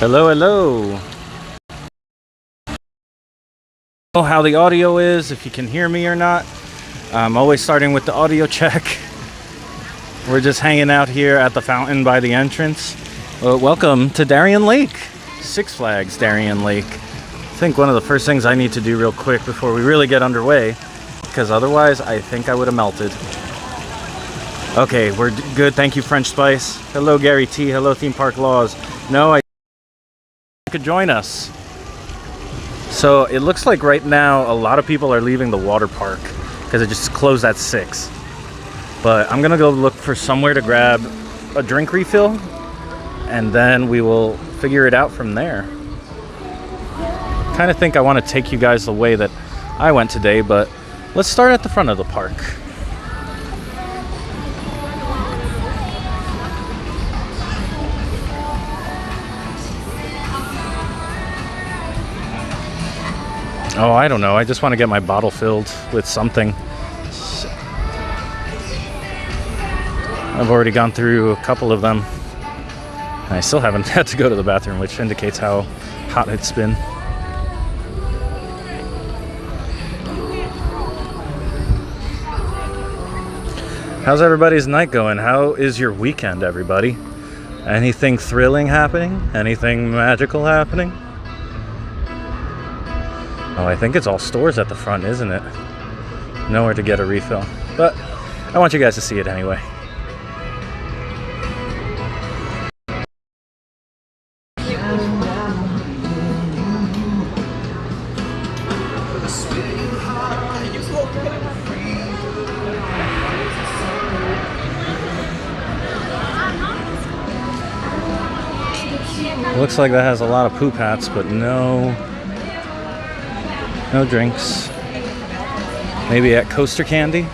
Hello, hello. Know how the audio is, if you can hear me or not. I'm always starting with the audio check. We're just hanging out here at the fountain by the entrance. Welcome to Darien Lake, Six Flags Darien Lake. I think one of the first things I need to do real quick before we really get underway, because otherwise I think I would have melted. Okay, we're good. Thank you, French Spice. Hello, Gary T. Hello, Theme Park Laws. No, I could join us. So it looks like right now a lot of people are leaving the water park because it just closed at 6. But I'm gonna go look for somewhere to grab a drink refill, and then we will figure it out from there. Kind of think I want to take you guys the way that I went today, but let's start at the front of the park. Oh, I don't know. I just want to get my bottle filled with something. I've already gone through a couple of them. I still haven't had to go to the bathroom, which indicates how hot it's been. How's everybody's night going? How is your weekend, everybody? Anything thrilling happening? Anything magical happening? Oh, I think it's all stores at the front, isn't it? Nowhere to get a refill. But I want you guys to see it anyway. Looks like that has a lot of poop hats, but no drinks. Maybe at Coaster Candy?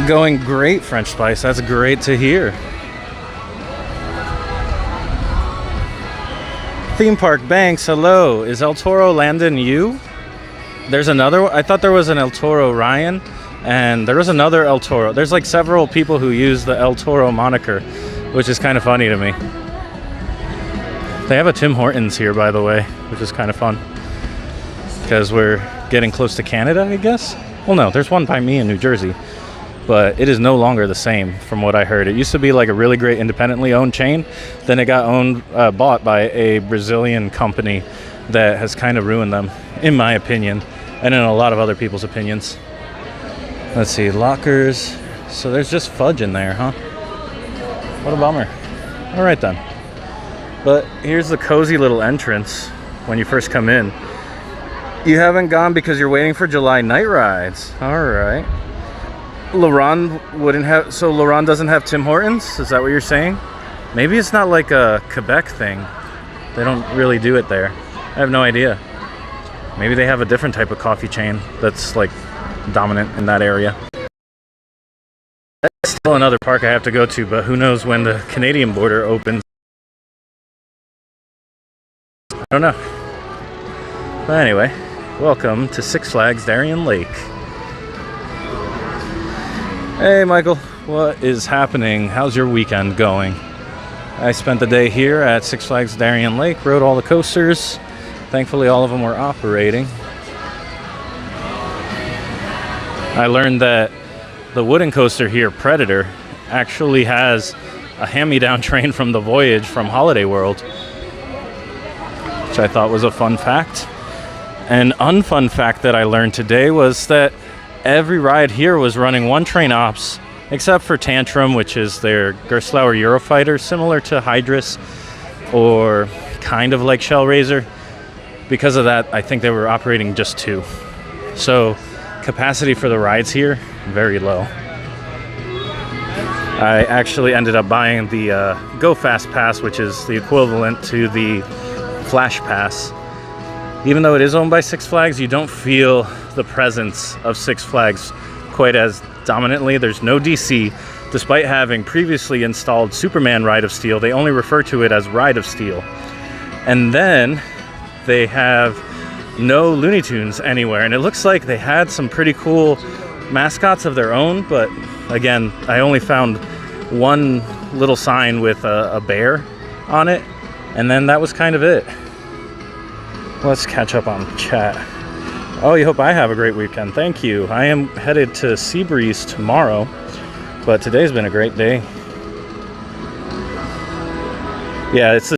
Going great, French Spice. That's great to hear. Theme Park Banks, hello. Is El Toro Landon you? There's another one. I thought there was an El Toro Ryan, and there was another El Toro. There's like several people who use the El Toro moniker, which is kind of funny to me. They have a Tim Hortons here, by the way, which is kind of fun because we're getting close to Canada, I guess. Well, no, there's one by me in New Jersey, but it is no longer the same from what I heard. It used to be like a really great independently owned chain. Then it got bought by a Brazilian company that has kind of ruined them, in my opinion, and in a lot of other people's opinions. Let's see, lockers. So there's just fudge in there, huh? What a bummer. All right then. But here's the cozy little entrance when you first come in. You haven't gone because you're waiting for July night rides. All right. Laurent wouldn't have, so Laurent doesn't have Tim Hortons? Is that what you're saying? Maybe it's not like a Quebec thing. They don't really do it there. I have no idea. Maybe they have a different type of coffee chain that's like dominant in that area. That's still another park I have to go to, but who knows when the Canadian border opens. I don't know. But anyway, welcome to Six Flags Darien Lake. Hey Michael, what is happening? How's your weekend going? I spent the day here at Six Flags Darien Lake, rode all the coasters. Thankfully all of them were operating. I learned that the wooden coaster here, Predator, actually has a hand-me-down train from the Voyage from Holiday World, which I thought was a fun fact. An unfun fact that I learned today was that every ride here was running one train ops, except for Tantrum, which is their Gerstlauer Eurofighter, similar to Hydrus, or kind of like Shellraiser. Because of that, I think they were operating just 2. So capacity for the rides here, very low. I actually ended up buying the Go Fast Pass, which is the equivalent to the Flash Pass. Even though it is owned by Six Flags, you don't feel the presence of Six Flags quite as dominantly. There's no DC. Despite having previously installed Superman Ride of Steel, they only refer to it as Ride of Steel. And then they have no Looney Tunes anywhere. And it looks like they had some pretty cool mascots of their own, but Again, I only found one little sign with a bear on it, and then that was kind of it. Let's catch up on chat. Oh, you hope I have a great weekend. Thank you. I am headed to Seabreeze tomorrow, but today's been a great day. Yeah, it's the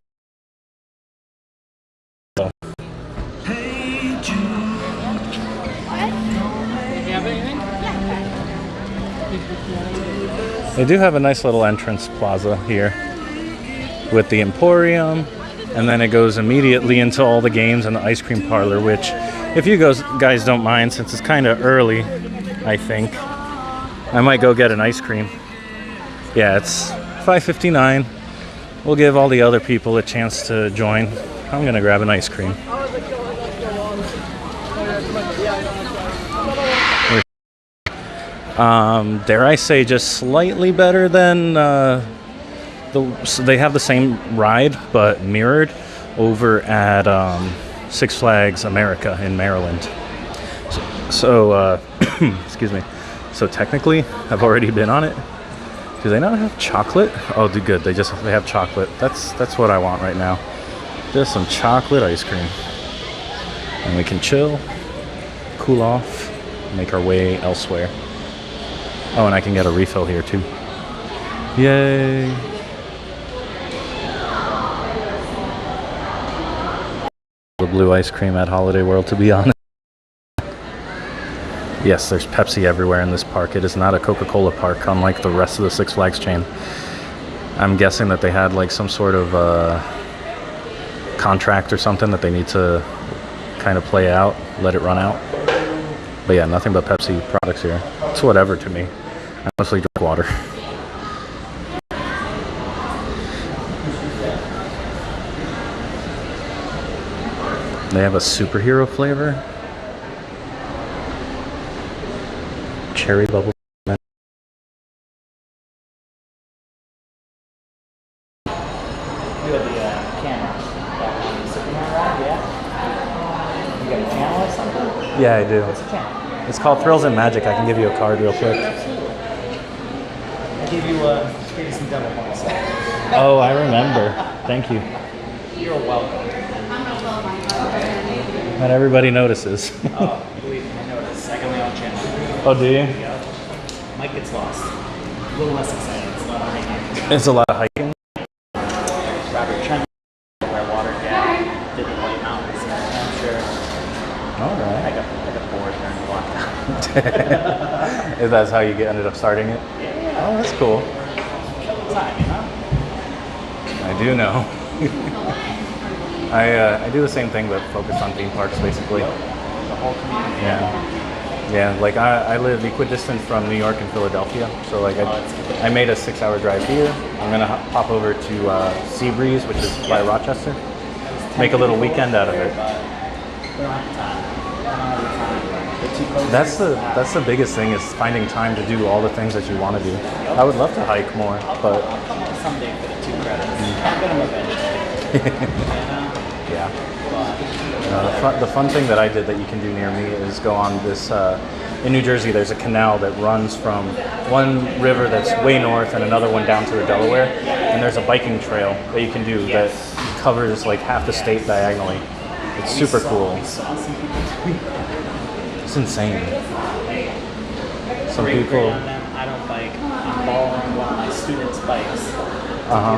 They do have a nice little entrance plaza here with the Emporium, and then it goes immediately into all the games and the ice cream parlor, which, if you guys don't mind, since it's kind of early, I think I might go get an ice cream. Yeah, it's 5:59. We'll give all the other people a chance to join. I'm gonna grab an ice cream. Dare I say, just slightly better than they have the same ride but mirrored over at Six Flags America in Maryland. So excuse me. So technically, I've already been on it. Do they not have chocolate? Oh, good. They have chocolate. That's what I want right now. Just some chocolate ice cream, and we can chill, cool off, make our way elsewhere. Oh, and I can get a refill here too. Yay! The blue ice cream at Holiday World, to be honest. Yes, there's Pepsi everywhere in this park. It is not a Coca-Cola park, unlike the rest of the Six Flags chain. I'm guessing that they had like some sort of contract or something that they need to kind of play out, let it run out. But yeah, nothing but Pepsi products here. It's whatever to me. I mostly drink water. They have a superhero flavor. Cherry bubble. You have the camera. Yeah. You got a channel or something? Yeah, I do. What's the channel? It's called Thrills and Magic. I can give you a card real quick. Absolutely. I gave you some demo points. Oh, I remember. Thank you. You're welcome. Not everybody notices. Oh, believe me, I notice. I got my own channel. Oh, do you? Yeah. Mike gets lost. A little less exciting. It's a lot of hiking. It's a lot of hiking. Robert trying to my water gap. Did the White Mountains. I'm sure. All right. I got bored during the lockdown. If that's how you ended up starting it? Yeah. Oh, that's cool. Time, you know? I do know. I do the same thing, but focused on theme parks, basically. The whole community. Yeah, like I live equidistant from New York and Philadelphia, so like I made a 6-hour drive here. I'm gonna hop over to Seabreeze, which is by Rochester. Make a little weekend out of it. That's the biggest thing, is finding time to do all the things that you want to do. I would love to hike more, but I'll come out someday for the 2 credits. I'm gonna eventually. yeah. The fun thing that I did that you can do near me is go on this, in New Jersey there's a canal that runs from one river that's way north and another one down to the Delaware, and there's a biking trail that you can do that covers like half the state diagonally. It's super cool. It's insane. Some people... I don't bike. I'm borrowing one of my students' bikes. To do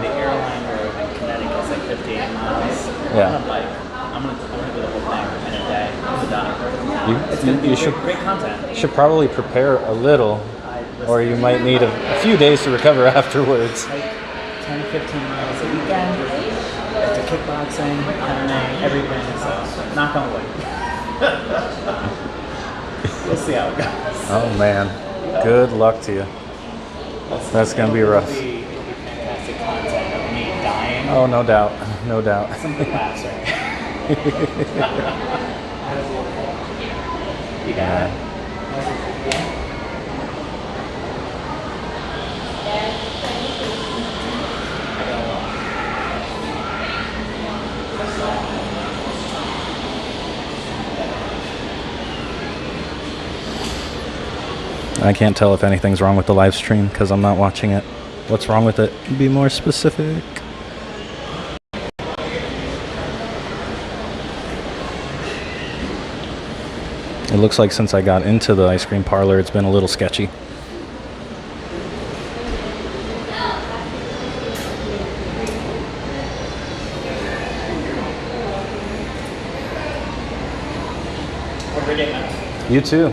the airline road in Connecticut. It's like 58 miles. Yeah. I'm gonna bike. I'm gonna do the whole thing in a day. I'm done. You should, great content. should probably prepare a little, or you might need a few days to recover afterwards. Like 10, 15 miles a weekend. It's a kickboxing, MMA, everything. So knock on wood. We'll see how it goes. Oh man, good luck to you. That's gonna be rough. It'll be fantastic content of me dying. Oh, no doubt, no doubt. Some good laughs, right? You got it. I can't tell if anything's wrong with the live stream because I'm not watching it. What's wrong with it? Be more specific. It looks like since I got into the ice cream parlor, it's been a little sketchy. You too.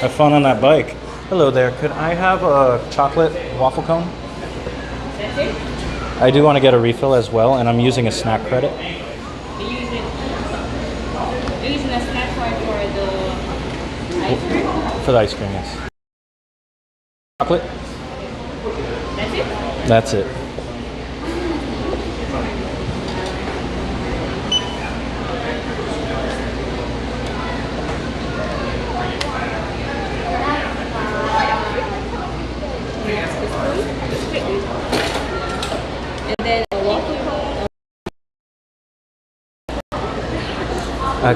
Have fun on that bike. Hello there. Could I have a chocolate waffle cone? I do want to get a refill as well, and I'm using a snack credit. You're using a snack card for the ice cream? For the ice cream, yes. Chocolate? That's it? That's it. And then a waffle cone.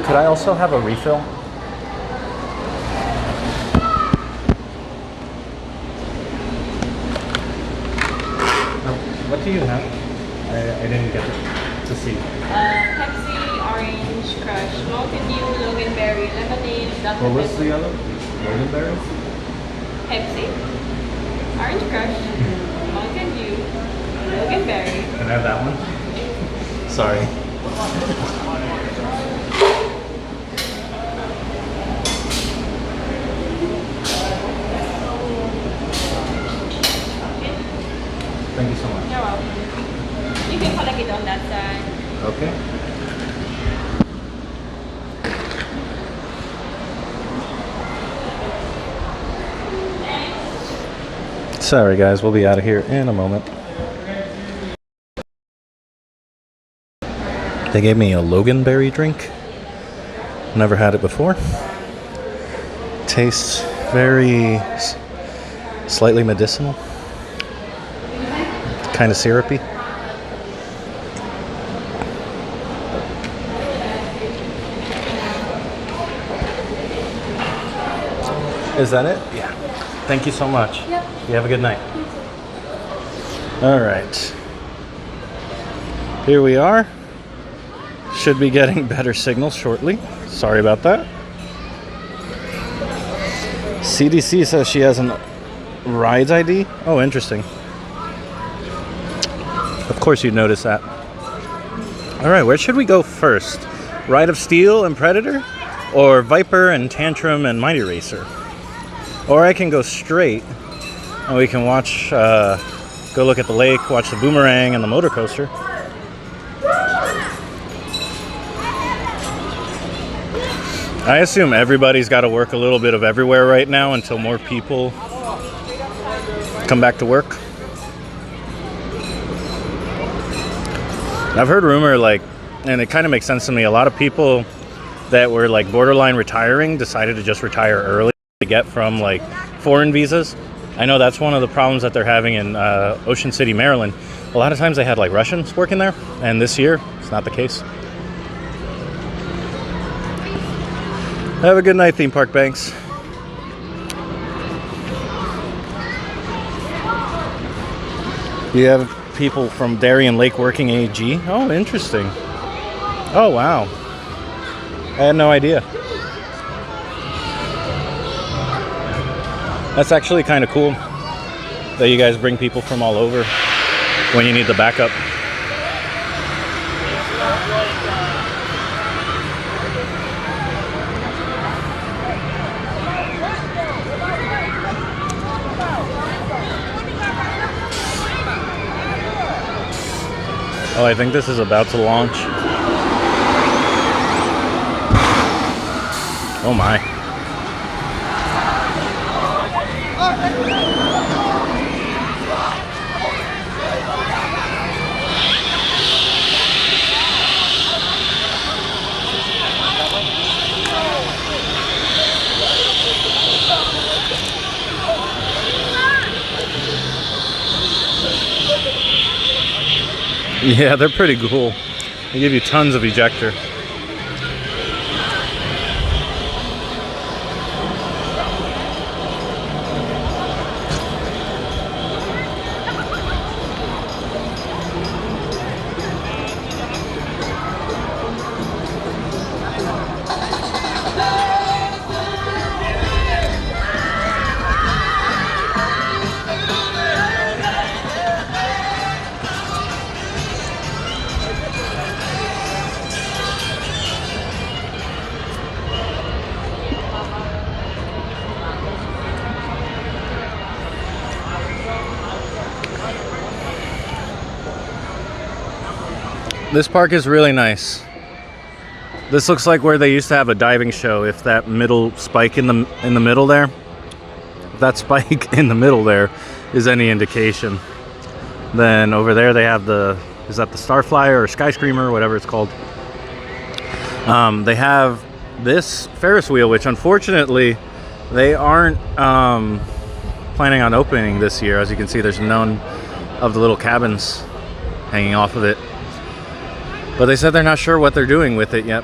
Could I also have a refill? What do you have? I didn't get to see. Pepsi, Orange Crush, Mountain Dew, Loganberry, Lemonade, Dr. What was Pepper. the other? Loganberry? Pepsi, Orange Crush, Mountain Dew, Loganberry. Can I have that one? Sorry. Thank you so much. You're welcome. You can collect it on that side. Okay. Sorry guys, we'll be out of here in a moment. They gave me a Loganberry drink. Never had it before. Tastes very slightly medicinal. Kind of syrupy. Is that it? Yeah. Thank you so much. Yep. You have a good night. All right. Here we are. Should be getting better signal shortly. Sorry about that. CDC says she has an rides ID. Oh, interesting. Of course you'd notice that. All right, where should we go first? Ride of Steel and Predator? Or Viper and Tantrum and Mighty Racer? Or I can go straight and we can watch, go look at the lake, watch the Boomerang and the Moto Coaster. I assume everybody's got to work a little bit of everywhere right now until more people come back to work. I've heard rumor, like, and it kind of makes sense to me, a lot of people that were like borderline retiring decided to just retire early to get from like foreign visas. I know that's one of the problems that they're having in Ocean City, Maryland. A lot of times they had like Russians working there, and this year it's not the case. Have a good night, Theme Park Banks. You have people from Darien Lake working AG. Oh, interesting. Oh, wow. I had no idea. That's actually kind of cool that you guys bring people from all over when you need the backup. Oh, I think this is about to launch. Oh my. Yeah, they're pretty cool. They give you tons of ejector. This park is really nice. This looks like where they used to have a diving show. If that middle spike in the middle there, if that spike in the middle there is any indication, then over there they have is that the Starflyer or Sky Screamer, whatever it's called. They have this Ferris wheel, which unfortunately they aren't planning on opening this year. As you can see, there's none of the little cabins hanging off of it. But they said they're not sure what they're doing with it yet.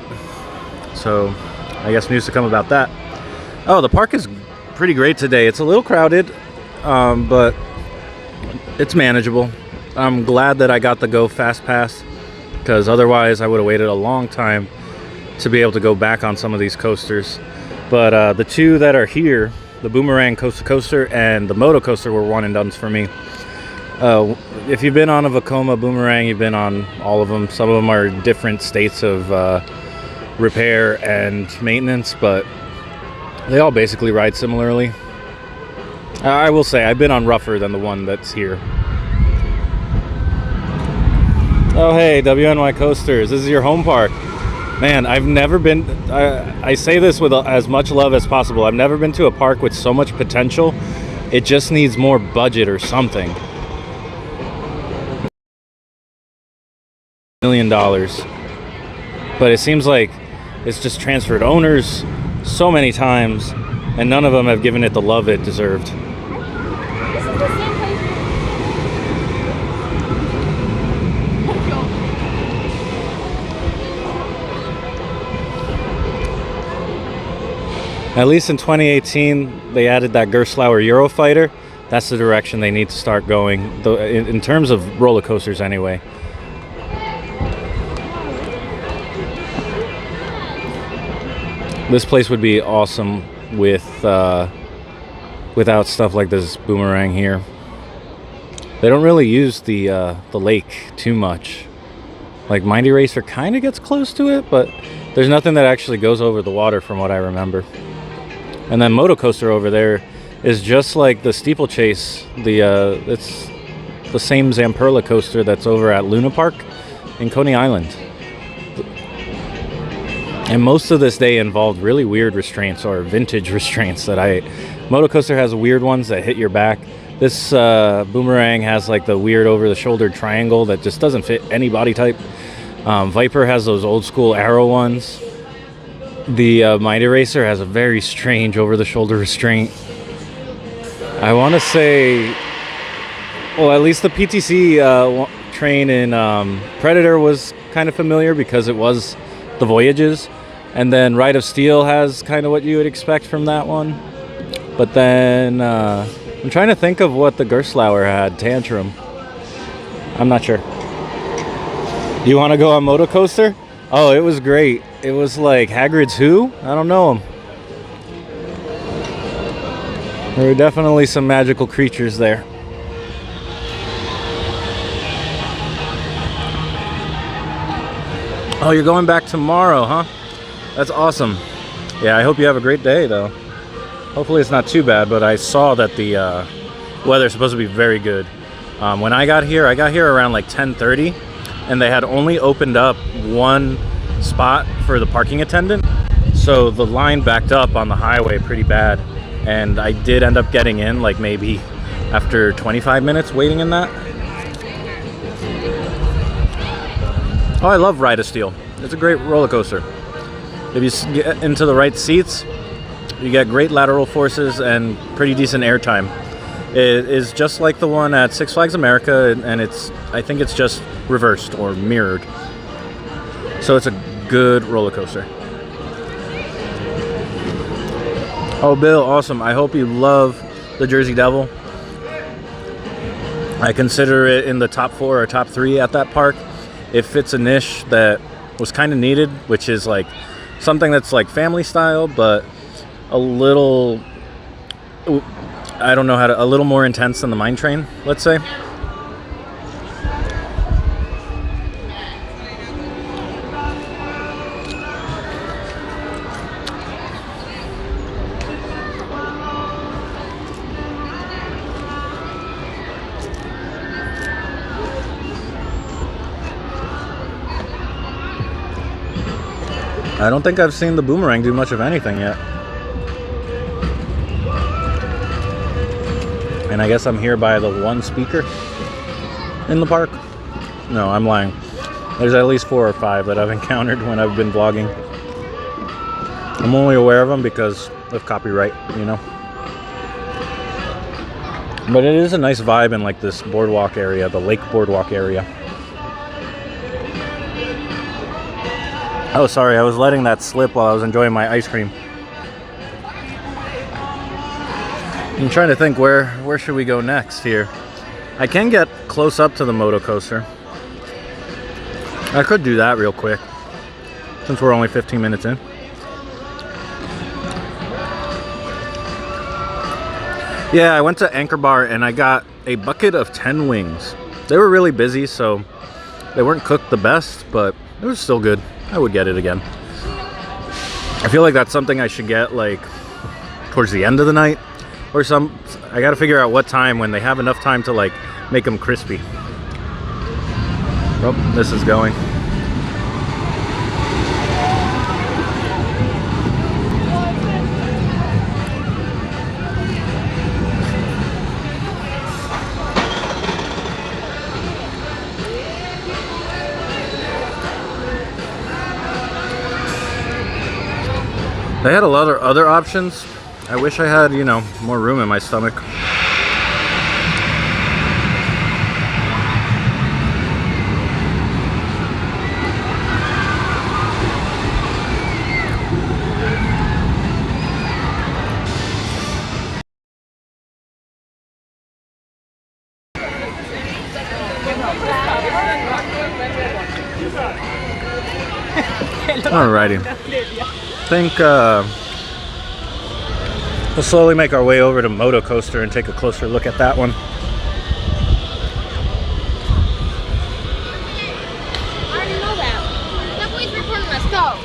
So I guess news to come about that. Oh, the park is pretty great today. It's a little crowded, but it's manageable. I'm glad that I got the Go Fast Pass, because otherwise I would have waited a long time to be able to go back on some of these coasters. But the two that are here, the Boomerang Coast to Coaster and the Moto Coaster, were one and dones for me. If you've been on a Vekoma Boomerang, you've been on all of them. Some of them are different states of repair and maintenance, but they all basically ride similarly. I will say I've been on rougher than the one that's here. Oh hey, WNY Coasters, this is your home park. Man, I've never been, I say this with as much love as possible, I've never been to a park with so much potential. It just needs more budget or something. $1 million. But it seems like it's just transferred owners so many times, and none of them have given it the love it deserved. This is the same place. At least in 2018, they added that Gerstlauer Eurofighter. That's the direction they need to start going, in terms of roller coasters anyway. This place would be awesome with without stuff like this Boomerang here. They don't really use the lake too much. Like Mindy Racer kind of gets close to it, but there's nothing that actually goes over the water from what I remember. And then Moto Coaster over there is just like the steeplechase. It's the same Zamperla coaster that's over at Luna Park in Coney Island. And most of this day involved really weird restraints, or vintage restraints that Moto Coaster has weird ones that hit your back. This Boomerang has like the weird over-the-shoulder triangle that just doesn't fit any body type. Viper has those old school arrow ones. The Mighty Racer has a very strange over-the-shoulder restraint. I want to say, well, at least the PTC train in Predator was kind of familiar because it was the Voyages. And then Ride of Steel has kind of what you would expect from that one. But then I'm trying to think of what the Gerstlauer had. Tantrum. I'm not sure. You want to go on Moto Coaster? Oh, it was great. It was like Hagrid's Who? I don't know him. There were definitely some magical creatures there. Oh, you're going back tomorrow, huh? That's awesome. Yeah, I hope you have a great day, though. Hopefully it's not too bad, but I saw that the weather's supposed to be very good. When I got here around like 10:30, and they had only opened up one spot for the parking attendant. So the line backed up on the highway pretty bad. And I did end up getting in, like maybe after 25 minutes waiting in that. Oh, I love Ride of Steel. It's a great roller coaster. If you get into the right seats, you get great lateral forces and pretty decent airtime. It is just like the one at Six Flags America, and I think it's just reversed or mirrored. So it's a good roller coaster. Oh, Bill, awesome. I hope you love the Jersey Devil. I consider it in the top 4 or top 3 at that park. It fits a niche that was kind of needed, which is like something that's like family style, but a little, I don't know how to, a little more intense than the Mine Train, let's say. I don't think I've seen the boomerang do much of anything yet. And I guess I'm here by the one speaker in the park. No, I'm lying. There's at least 4 or 5 that I've encountered when I've been vlogging. I'm only aware of them because of copyright, you know. But it is a nice vibe in like this boardwalk area, the lake boardwalk area. Oh, sorry, I was letting that slip while I was enjoying my ice cream. I'm trying to think where should we go next here. I can get close up to the Moto Coaster. I could do that real quick since we're only 15 minutes in. Yeah, I went to Anchor Bar and I got a bucket of 10 wings. They were really busy, so they weren't cooked the best, but it was still good. I would get it again. I feel like that's something I should get like towards the end of the night or some. I gotta figure out what time when they have enough time to like make them crispy. Oh, this is going. They had a lot of other options. I wish I had, you know, more room in my stomach. Alrighty. I think we'll slowly make our way over to Moto Coaster and take a closer look at that one. I already know that. That boy's recording. Let's go.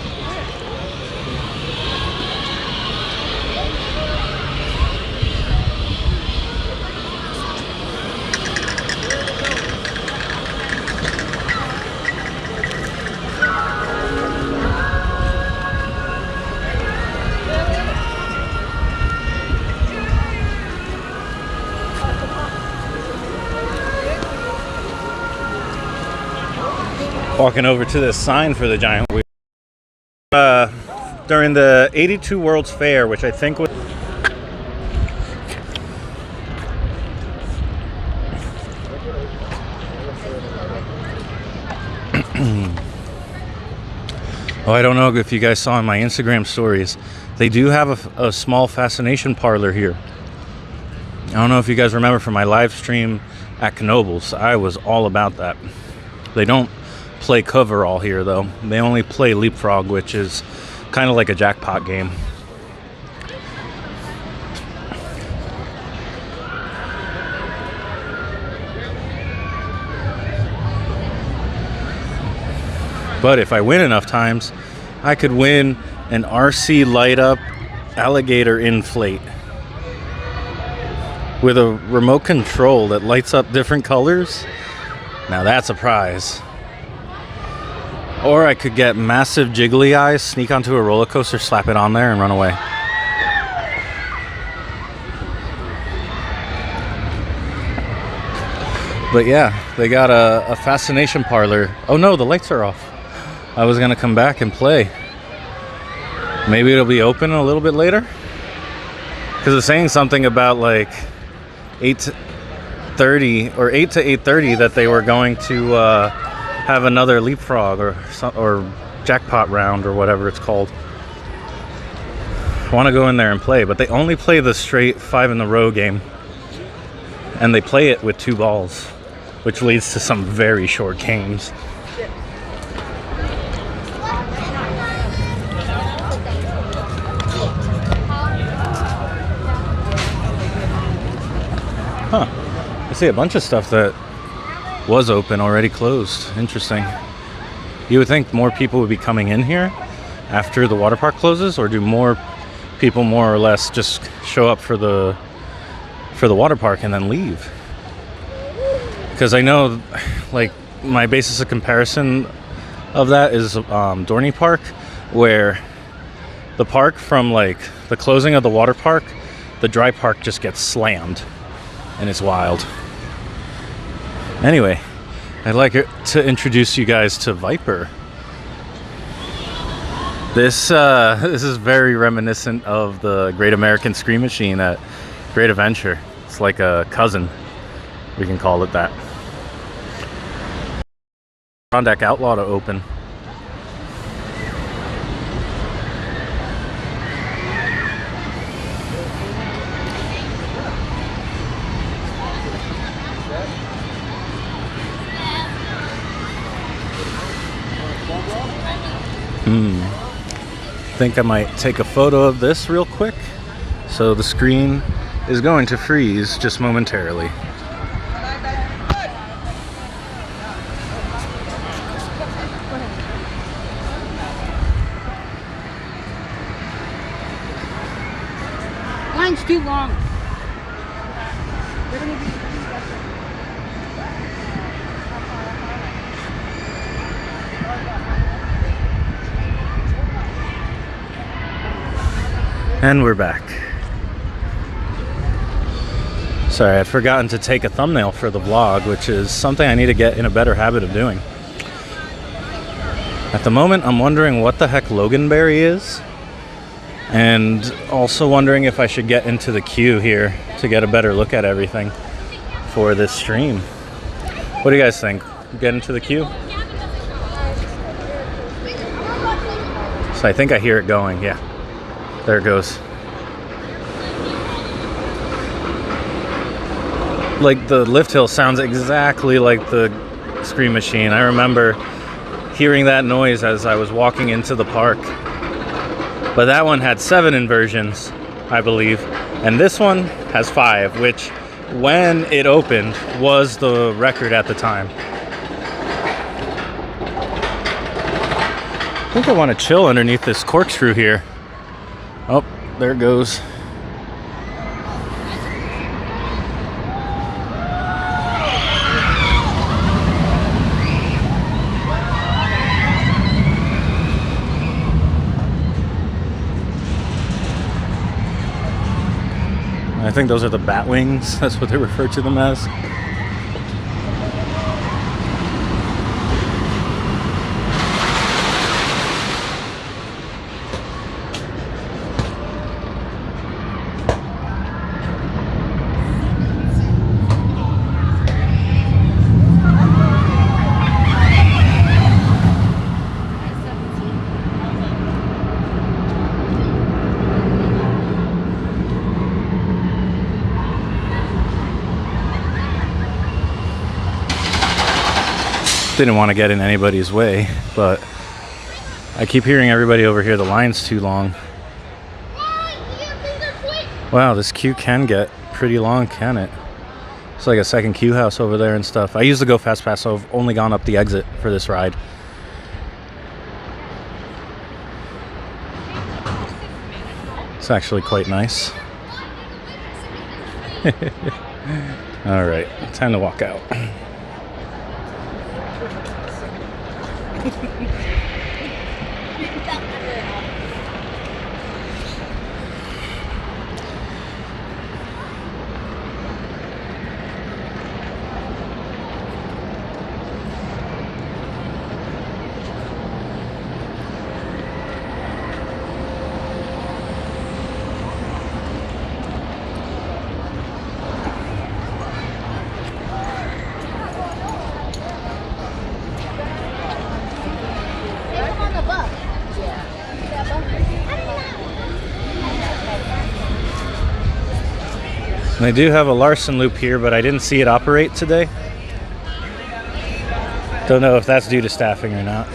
Walking over to this sign for the giant wheel. During the 82 World's Fair, which I think was oh, I don't know if you guys saw in my Instagram stories, they do have a small fascination parlor here. I don't know if you guys remember from my live stream at Knoebels, I was all about that. They don't play coverall here though. They only play leapfrog, which is kind of like a jackpot game. But if I win enough times, I could win an RC light up alligator inflate with a remote control that lights up different colors. Now that's a prize. Or I could get massive jiggly eyes, sneak onto a roller coaster, slap it on there, and run away. But yeah, they got a fascination parlor. Oh no, the lights are off. I was gonna come back and play. Maybe it'll be open a little bit later? Because it's saying something about like 8:30 or 8 to 8:30 that they were going to have another leapfrog or jackpot round or whatever it's called. I want to go in there and play, but they only play the straight 5 in a row game, and they play it with 2 balls, which leads to some very short games. Huh. I see a bunch of stuff that was open already closed. Interesting. You would think more people would be coming in here after the water park closes, or do more people more or less just show up for the water park and then leave? Because I know, like, my basis of comparison of that is Dorney Park. where the park, from like the closing of the water park, the dry park just gets slammed, and it's wild. Anyway, I'd like to introduce you guys to Viper. This is very reminiscent of the Great American Scream Machine at Great Adventure. It's like a cousin, we can call it that. Adirondack Outlaw to open. I think I might take a photo of this real quick. So the screen is going to freeze just momentarily. Line's too long. And we're back. Sorry, I'd forgotten to take a thumbnail for the vlog, which is something I need to get in a better habit of doing. At the moment, I'm wondering what the heck Loganberry is, and also wondering if I should get into the queue here to get a better look at everything for this stream. What do you guys think? Get into the queue? So I think I hear it going, yeah. There it goes. Like, the lift hill sounds exactly like the Scream Machine. I remember hearing that noise as I was walking into the park. But that one had 7 inversions, I believe. And this one has 5, which, when it opened, was the record at the time. I think I want to chill underneath this corkscrew here. Oh, there it goes. I think those are the bat wings. That's what they refer to them as. Didn't want to get in anybody's way, but I keep hearing everybody over here, the line's too long. Wow, this queue can get pretty long, can it? It's like a second queue house over there and stuff. I use the Go Fast Pass, so I've only gone up the exit for this ride. It's actually quite nice. All right, time to walk out. They do have a Larson loop here, but I didn't see it operate today. Don't know if that's due to staffing or not.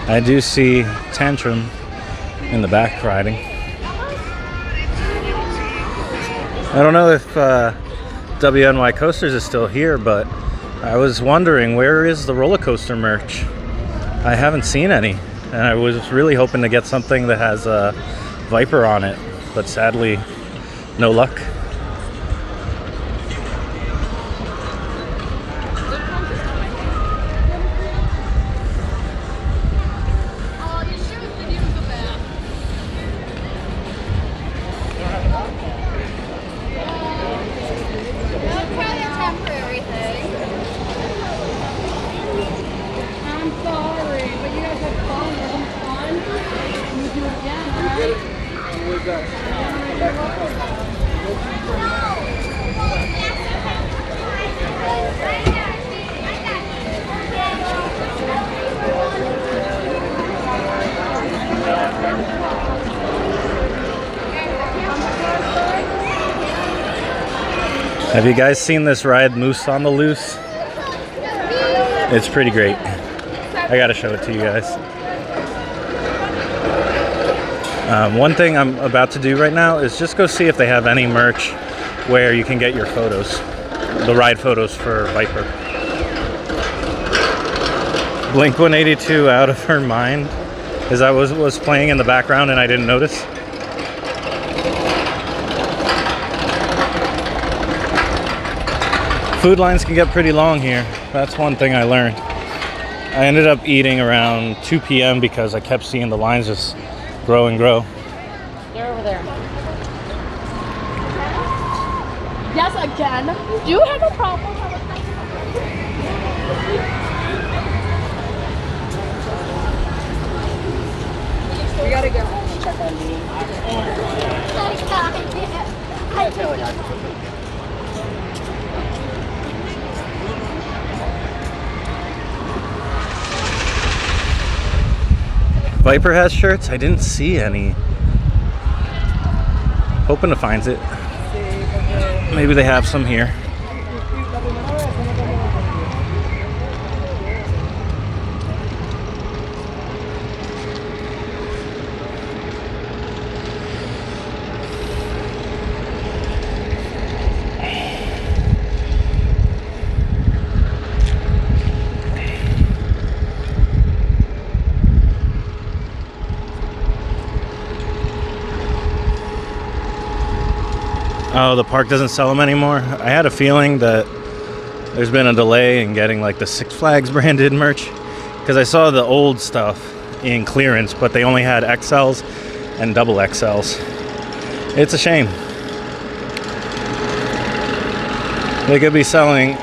I do see Tantrum in the back riding. I don't know if WNY Coasters is still here, but I was wondering, where is the roller coaster merch? I haven't seen any, and I was really hoping to get something that has a Viper on it, but sadly, no luck. Have you guys seen this ride, Moose on the Loose? It's pretty great. I gotta show it to you guys. One thing I'm about to do right now is just go see if they have any merch where you can get your photos, the ride photos for Viper. Blink 182 Out of Her Mind, as I was playing in the background and I didn't notice. Food lines can get pretty long here. That's one thing I learned. I ended up eating around 2 p.m. because I kept seeing the lines just grow and grow. They're over there. Yes, again. Do you have a problem? We gotta go home and check on me. Viper has shirts? I didn't see any. Hoping to find it. Maybe they have some here. Oh, the park doesn't sell them anymore? I had a feeling that there's been a delay in getting like the Six Flags branded merch, because I saw the old stuff in clearance, but they only had XLs and double XLs. It's a shame. They could be selling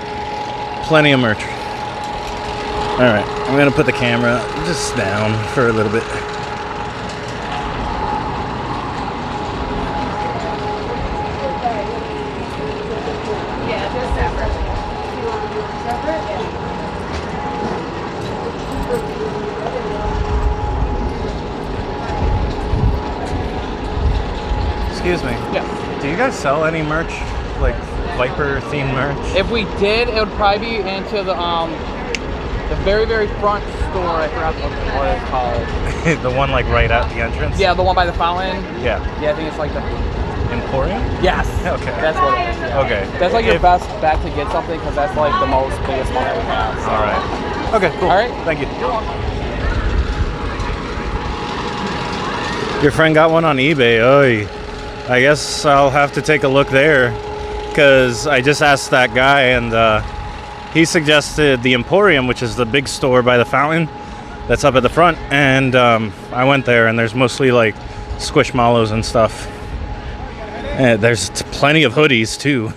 plenty of merch. Alright, I'm gonna put the camera just down for a little bit. Excuse me. Yeah. Do you guys sell any merch, like Viper themed merch? If we did, it would probably be into the very, very front store. I forgot what it's called. The one like right at the entrance? Yeah, the one by the fountain. Yeah. Yeah, I think it's like the Emporium? Yes. Okay. That's what it is. Yeah. Okay. That's like your best bet to get something, because that's like the biggest one that we have. So. All right. Okay, cool. All right. Thank you. Your friend got one on eBay. Oy. I guess I'll have to take a look there, because I just asked that guy and he suggested the Emporium, which is the big store by the fountain that's up at the front, and I went there and there's mostly like Squishmallows and stuff. And there's plenty of hoodies too,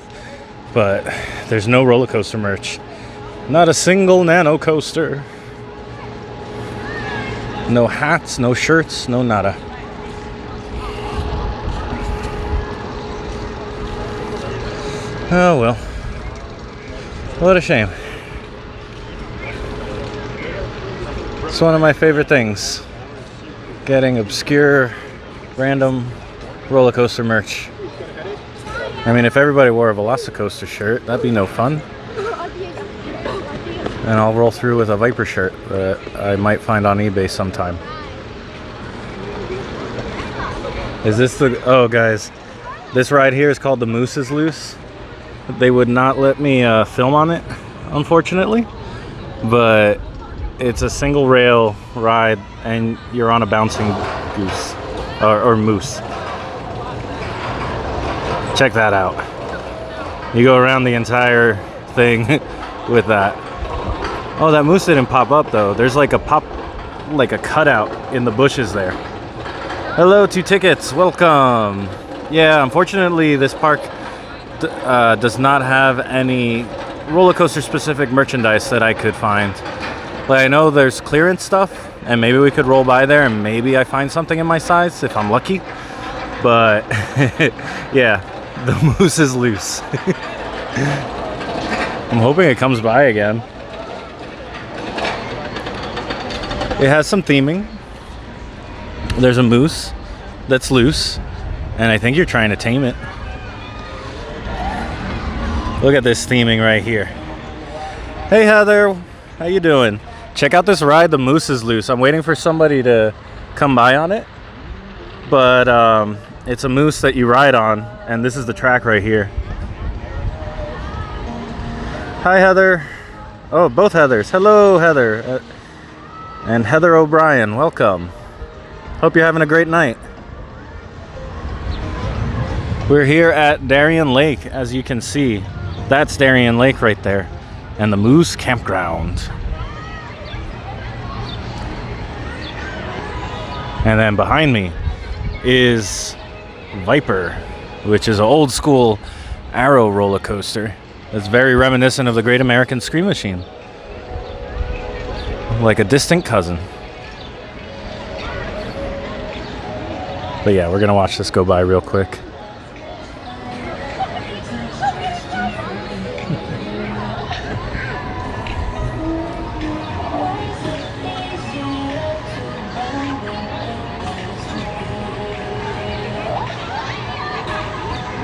but there's no roller coaster merch. Not a single nano coaster. No hats, no shirts, no nada. Oh well. What a shame. It's one of my favorite things. Getting obscure, random roller coaster merch. I mean, if everybody wore a Velocicoaster shirt, that'd be no fun. And I'll roll through with a Viper shirt that I might find on eBay sometime. Is this the... Oh, guys. This ride here is called the Moose is Loose. They would not let me film on it, unfortunately. But it's a single rail ride, and you're on a bouncing goose. Or moose. Check that out. You go around the entire thing with that. Oh, that moose didn't pop up though. There's like a cutout in the bushes there. Hello, 2 tickets. Welcome. Yeah, unfortunately this park does not have any roller coaster specific merchandise that I could find. But I know there's clearance stuff, and maybe we could roll by there and maybe I find something in my size if I'm lucky. But yeah, the moose is loose. I'm hoping it comes by again. It has some theming. There's a moose that's loose, and I think you're trying to tame it. Look at this theming right here. Hey Heather, how you doing? Check out this ride, the Moose is Loose. I'm waiting for somebody to come by on it. But it's a moose that you ride on, and this is the track right here. Hi Heather. Oh, both Heathers. Hello Heather. And Heather O'Brien, welcome. Hope you're having a great night. We're here at Darien Lake, as you can see. That's Darien Lake right there. And the Moose Campground. And then behind me is Viper, which is an old school Arrow roller coaster. It's very reminiscent of the Great American Scream Machine. Like a distant cousin. But yeah, we're gonna watch this go by real quick.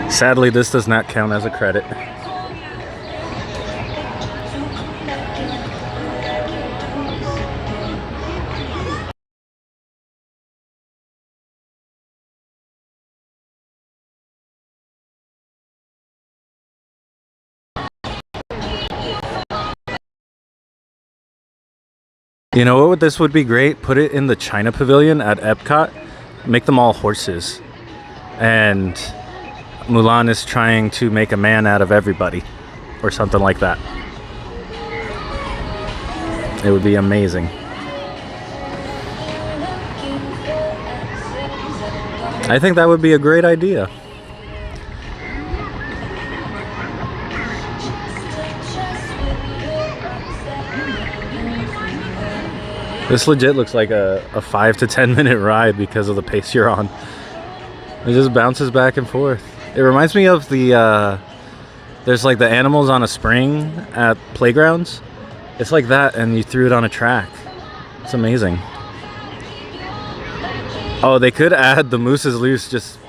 Sadly, this does not count as a credit. You know what, this would be great? Put it in the China Pavilion at Epcot. Make them all horses. And Mulan is trying to make a man out of everybody. Or something like that. It would be amazing. I think that would be a great idea. This legit looks like a 5 to 10 minute ride because of the pace you're on. It just bounces back and forth. It reminds me of the, there's like the animals on a spring at playgrounds. It's like that, and you threw it on a track. It's amazing. Oh, they could add the Moose is Loose just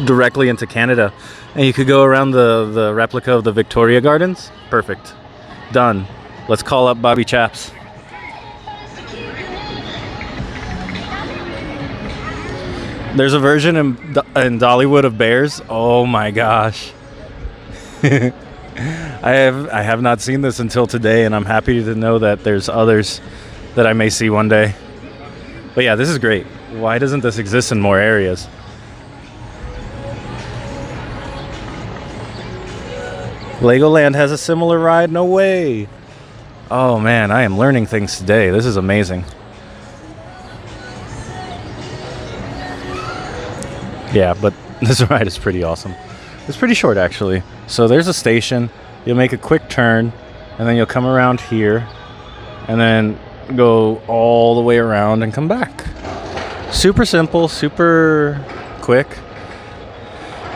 directly into Canada. And you could go around the replica of the Victoria Gardens. Perfect. Done. Let's call up Bobby Chaps. There's a version in Dollywood of bears. Oh my gosh. I have not seen this until today, and I'm happy to know that there's others that I may see one day. But yeah, this is great. Why doesn't this exist in more areas? Legoland has a similar ride? No way. Oh man, I am learning things today. This is amazing. Yeah, but this ride is pretty awesome. It's pretty short, actually. So there's a station. You'll make a quick turn, and then you'll come around here, and then go all the way around and come back. Super simple, super quick.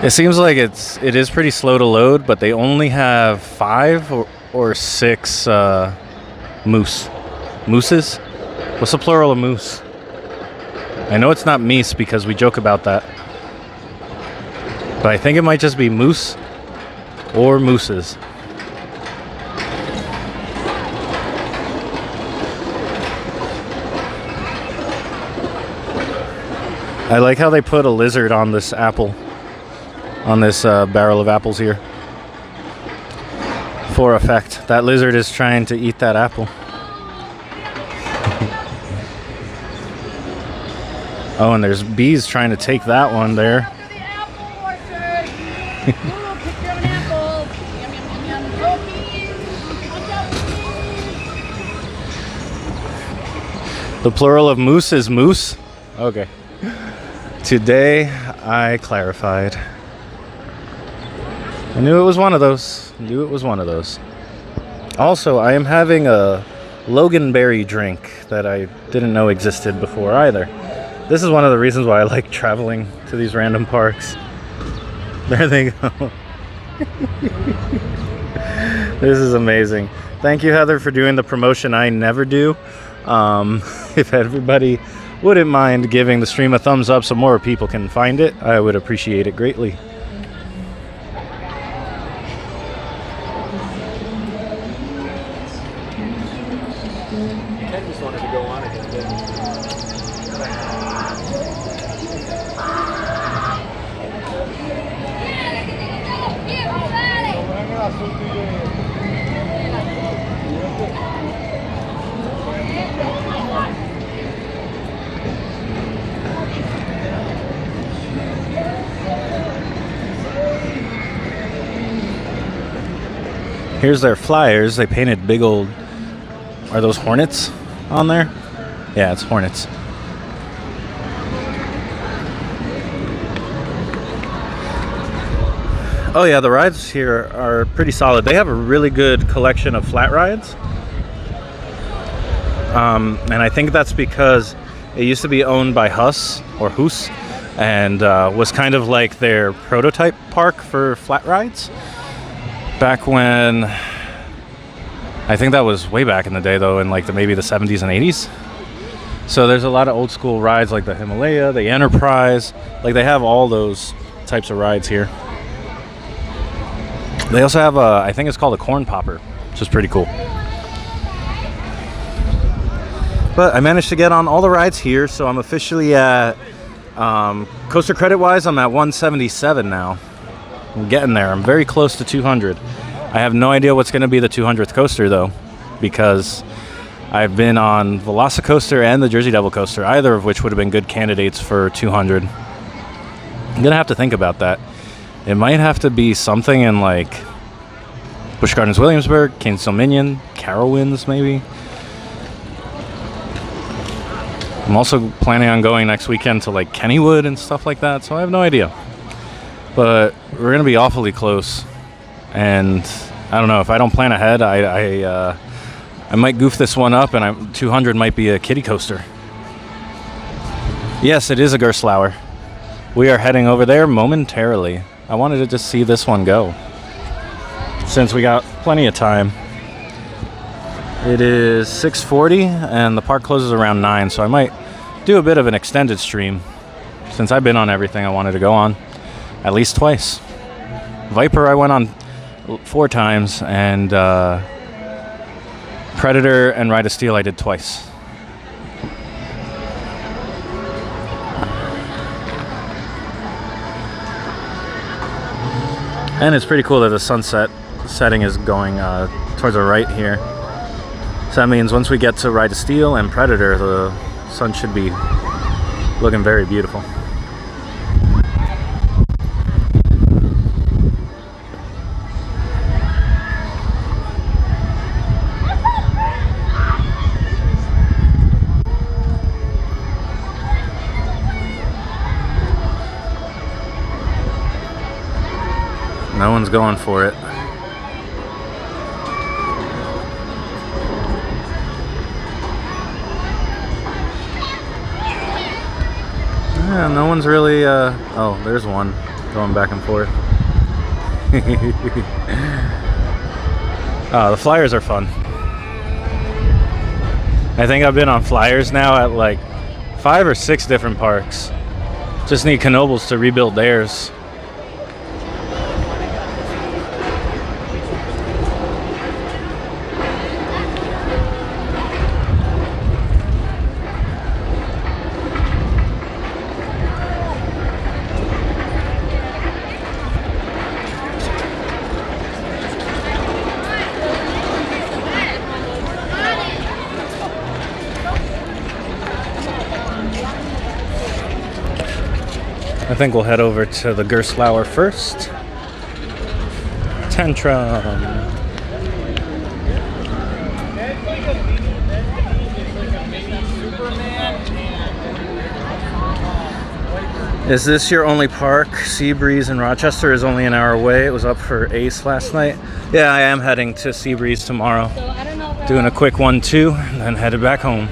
It seems like it is pretty slow to load, but they only have 5 or 6 mooses. What's the plural of moose? I know it's not meese because we joke about that. But I think it might just be moose or mooses. I like how they put a lizard on this apple, on this barrel of apples here. For effect. That lizard is trying to eat that apple. Oh, and there's bees trying to take that one there. The plural of moose is moose? Okay. Today I clarified. I knew it was one of those. Also, I am having a Loganberry drink that I didn't know existed before either. This is one of the reasons why I like traveling to these random parks. There they go. This is amazing. Thank you, Heather, for doing the promotion I never do. If everybody wouldn't mind giving the stream a thumbs up so more people can find it, I would appreciate it greatly. Ken just wanted to go on again, didn't Here's their flyers. They painted big old... Are those hornets on there? Yeah, it's hornets. Oh yeah, the rides here are pretty solid. They have a really good collection of flat rides. And I think that's because it used to be owned by Huss, or Hoos, and was kind of like their prototype park for flat rides. Back when, I think that was way back in the day though, in like maybe the 70s and 80s. So there's a lot of old school rides like the Himalaya, the Enterprise, like they have all those types of rides here. They also have a, I think it's called a corn popper, which is pretty cool. But I managed to get on all the rides here, so I'm officially at, coaster credit wise, I'm at 177 now. I'm getting there. I'm very close to 200. I have no idea what's going to be the 200th coaster though, because I've been on Velocicoaster and the Jersey Devil coaster, either of which would have been good candidates for 200. I'm gonna have to think about that. It might have to be something in like Busch Gardens Williamsburg, Kane's Dominion, Carowinds maybe. I'm also planning on going next weekend to like Kennywood and stuff like that, so I have no idea. But we're gonna be awfully close, and I don't know, if I don't plan ahead, I might goof this one up, and 200 might be a kiddie coaster. Yes, it is a Gerstlauer. We are heading over there momentarily. I wanted to just see this one go, since we got plenty of time. It is 6:40, and the park closes around 9, so I might do a bit of an extended stream, since I've been on everything I wanted to go on. At least twice. Viper I went on 4 times, and Predator and Ride of Steel I did twice. And it's pretty cool that the sunset setting is going towards the right here. So that means once we get to Ride of Steel and Predator, the sun should be looking very beautiful. No one's going for it. Yeah, no one's really, oh, there's one going back and forth. The flyers are fun. I think I've been on flyers now at like 5 or 6 different parks. Just need Knoebels to rebuild theirs. I think we'll head over to the Gerstlauer first. Tantrum. Is this your only park? Seabreeze in Rochester is only an hour away. It was up for Ace last night. Yeah, I am heading to Seabreeze tomorrow. Doing a quick 1-2 and then headed back home.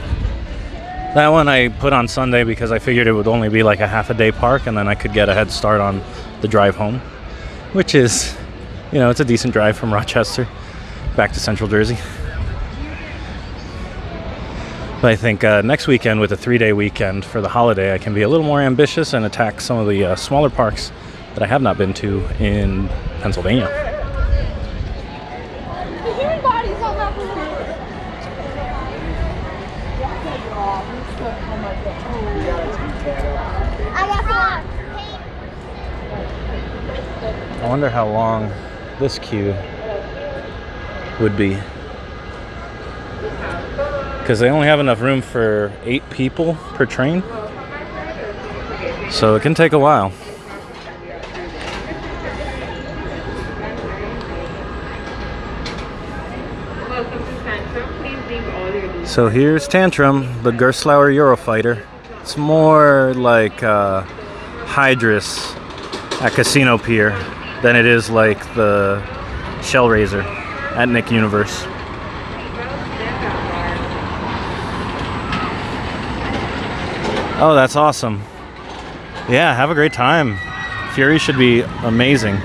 That one I put on Sunday because I figured it would only be like a half a day park, and then I could get a head start on the drive home, which is, you know, it's a decent drive from Rochester back to Central Jersey. But I think next weekend, with a 3-day weekend for the holiday, I can be a little more ambitious and attack some of the smaller parks that I have not been to in Pennsylvania. I wonder how long this queue would be. Because they only have enough room for 8 people per train. So it can take a while. Welcome to Tantrum. Please leave all your details. So here's Tantrum, the Gerstlauer Eurofighter. It's more like Hydrus at Casino Pier than it is like the Shellraiser at Nick Universe. Oh, that's awesome. Yeah, have a great time. Fury should be amazing.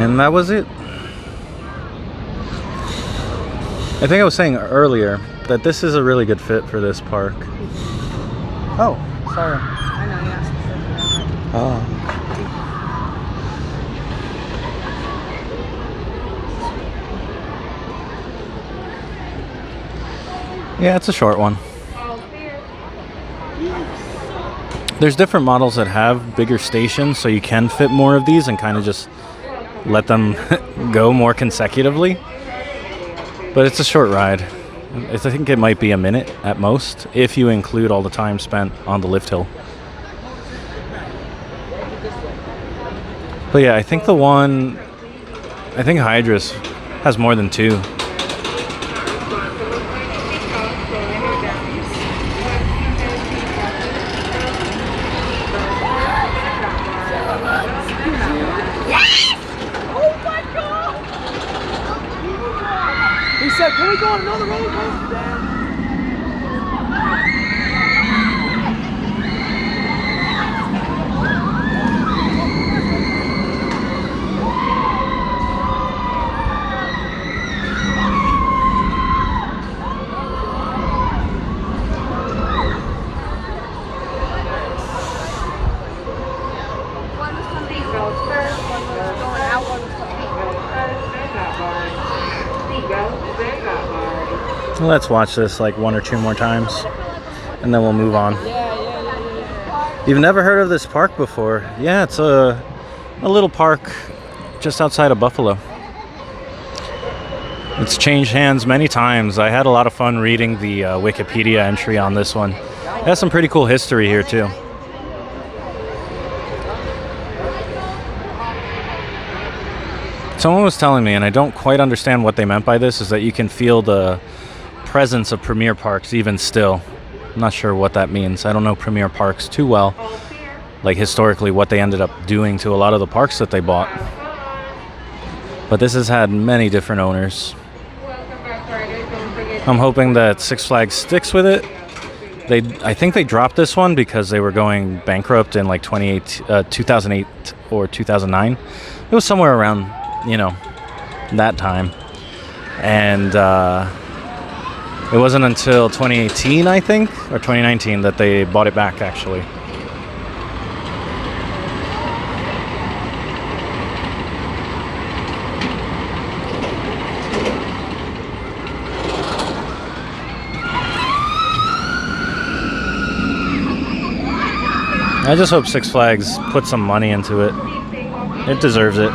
And that was it. I think I was saying earlier that this is a really good fit for this park. Oh, sorry. I know, yeah. Oh. Yeah, it's a short one. There's different models that have bigger stations, so you can fit more of these and kind of just let them go more consecutively. But it's a short ride. I think it might be a minute at most, if you include all the time spent on the lift hill. But yeah, I think Hydrus has more than 2. He said, can we go on another roller coaster, Dad? One was coming first, one was going out, one was coming Let's watch this like 1 or 2 more times, and then we'll move on. You've never heard of this park before? Yeah, it's a little park just outside of Buffalo. It's changed hands many times. I had a lot of fun reading the Wikipedia entry on this one. It has some pretty cool history here too. Someone was telling me, and I don't quite understand what they meant by this, is that you can feel the presence of Premier Parks even still. I'm not sure what that means. I don't know Premier Parks too well, like historically what they ended up doing to a lot of the parks that they bought. But this has had many different owners. I'm hoping that Six Flags sticks with it. I think they dropped this one because they were going bankrupt in like 2008 or 2009. It was somewhere around, that time. And it wasn't until 2018, I think, or 2019 that they bought it back, actually. I just hope Six Flags put some money into it. It deserves it.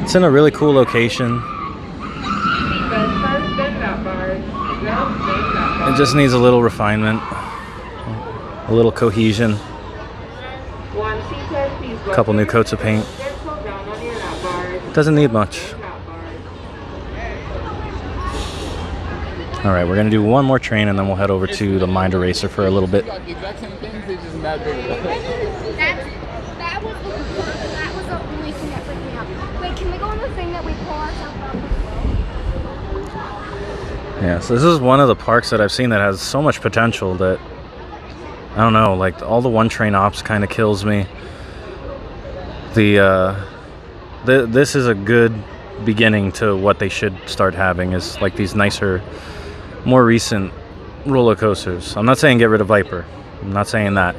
It's in a really cool location. It just needs a little refinement, a little cohesion, a couple new coats of paint. Doesn't need much. All right, we're gonna do one more train and then we'll head over to the Mind Eraser for a little bit. That was the only thing that freaked me out. Wait, can we go on the thing that we pull ourselves up? Yeah, so this is one of the parks that I've seen that has so much potential that, I don't know, like all the one train ops kind of kills me. The This is a good beginning to what they should start having, is like these nicer, more recent roller coasters. I'm not saying get rid of Viper. I'm not saying that.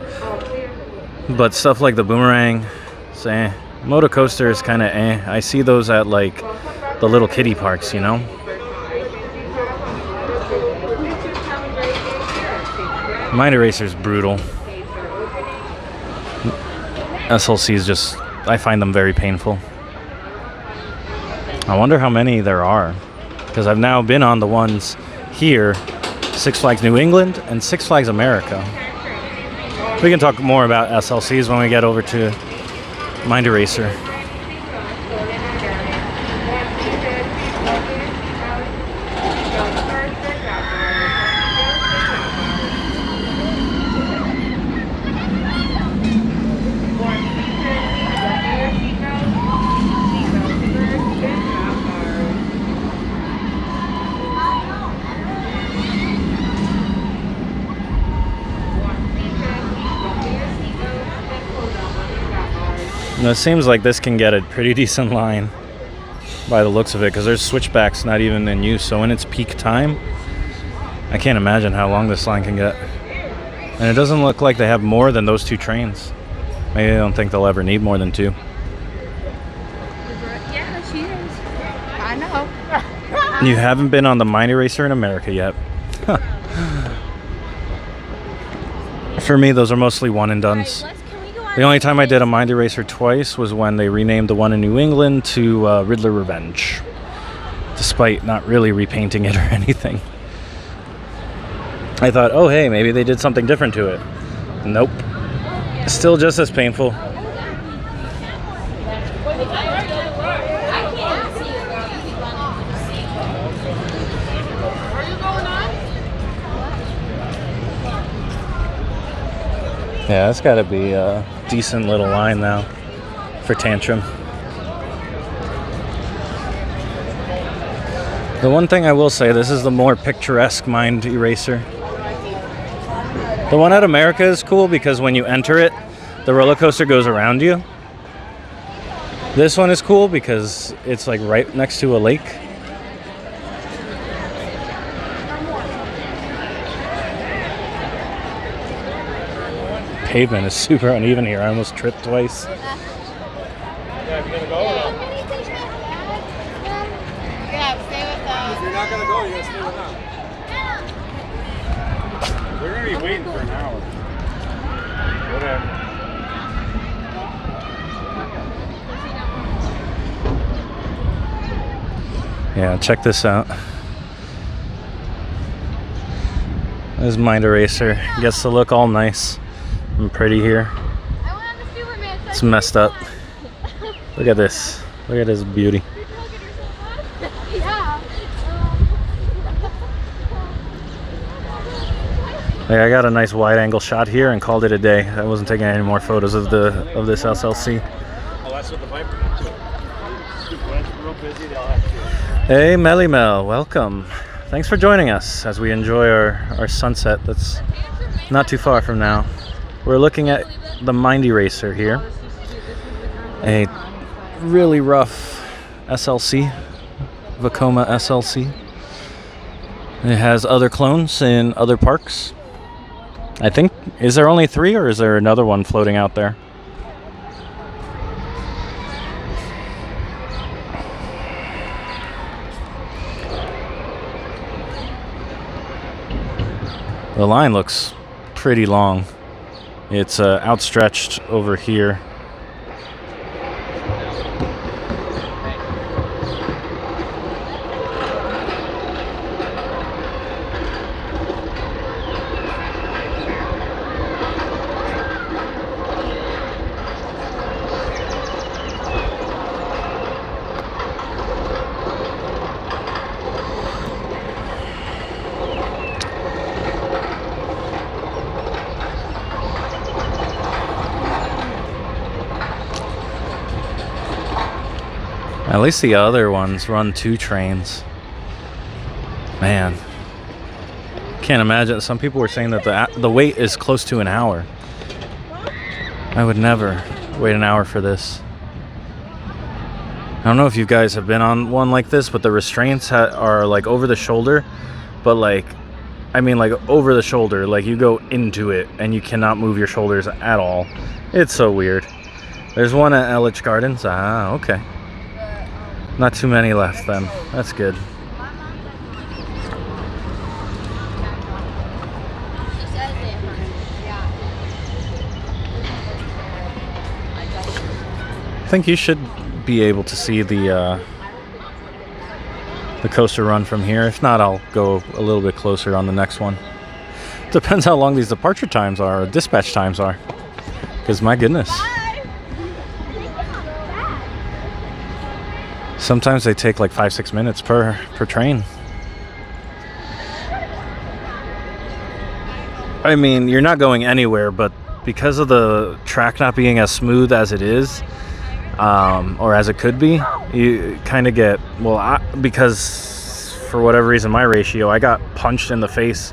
But stuff like the Boomerang, say, Moto Coaster is kind of eh. I see those at like the little kiddie parks, you know? Mind Eraser's brutal. SLC is just, I find them very painful. I wonder how many there are, because I've now been on the ones here, Six Flags New England and Six Flags America. We can talk more about SLCs when we get over to Mind Eraser. It seems like this can get a pretty decent line by the looks of it, because there's switchbacks not even in use. So in its peak time, I can't imagine how long this line can get. And it doesn't look like they have more than those 2 trains. Maybe they don't think they'll ever need more than 2. Yeah, she is. I know. You haven't been on the Mind Eraser in America yet. For me, those are mostly one and dones. The only time I did a Mind Eraser twice was when they renamed the one in New England to Riddler Revenge, despite not really repainting it or anything. I thought, oh hey, maybe they did something different to it. Nope. Still just as painful. Yeah, that's got to be a decent little line now for Tantrum. The one thing I will say, this is the more picturesque Mind Eraser. The one at America is cool because when you enter it, the roller coaster goes around you. This one is cool because it's like right next to a lake. Pavement is super uneven here. I almost tripped twice. Yeah, if you're gonna go or not? Yeah, stay with us. If you're not gonna go, you gotta stay with us. We're gonna be waiting for an hour. Whatever. Yeah, check this out. This Mind Eraser gets to look all nice and pretty here. It's messed up. Look at this. Look at this beauty. Hey, I got a nice wide angle shot here and called it a day. I wasn't taking any more photos of this SLC. Oh, that's what the Viper did too. When it's real busy, they'll have to. Hey Melly Mel, welcome. Thanks for joining us as we enjoy our sunset that's not too far from now. We're looking at the Mind Eraser here. A really rough SLC, Vekoma SLC. It has other clones in other parks. I think, is there only 3 or is there another one floating out there? The line looks pretty long. It's outstretched over here. At least the other ones run 2 trains. Man, can't imagine. Some people were saying that the wait is close to an hour. I would never wait an hour for this. I don't know if you guys have been on one like this, but the restraints are like over the shoulder, but like, I mean like over the shoulder, like you go into it and you cannot move your shoulders at all. It's so weird. There's one at Ellich Gardens. Ah, okay. Not too many left then. That's good. I think you should be able to see the coaster run from here. If not, I'll go a little bit closer on the next one. Depends how long these departure times are, or dispatch times are. Because my goodness. Sometimes they take like 5-6 minutes per train. I mean, you're not going anywhere, but because of the track not being as smooth as it is, or as it could be, you kind of get, well, because for whatever reason, my ratio, I got punched in the face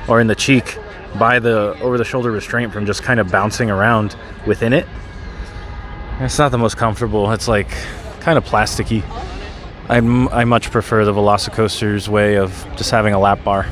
or in the cheek by the over-the-shoulder restraint from just kind of bouncing around within it. It's not the most comfortable. It's like kind of plasticky. I much prefer the Velocicoaster's way of just having a lap bar.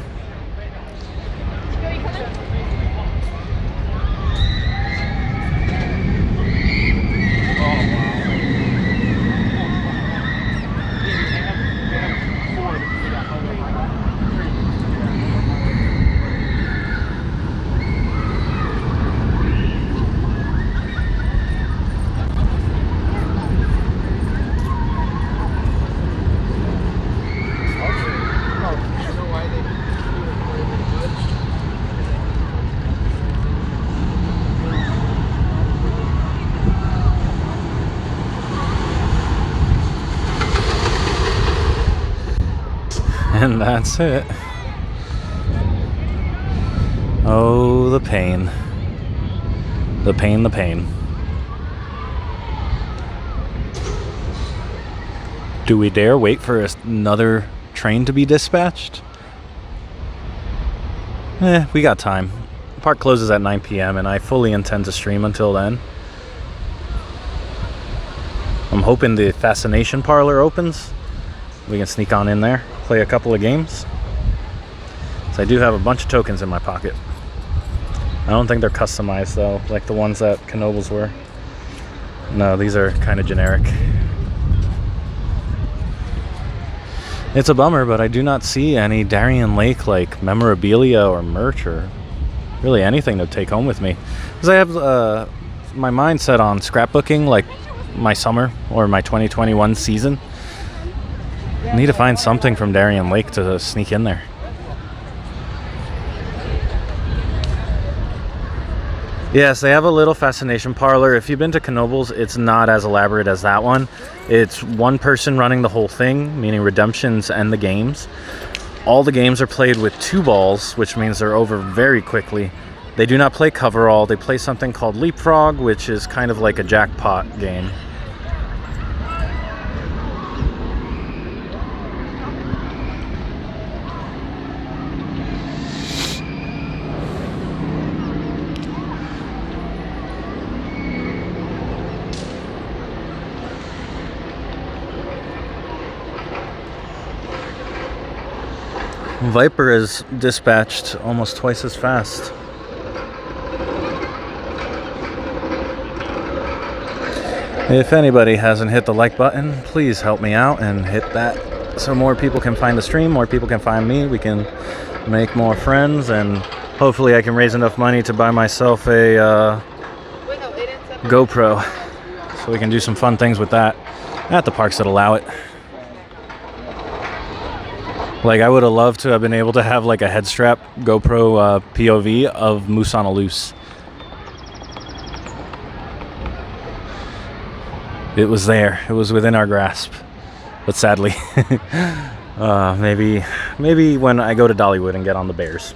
And that's it. Oh, the pain. The pain, the pain. Do we dare wait for another train to be dispatched? We got time. The park closes at 9 p.m. and I fully intend to stream until then. I'm hoping the Fascination Parlor opens. We can sneak on in there, play a couple of games. So I do have a bunch of tokens in my pocket. I don't think they're customized though, like the ones that Knoebels were. No, these are kind of generic. It's a bummer, but I do not see any Darien Lake like memorabilia or merch or really anything to take home with me. Because I have my mind set on scrapbooking like my summer or my 2021 season. I need to find something from Darien Lake to sneak in there. Yes, they have a little Fascination Parlor. If you've been to Knoebels, it's not as elaborate as that one. It's one person running the whole thing, meaning redemptions and the games. All the games are played with 2 balls, which means they're over very quickly. They do not play coverall. They play something called Leapfrog, which is kind of like a jackpot game. Viper is dispatched almost twice as fast. If anybody hasn't hit the like button, please help me out and hit that so more people can find the stream, more people can find me, we can make more friends, and hopefully I can raise enough money to buy myself a GoPro so we can do some fun things with that at the parks that allow it. Like, I would have loved to have been able to have like a head strap GoPro POV of Moose on a Loose. It was there. It was within our grasp. But sadly, maybe when I go to Dollywood and get on the Bears.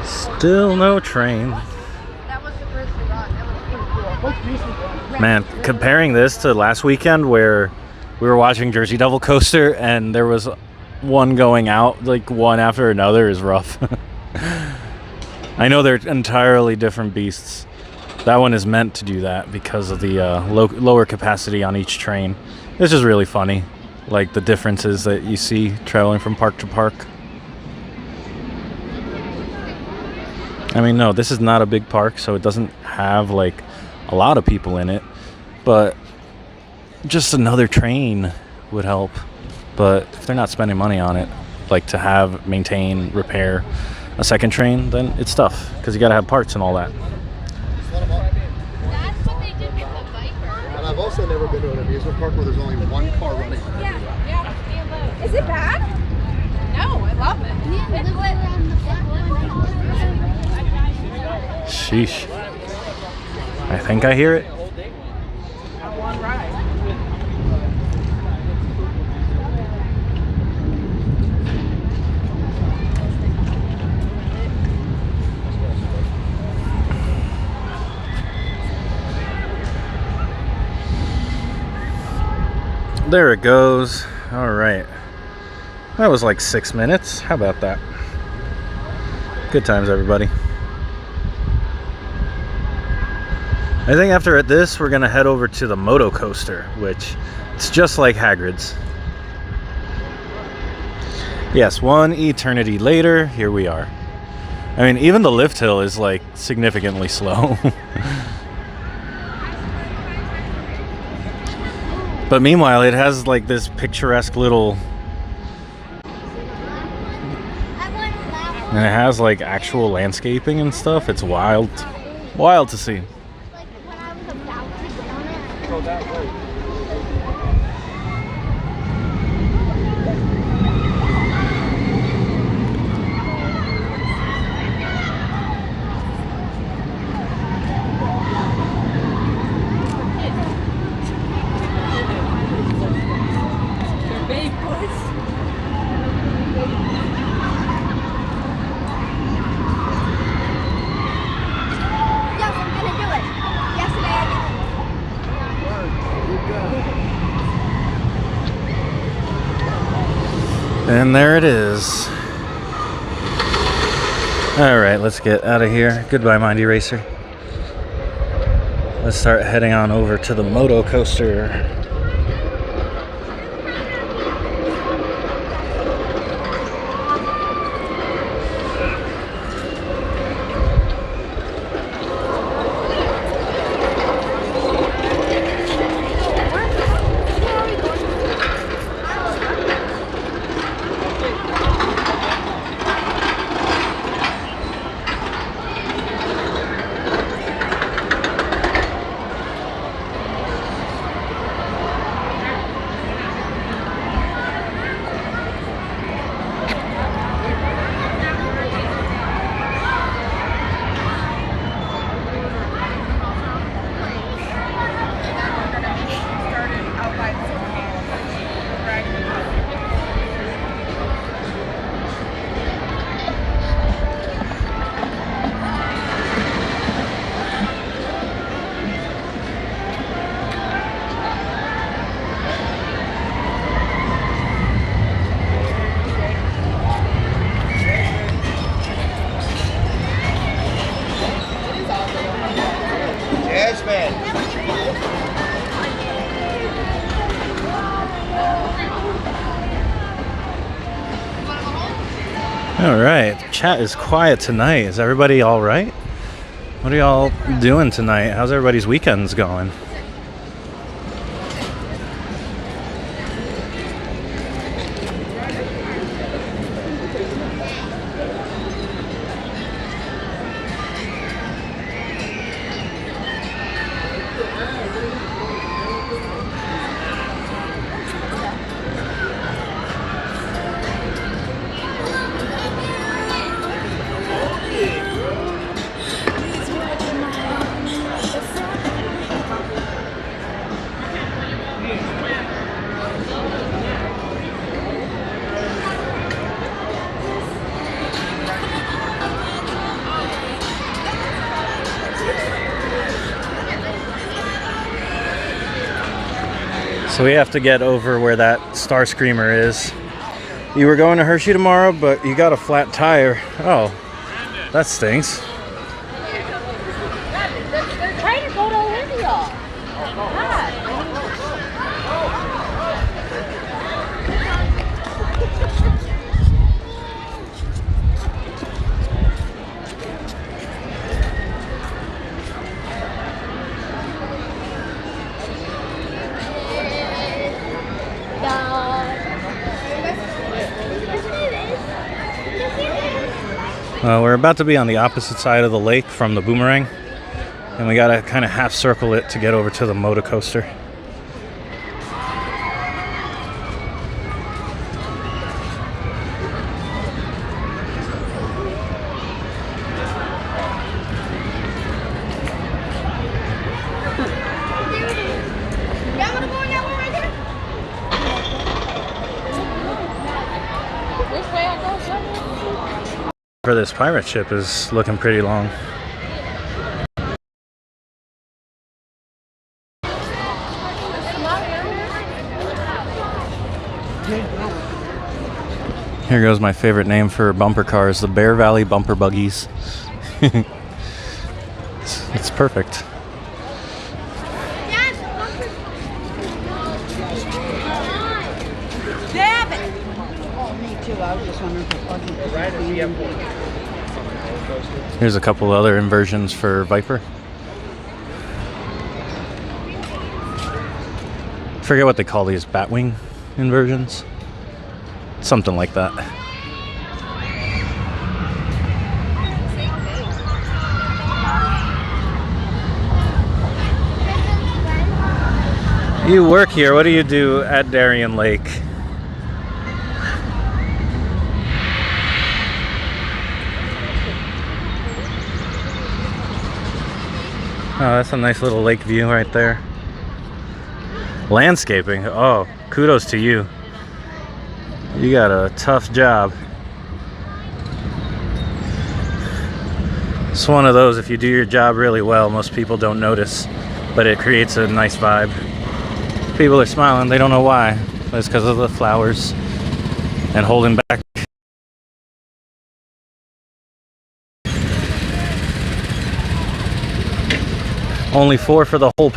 Still no train. Man, comparing this to last weekend where we were watching Jersey Devil Coaster and there was one going out, like one after another, is rough. I know they're entirely different beasts. That one is meant to do that because of the lower capacity on each train. It's just really funny, like the differences that you see traveling from park to park. I mean, no, this is not a big park, so it doesn't have like a lot of people in it, but just another train would help. But if they're not spending money on it, like to have, maintain, repair a second train, then it's tough because you got to have parts and all that. That's what they did with the Viper. And I've also never been to an amusement park where there's only one car running. Yeah. Is it bad? No, I love it. Sheesh. I think I hear it. There it goes. All right. That was like 6 minutes. How about that? Good times, everybody. I think after this, we're going to head over to the Moto Coaster, which it's just like Hagrid's. Yes, one eternity later, here we are. I mean, even the lift hill is like significantly slow. But meanwhile, it has like this picturesque little... And it has like actual landscaping and stuff. It's wild. Wild to see. Like when I was about to get on it. Go that way. Yes, I'm gonna do it. Yesterday I did it. And there it is. Alright, let's get out of here. Goodbye, Mindy Racer. Let's start heading on over to the Moto Coaster. Yes, man. All right, chat is quiet tonight. Is everybody all right? What are y'all doing tonight? How's everybody's weekends going? So we have to get over where that Star Screamer is. You were going to Hershey tomorrow, but you got a flat tire. Oh, that stinks. They're trying to go to Olivia. We're about to be on the opposite side of the lake from the boomerang, and we gotta kind of half circle it to get over to the Moto Coaster. For this pirate ship is looking pretty long. Here goes my favorite name for bumper cars, the Bear Valley Bumper Buggies. It's perfect. Here's a couple other inversions for Viper. Forget what they call these, Batwing inversions? Something like that. You work here, what do you do at Darien Lake? Oh, that's a nice little lake view right there. Landscaping. Oh, kudos to you. You got a tough job. It's one of those, if you do your job really well, most people don't notice, but it creates a nice vibe. People are smiling, they don't know why. It's because of the flowers and holding back. Only 4 for the whole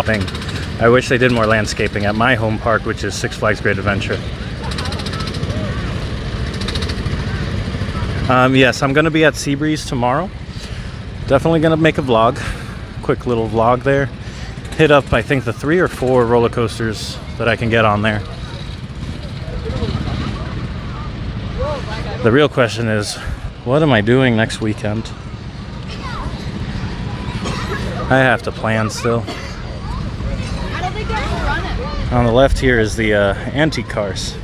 thing. I wish they did more landscaping at my home park, which is Six Flags Great Adventure. Yes, I'm going to be at Seabreeze tomorrow. Definitely going to make a vlog. Quick little vlog there. Hit up, I think, the 3 or 4 roller coasters that I can get on there. The real question is, what am I doing next weekend? I have to plan still. I don't think they can run it. On the left here is the antique cars.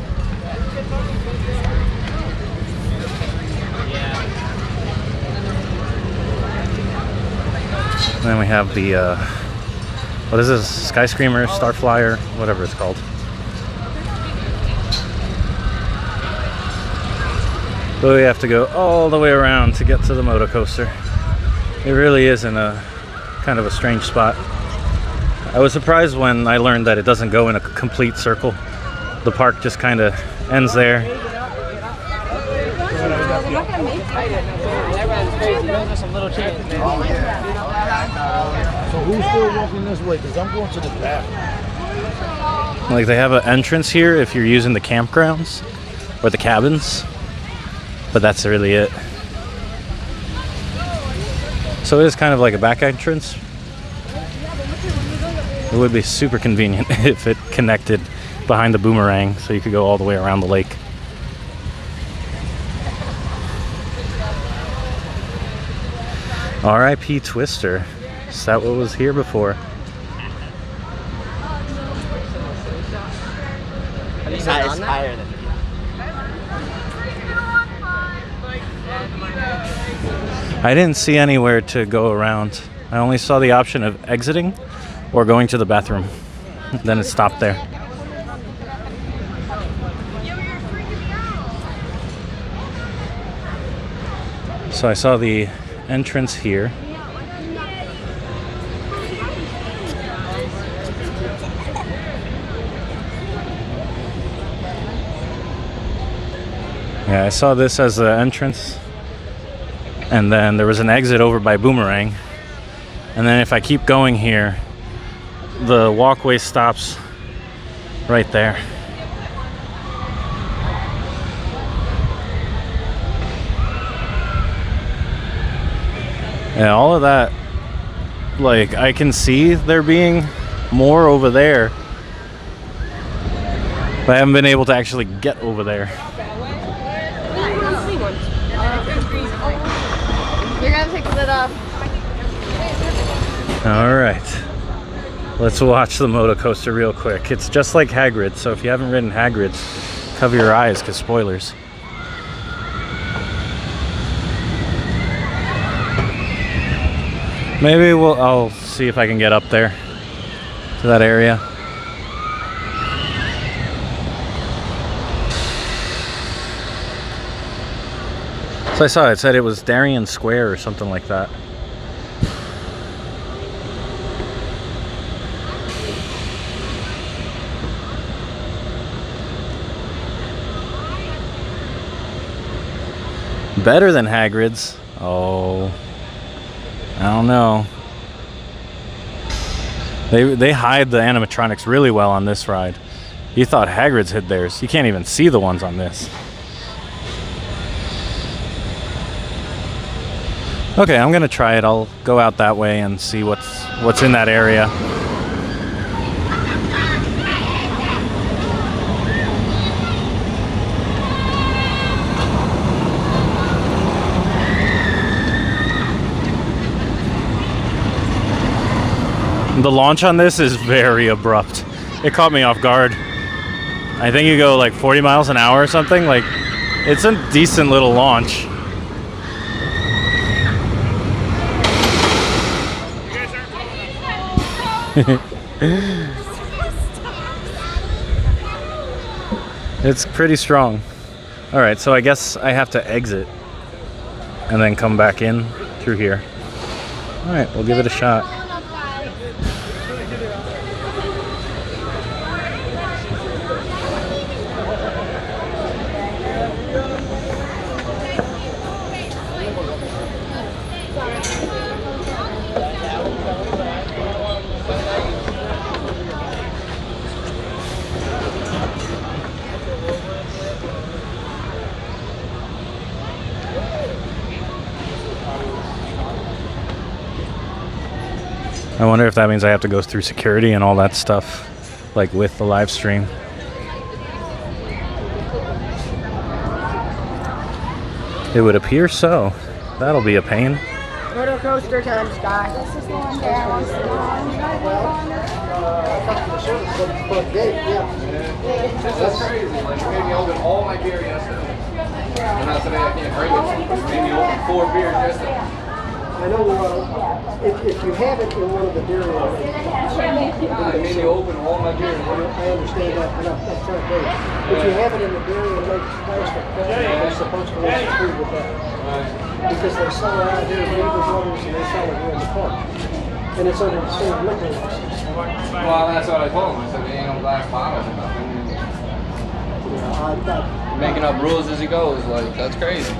And then we have the, what is this? Skyscreamer, Starflyer, whatever it's called. But we have to go all the way around to get to the Moto Coaster. It really is in a kind of a strange spot. I was surprised when I learned that it doesn't go in a complete circle. The park just kind of ends there. So who's still walking this way? Because I'm going to the back. Like, they have an entrance here if you're using the campgrounds or the cabins, but that's really it. So it is kind of like a back entrance. It would be super convenient if it connected behind the boomerang so you could go all the way around the lake. R.I.P. Twister. Is that what was here before? It's higher than I didn't see anywhere to go around. I only saw the option of exiting or going to the bathroom. Then it stopped there. So I saw the entrance here. Yeah, I saw this as the entrance. And then there was an exit over by Boomerang. And then if I keep going here, the walkway stops right there. And all of that, like, I can see there being more over there, but I haven't been able to actually get over there. You're gonna take the lid off. All right, let's watch the Moto Coaster real quick. It's just like Hagrid, so if you haven't ridden Hagrid's, cover your eyes because spoilers. Maybe I'll see if I can get up there to that area. So I saw it said it was Darien Square or something like that. Better than Hagrid's. Oh, I don't know. They hide the animatronics really well on this ride. You thought Hagrid's hid theirs. You can't even see the ones on this. Okay, I'm gonna try it. I'll go out that way and see what's in that area. The launch on this is very abrupt. It caught me off guard. I think you go like 40 miles an hour or something. Like, it's a decent little launch. It's pretty strong. All right, so I guess I have to exit and then come back in through here. All right, we'll give it a shot. I wonder if that means I have to go through security and all that stuff, like with the live stream. It would appear so. That'll be a pain. Moto Coaster time, Sky. This is the one there. That's crazy. Like, you made me open all my beer yesterday. And not today, I can't drink it. You made me open 4 beers yesterday. I know if you have it in one of the dairy lines, I made me open all my beer. I understand that, and that's not great. If you have it in the dairy lake plastic, they're supposed to disagree with that. Because they sell it out there in David Brothers and they sell it here in the park. And it's under the same liquor license. Well, that's what I told him. I said, there ain't no glass bottles or nothing. Making up rules as he goes, like, that's crazy.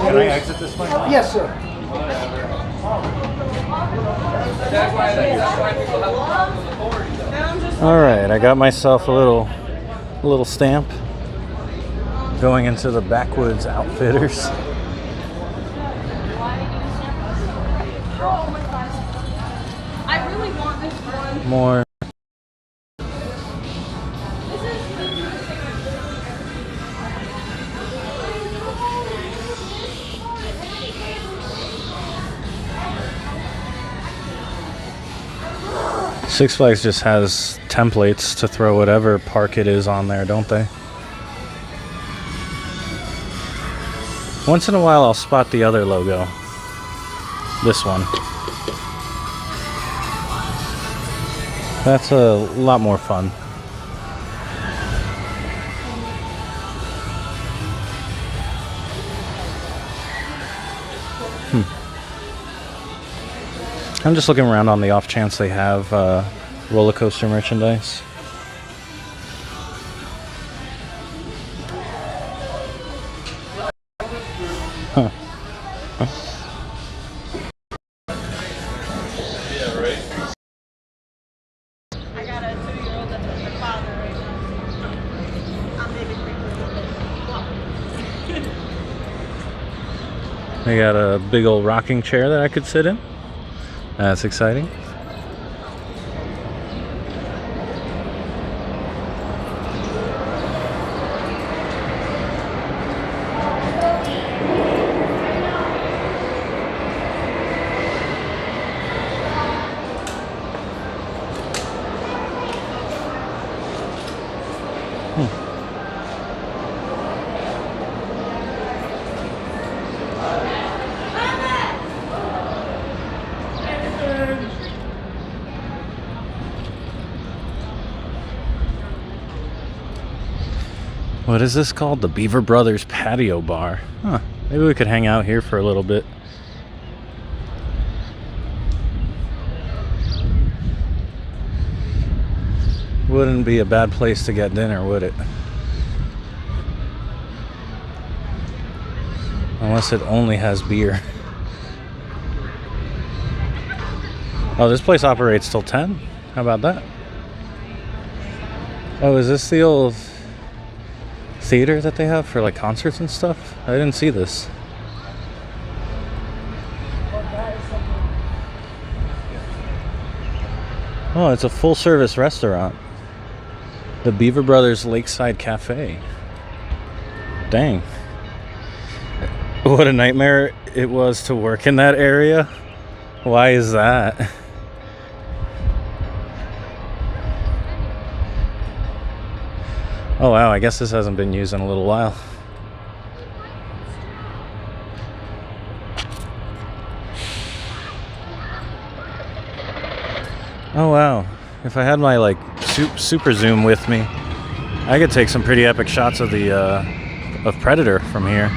Can I exit this one? Yes, sir. That's why people have a problem with authority, though. All right, I got myself a little stamp going into the Backwoods Outfitters. I really want this one. More. Six Flags just has templates to throw whatever park it is on there, don't they? Once in a while I'll spot the other logo. This one. That's a lot more fun. I'm just looking around on the off chance they have roller coaster merchandise. I got a 2-year-old that's with her father right now. I'm maybe 3 years old. They got a big old rocking chair that I could sit in. That's exciting. What is this called? The Beaver Brothers Patio Bar. Huh. Maybe we could hang out here for a little bit. Wouldn't be a bad place to get dinner, would it? Unless it only has beer. Oh, this place operates till 10? How about that? Oh, is this the old theater that they have for like concerts and stuff? I didn't see this. Oh, it's a full service restaurant. The Beaver Brothers Lakeside Cafe. Dang. What a nightmare it was to work in that area. Why is that? Oh wow, I guess this hasn't been used in a little while. Oh wow, if I had my like super zoom with me, I could take some pretty epic shots of the of Predator from here.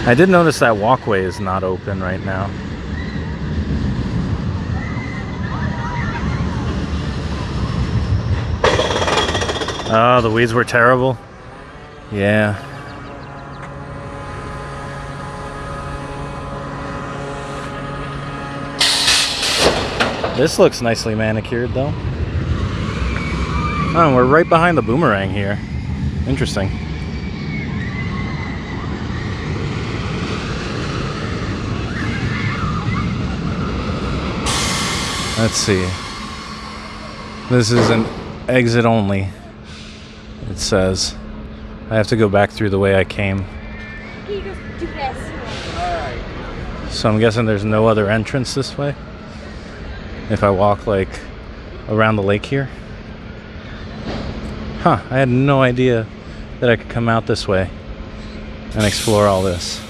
I did notice that walkway is not open right now. Oh, the weeds were terrible. Yeah. This looks nicely manicured though. Oh, we're right behind the boomerang here. Interesting. Let's see. This is an exit only. It says I have to go back through the way I came. You just do this. So I'm guessing there's no other entrance this way if I walk like around the lake here. Huh, I had no idea that I could come out this way and explore all this.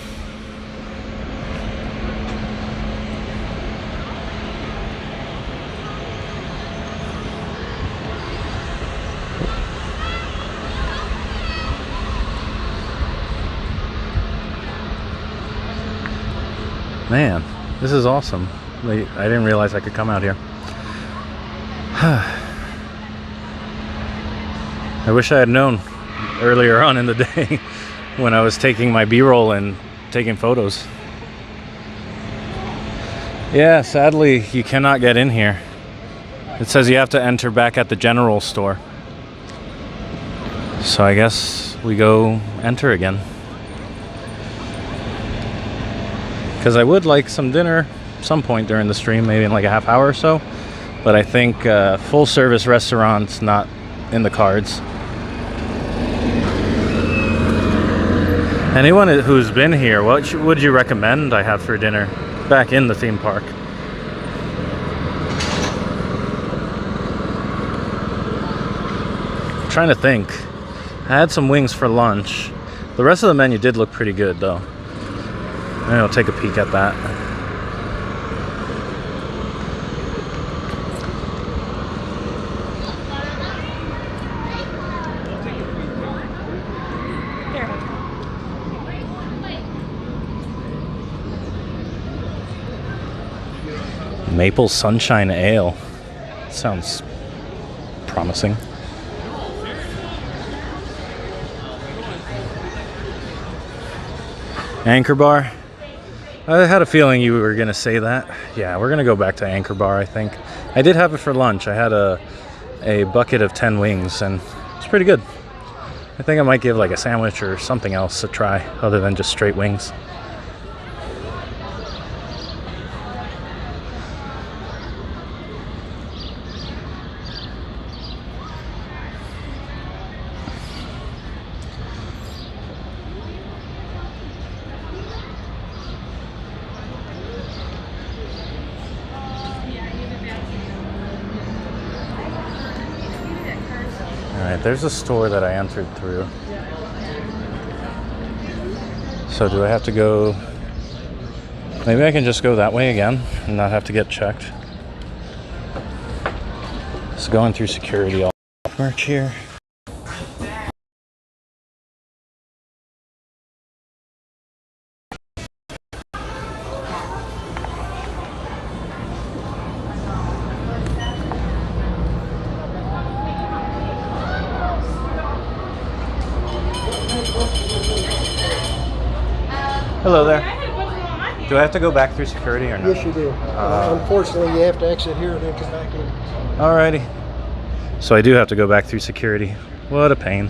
Man, this is awesome. I didn't realize I could come out here. I wish I had known earlier on in the day when I was taking my B-roll and taking photos. Yeah, sadly, you cannot get in here. It says you have to enter back at the general store. So I guess we go enter again. Because I would like some dinner some point during the stream, maybe in like a half hour or so. But I think full service restaurants not in the cards. Anyone who's been here, what would you recommend I have for dinner back in the theme park? I'm trying to think. I had some wings for lunch. The rest of the menu did look pretty good though. Maybe I'll take a peek at that. Maple Sunshine Ale. Sounds promising. Anchor Bar. I had a feeling you were gonna say that. Yeah, we're gonna go back to Anchor Bar, I think. I did have it for lunch. I had a bucket of 10 wings, and it's pretty good. I think I might give like a sandwich or something else a try other than just straight wings. Alright, there's a store that I entered through. So do I have to go? Maybe I can just go that way again and not have to get checked. Just going through security, all merch here. Hello there. Do I have to go back through security or not? Yes, you do. Unfortunately, you have to exit here and then come back in. Alrighty. So I do have to go back through security. What a pain.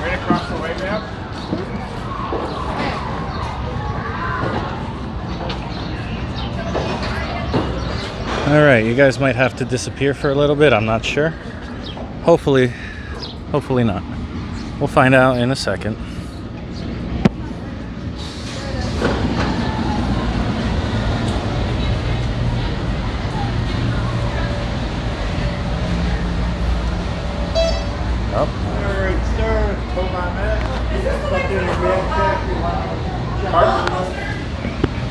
Right across the way, ma'am. Alright, you guys might have to disappear for a little bit. I'm not sure. Hopefully not. We'll find out in a second. Oh. Alright, sir. Hold on that.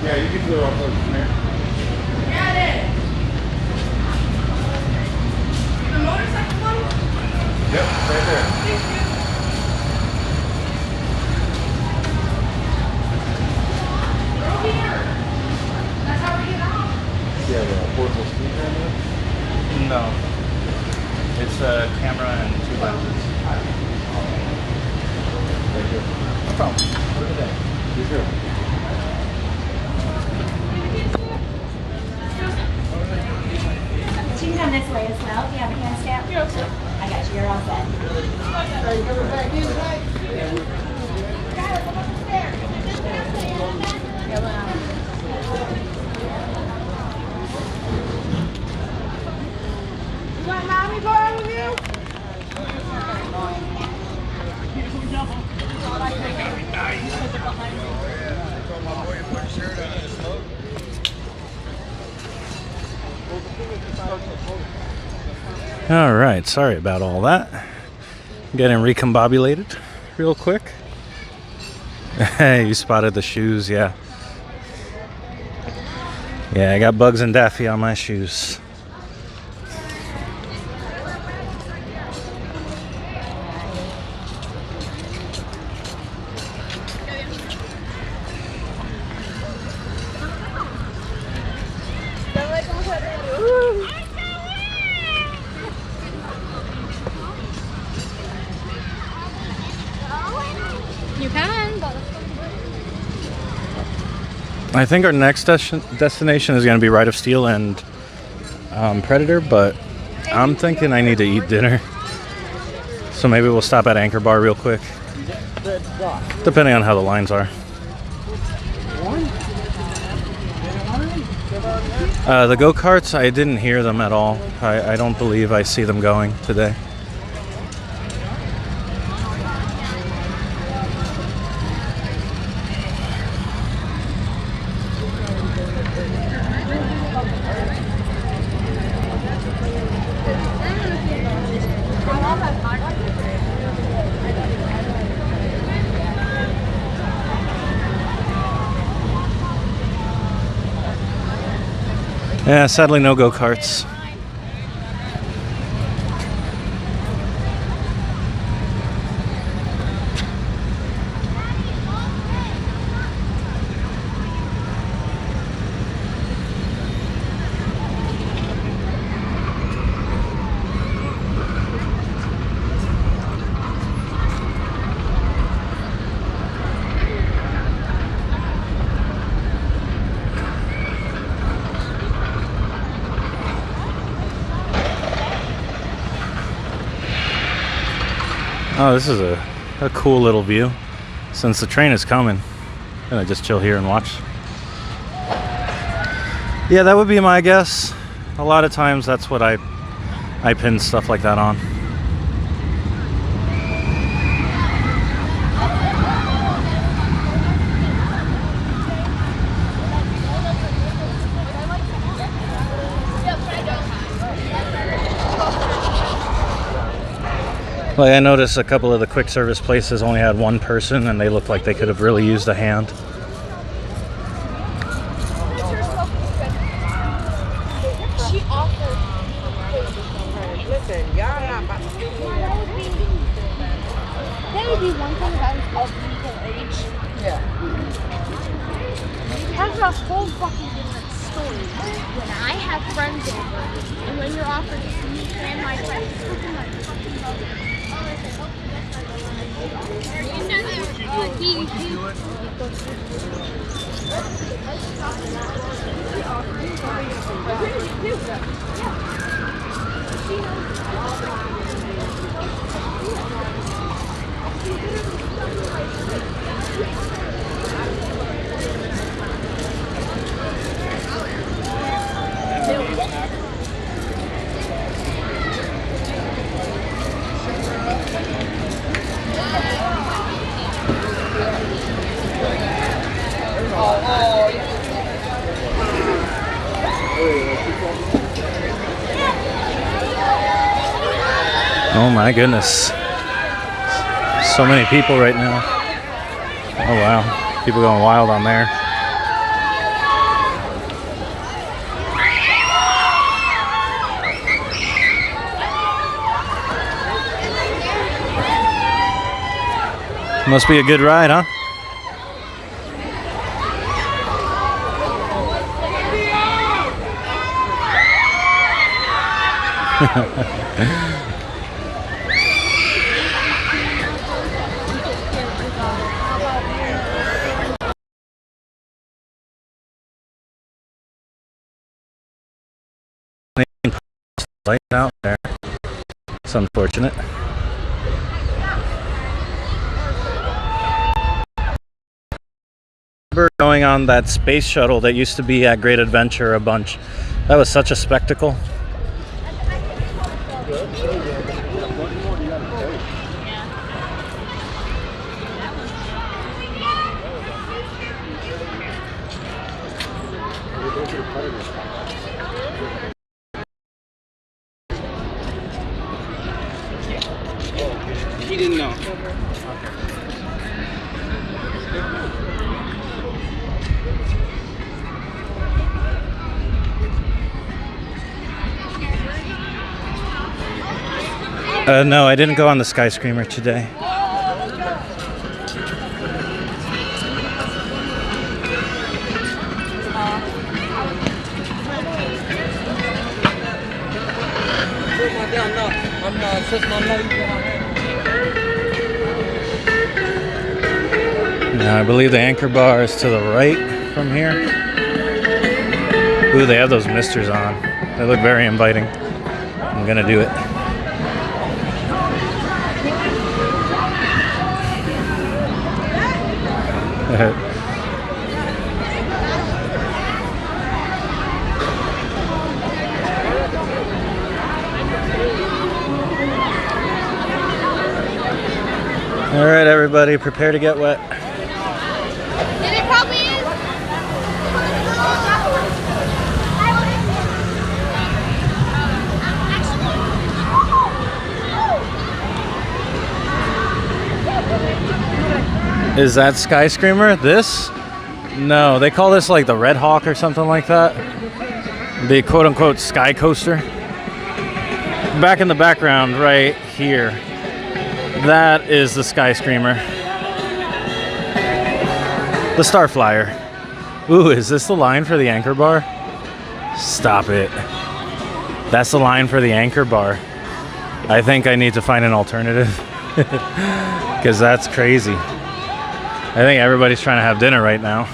Yeah, you can do it on those from there. Yep, right there. Yeah, the portable speaker in there? No. It's a camera and 2 lenses. Thank you. No problem. Have a good day. You too. You can come this way as well. Do you have a hand stamp? Yes. I got you. You're all set. Are you coming back in tonight? You want mommy going with you? All right, sorry about all that. Getting recombobulated real quick. Hey, you spotted the shoes, yeah. Yeah, I got Bugs and Daffy on my shoes. You can, but I think our next destination is going to be Ride of Steel and Predator, but I'm thinking I need to eat dinner. So maybe we'll stop at Anchor Bar real quick. Depending on how the lines are. The go-karts, I didn't hear them at all. I don't believe I see them going today. Yeah, sadly no go-karts. Oh, this is a cool little view. Since the train is coming, I'm gonna just chill here and watch. Yeah, that would be my guess. A lot of times that's what I pin stuff like that on. Like I noticed a couple of the quick service places only had one person and they looked like they could have really used a hand. She offered. Listen, y'all not about to That would be one thing about of legal age. Yeah. That's a whole fucking different story. When I have friends over, and when you're offered to meet and my friends, it's looking like fucking love. Oh my goodness. So many people right now. Oh wow. People going wild on there. Must be a good ride, huh? Light out there. It's unfortunate. Remember going on that space shuttle that used to be at Great Adventure a bunch. That was such a spectacle. He didn't know. No, I didn't go on the Skyscreamer today. Now, I believe the anchor bar is to the right from here. Ooh, they have those misters on. They look very inviting. I'm gonna do it. All right, everybody, prepare to get wet. And it probably is. Is that Skyscreamer? This? No, they call this like the Red Hawk or something like that. The quote-unquote Sky Coaster. Back in the background, right here. That is the Skyscreamer. The Starflyer. Ooh, is this the line for the anchor bar? Stop it. That's the line for the anchor bar. I think I need to find an alternative. Because that's crazy. I think everybody's trying to have dinner right now.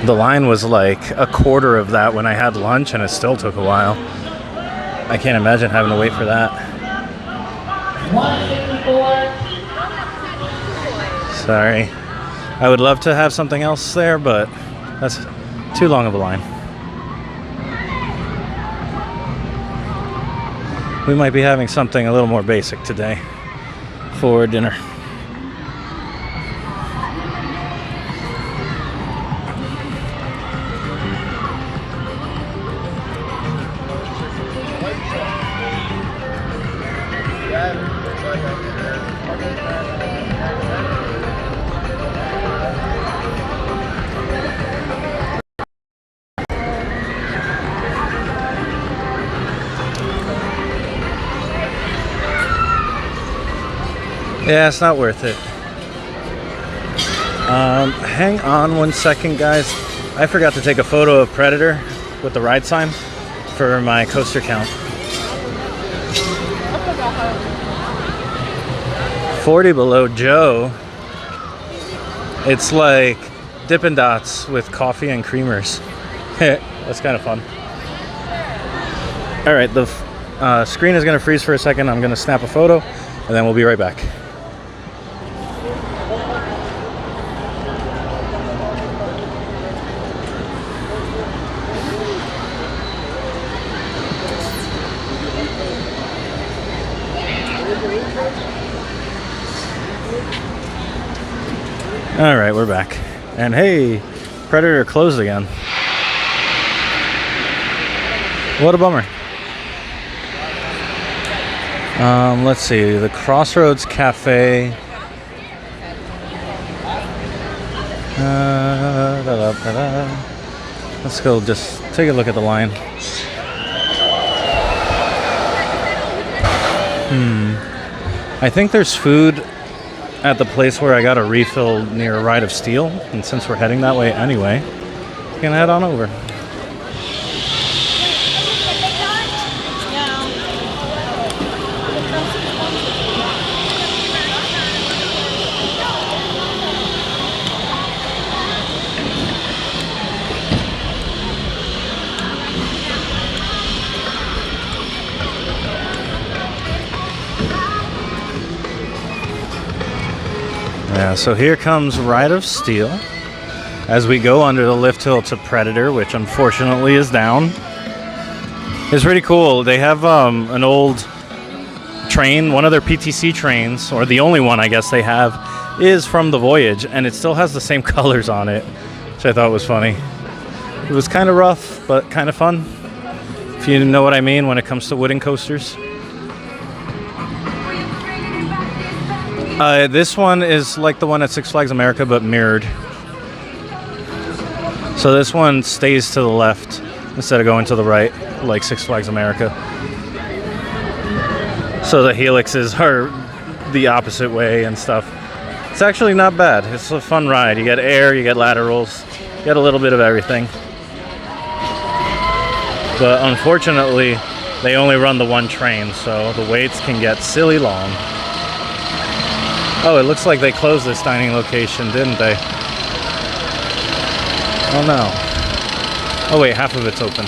The line was like a quarter of that when I had lunch, and it still took a while. I can't imagine having to wait for that. 154. Sorry. I would love to have something else there, but that's too long of a line. We might be having something a little more basic today for dinner. Yeah, it's not worth it. Hang on one second, guys. I forgot to take a photo of Predator with the ride sign for my coaster count. 40 Below Joe. It's like Dippin' Dots with coffee and creamers. That's kind of fun. All right, the screen is going to freeze for a second. I'm going to snap a photo, and then we'll be right back. All right, we're back. And hey, Predator closed again. What a bummer. Let's see, the Crossroads Cafe. Let's go just take a look at the line. I think there's food at the place where I got a refill near Ride of Steel, and since we're heading that way anyway, we can head on over. Yeah, so here comes Ride of Steel as we go under the lift hill to Predator, which unfortunately is down. It's pretty cool. They have an old train, one of their PTC trains, or the only one I guess they have, is from the Voyage, and it still has the same colors on it, which I thought was funny. It was kind of rough, but kind of fun, if you know what I mean when it comes to wooden coasters. This one is like the one at Six Flags America, but mirrored. So this one stays to the left instead of going to the right, like Six Flags America. So the helixes are the opposite way and stuff. It's actually not bad. It's a fun ride. You get air, you get laterals, you get a little bit of everything. But unfortunately, they only run the one train, so the waits can get silly long. Oh, it looks like they closed this dining location, didn't they? Oh no. Oh wait, half of it's open.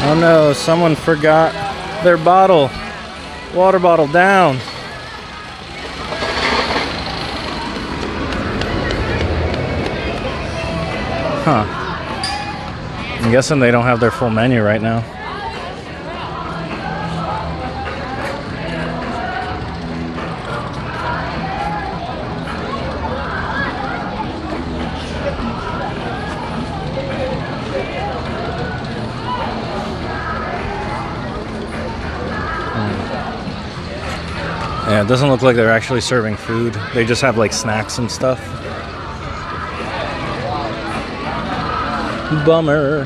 Oh no, someone forgot their bottle. Water bottle down. Huh. I'm guessing they don't have their full menu right now. Yeah, it doesn't look like they're actually serving food. They just have like snacks and stuff. Bummer.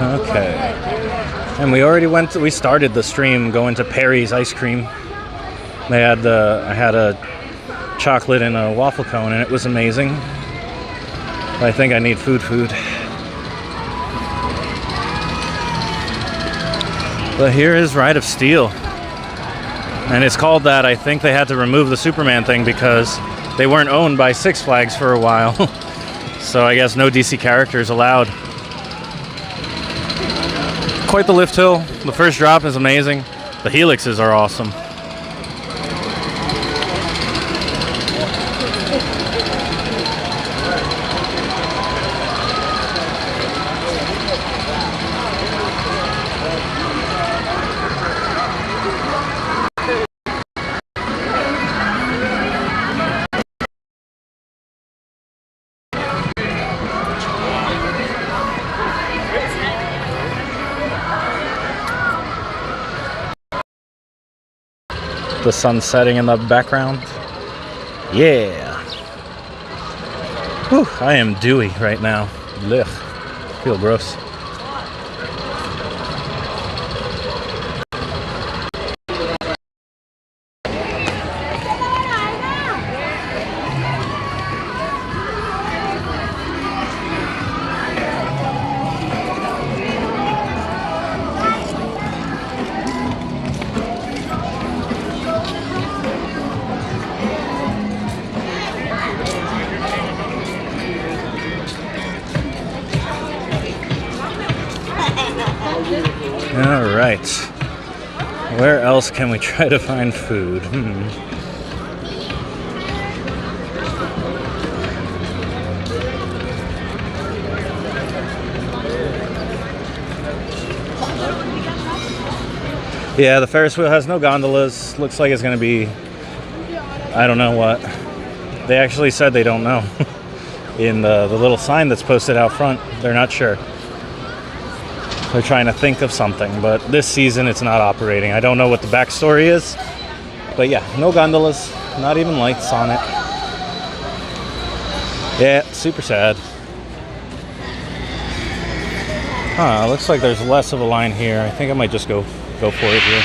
Okay. And we started the stream going to Perry's ice cream. I had a chocolate in a waffle cone, and it was amazing. I think I need food. But here is Ride of Steel. And it's called that. I think they had to remove the Superman thing because they weren't owned by Six Flags for a while. So I guess no DC characters allowed. Quite the lift hill. The first drop is amazing. The helixes are awesome. The sun setting in the background. Yeah. Whew, I am dewy right now. Ugh. Feel gross. All right. Where else can we try to find food? Yeah, the Ferris wheel has no gondolas. Looks like it's going to be, I don't know what. They actually said they don't know. In the little sign that's posted out front, they're not sure. They're trying to think of something, but this season it's not operating. I don't know what the backstory is, but yeah, no gondolas, not even lights on it. Yeah, super sad. Huh, looks like there's less of a line here. I think I might just go for it here.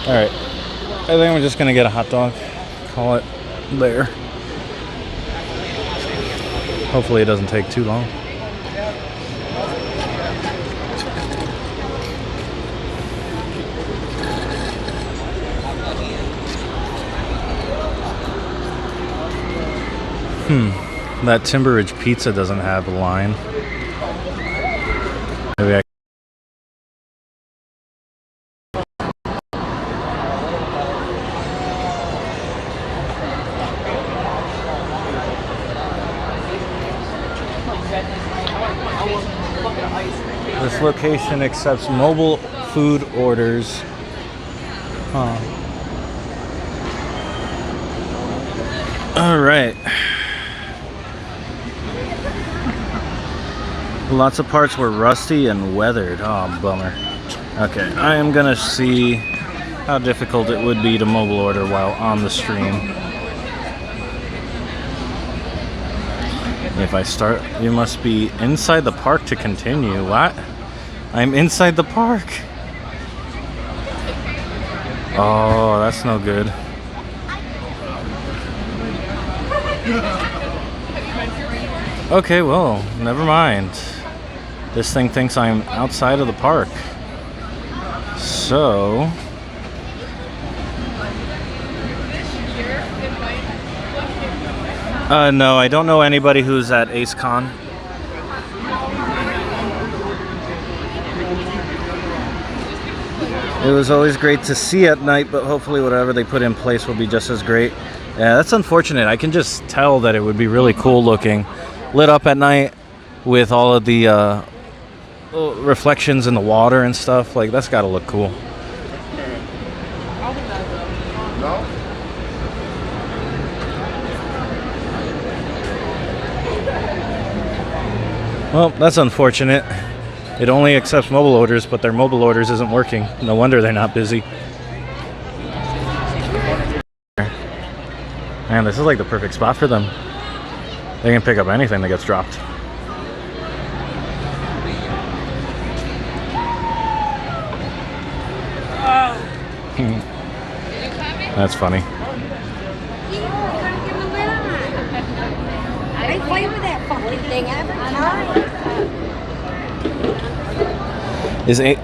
All right, I think I'm just gonna get a hot dog, call it there. Hopefully it doesn't take too long. That Timber Ridge pizza doesn't have a line. Maybe I This location accepts mobile food orders. Huh. All right. Lots of parts were rusty and weathered. Oh, bummer. Okay, I am gonna see how difficult it would be to mobile order while on the stream. If I start, you must be inside the park to continue. What? I'm inside the park. Oh, that's no good. Okay, well, never mind. This thing thinks I'm outside of the park. So... no, I don't know anybody who's at AceCon. It was always great to see at night, but hopefully whatever they put in place will be just as great. Yeah, that's unfortunate. I can just tell that it would be really cool looking, lit up at night with all of the reflections in the water and stuff. Like, that's gotta look cool. Well, that's unfortunate. It only accepts mobile orders, but their mobile orders isn't working. No wonder they're not busy. Man, this is like the perfect spot for them. They can pick up anything that gets dropped. That's funny. I play with that fucking thing every time.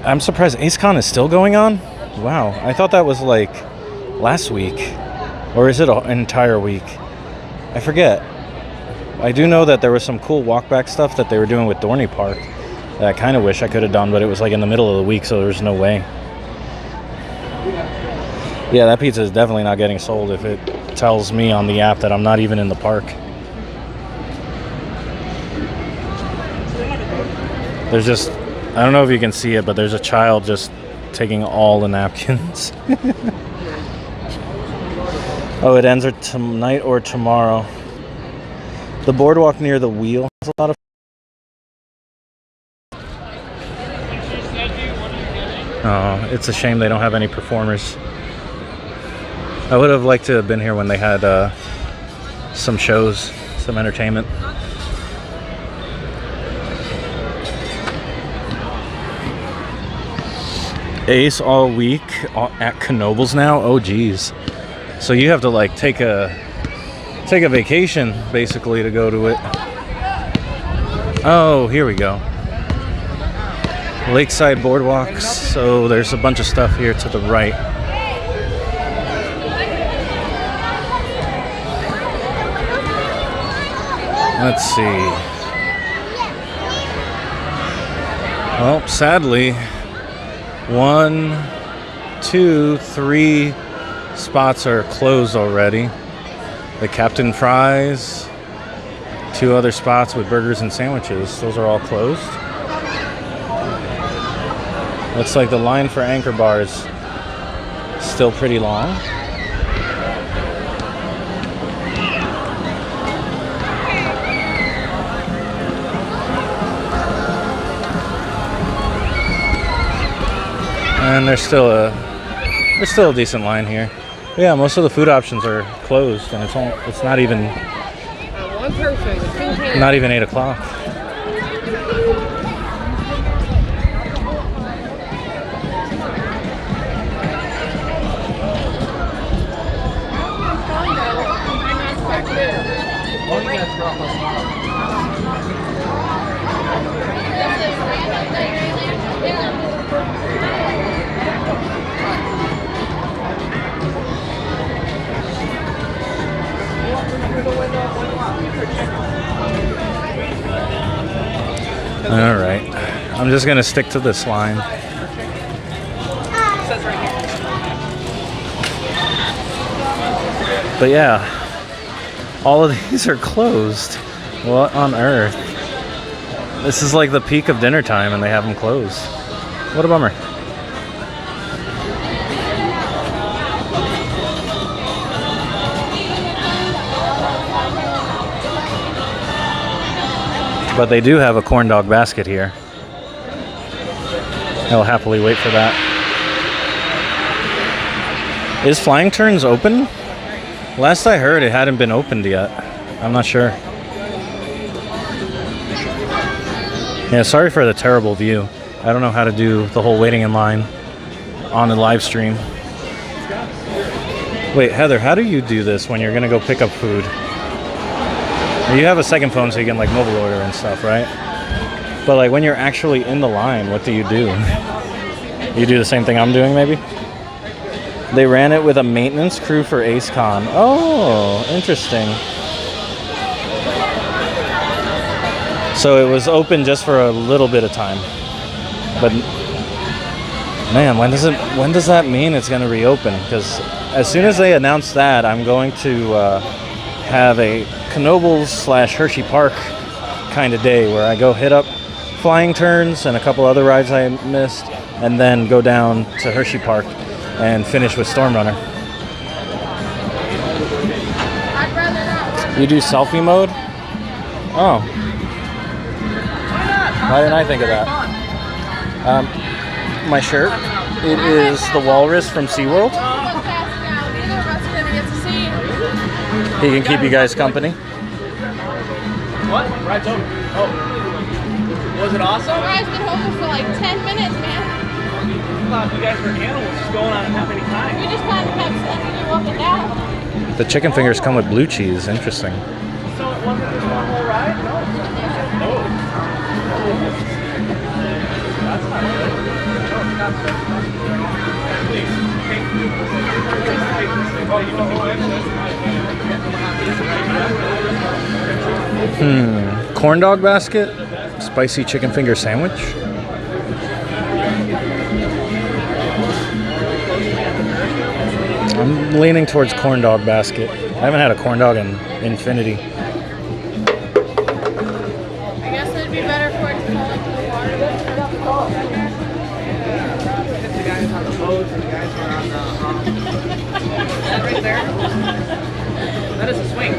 I'm surprised AceCon is still going on. Wow, I thought that was like last week, or is it an entire week? I forget. I do know that there was some cool walkback stuff that they were doing with Dorney Park that I kind of wish I could have done, but it was like in the middle of the week, so there was no way. Yeah, that pizza is definitely not getting sold if it tells me on the app that I'm not even in the park. There's just, I don't know if you can see it, but there's a child just taking all the napkins. Oh, it ends tonight or tomorrow. The boardwalk near the wheel has a lot of... Oh, it's a shame they don't have any performers. I would have liked to have been here when they had some shows, some entertainment. Ace all week at Knoebels now? Oh geez. So you have to like take a vacation basically to go to it. Oh, here we go. Lakeside boardwalks. So there's a bunch of stuff here to the right. Let's see. Well, sadly, 1, 2, 3 spots are closed already. The Captain Fries, 2 other spots with burgers and sandwiches. Those are all closed. Looks like the line for Anchor Bar is still pretty long. And there's still a decent line here. But yeah, most of the food options are closed, and it's not even 8 o'clock. All right, I'm just gonna stick to this line. But yeah, all of these are closed. What on earth? This is like the peak of dinner time and they have them closed. What a bummer. But they do have a corn dog basket here. I'll happily wait for that. Is Flying Turns open? Last I heard, it hadn't been opened yet. I'm not sure. Yeah, sorry for the terrible view. I don't know how to do the whole waiting in line on the live stream. Wait, Heather, how do you do this when you're gonna go pick up food? You have a second phone so you can like mobile order and stuff, right? But like when you're actually in the line, what do? You do the same thing I'm doing maybe? They ran it with a maintenance crew for AceCon. Oh, interesting. So it was open just for a little bit of time. But man, when does that mean it's gonna reopen? Because as soon as they announce that, I'm going to have a Knoebels / Hershey Park kind of day where I go hit up Flying Turns and a couple other rides I missed, and then go down to Hershey Park and finish with Storm Runner. You do selfie mode? Oh. Why didn't I think of that? My shirt. It is the walrus from SeaWorld. He can keep you guys company. What? Right over. Oh. Was it awesome? I've been home for like 10 minutes, man. I thought you guys were animals just going on that many times. We just kind of kept sending you up and down. The chicken fingers come with blue cheese. Interesting. So it wasn't just one whole ride? No. Oh. That's not good. Corn dog basket, spicy chicken finger sandwich. I'm leaning towards corn dog basket. I haven't had a corn dog in infinity. I guess it'd be better for it to fall into the water. The guys on the boats and the guys who are on the that right there. That is a swing.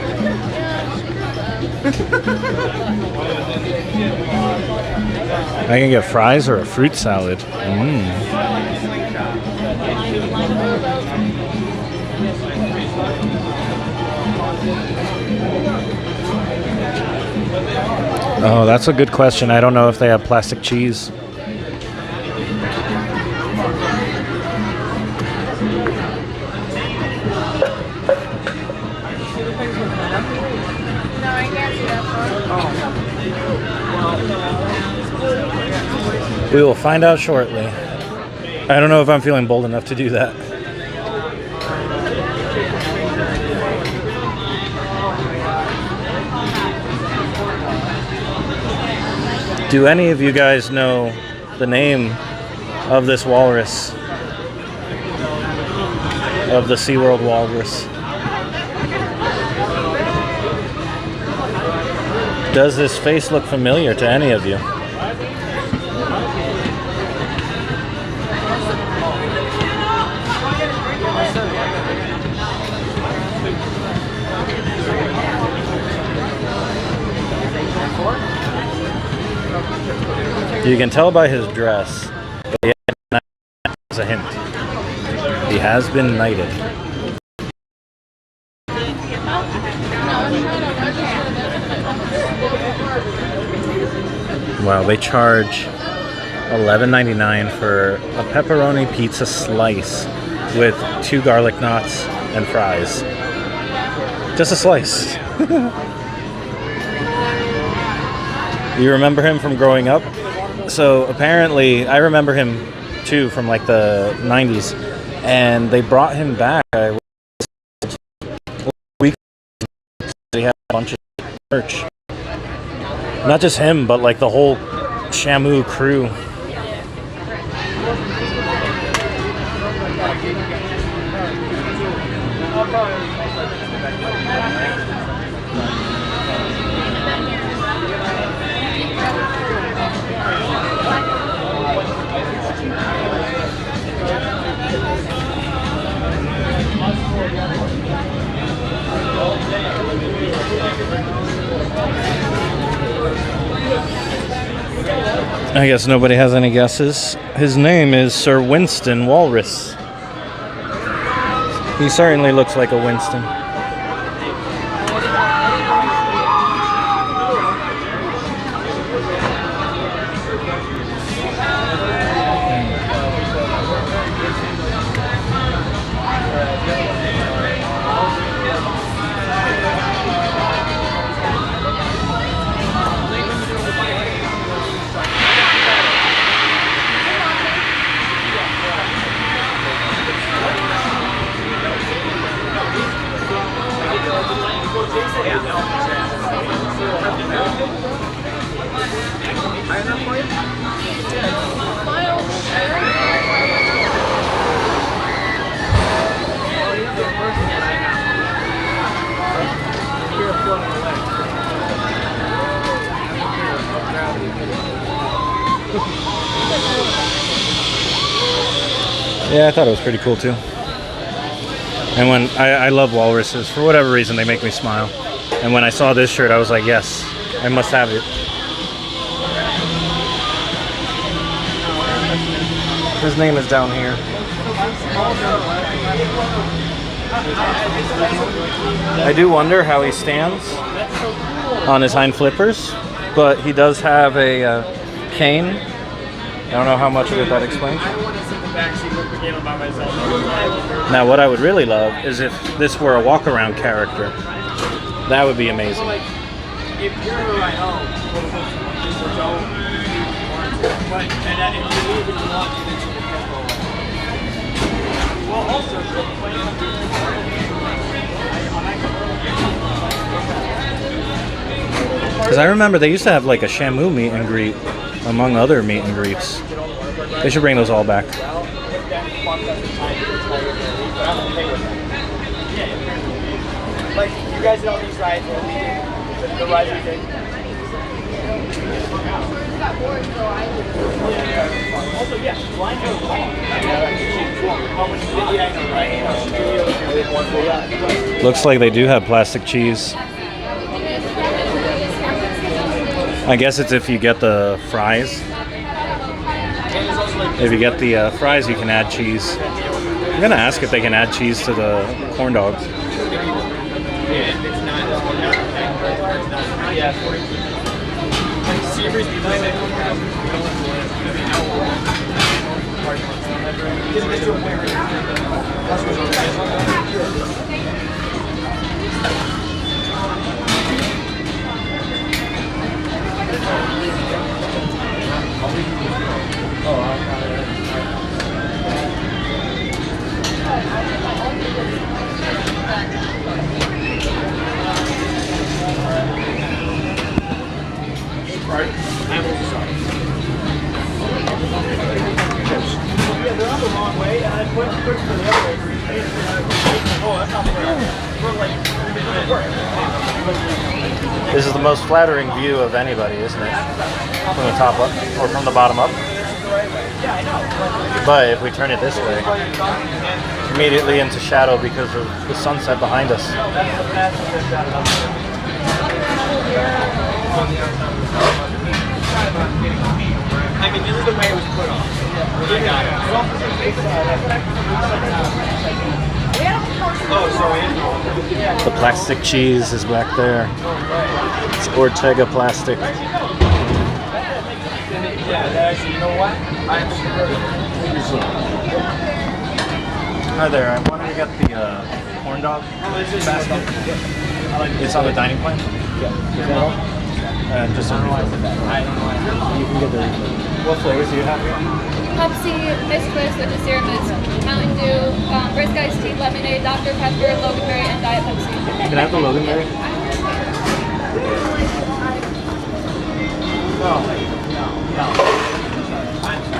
I can get fries or a fruit salad. Oh, that's a good question. I don't know if they have plastic cheese. We will find out shortly. I don't know if I'm feeling bold enough to do that. Do any of you guys know the name of this walrus? Of the SeaWorld walrus? Does this face look familiar to any of you? You can tell by his dress, but as a hint, he has been knighted. Wow, they charge $11.99 for a pepperoni pizza slice with 2 garlic knots and fries. Just a slice. You remember him from growing up? So apparently, I remember him too from like the 90s, and they brought him back. He had a bunch of merch. Not just him, but like the whole Shamu crew. I guess nobody has any guesses. His name is Sir Winston Walrus. He certainly looks like a Winston. Yeah, I thought it was pretty cool too. And when I love walruses, for whatever reason, they make me smile. And when I saw this shirt, I was like, yes, I must have it. His name is down here. I do wonder how he stands on his hind flippers, but he does have a cane. I don't know how much of it that explains. Now, what I would really love is if this were a walk-around character. That would be amazing. If you're at home, don't but and then if you leave and you want to get to the temple. Well, also, because I remember they used to have like a Shamu meet and greet, among other meet and greets. They should bring those all back. Like, you guys did all these rides, the rides we did. Also, yeah, blind Looks like they do have plastic cheese. I guess it's if you get the fries. If you get the fries, you can add cheese. I'm gonna ask if they can add cheese to the corn dogs. This is the most flattering view of anybody, isn't it? From the top up, or from the bottom up. But if we turn it this way, immediately into shadow because of the sunset behind us. I mean, this is the way it was put on. The plastic cheese is back there. It's Ortega plastic. Hi there, I wanted to get the corn dog basket. It's on the dining plan? Yeah. Just you can get the... What flavors do you have? Pepsi, Miss Twist, which is syrup, Mountain Dew, brisk iced tea, lemonade, Dr. Pepper, Loganberry, and Diet Pepsi. Can I have the Loganberry? No.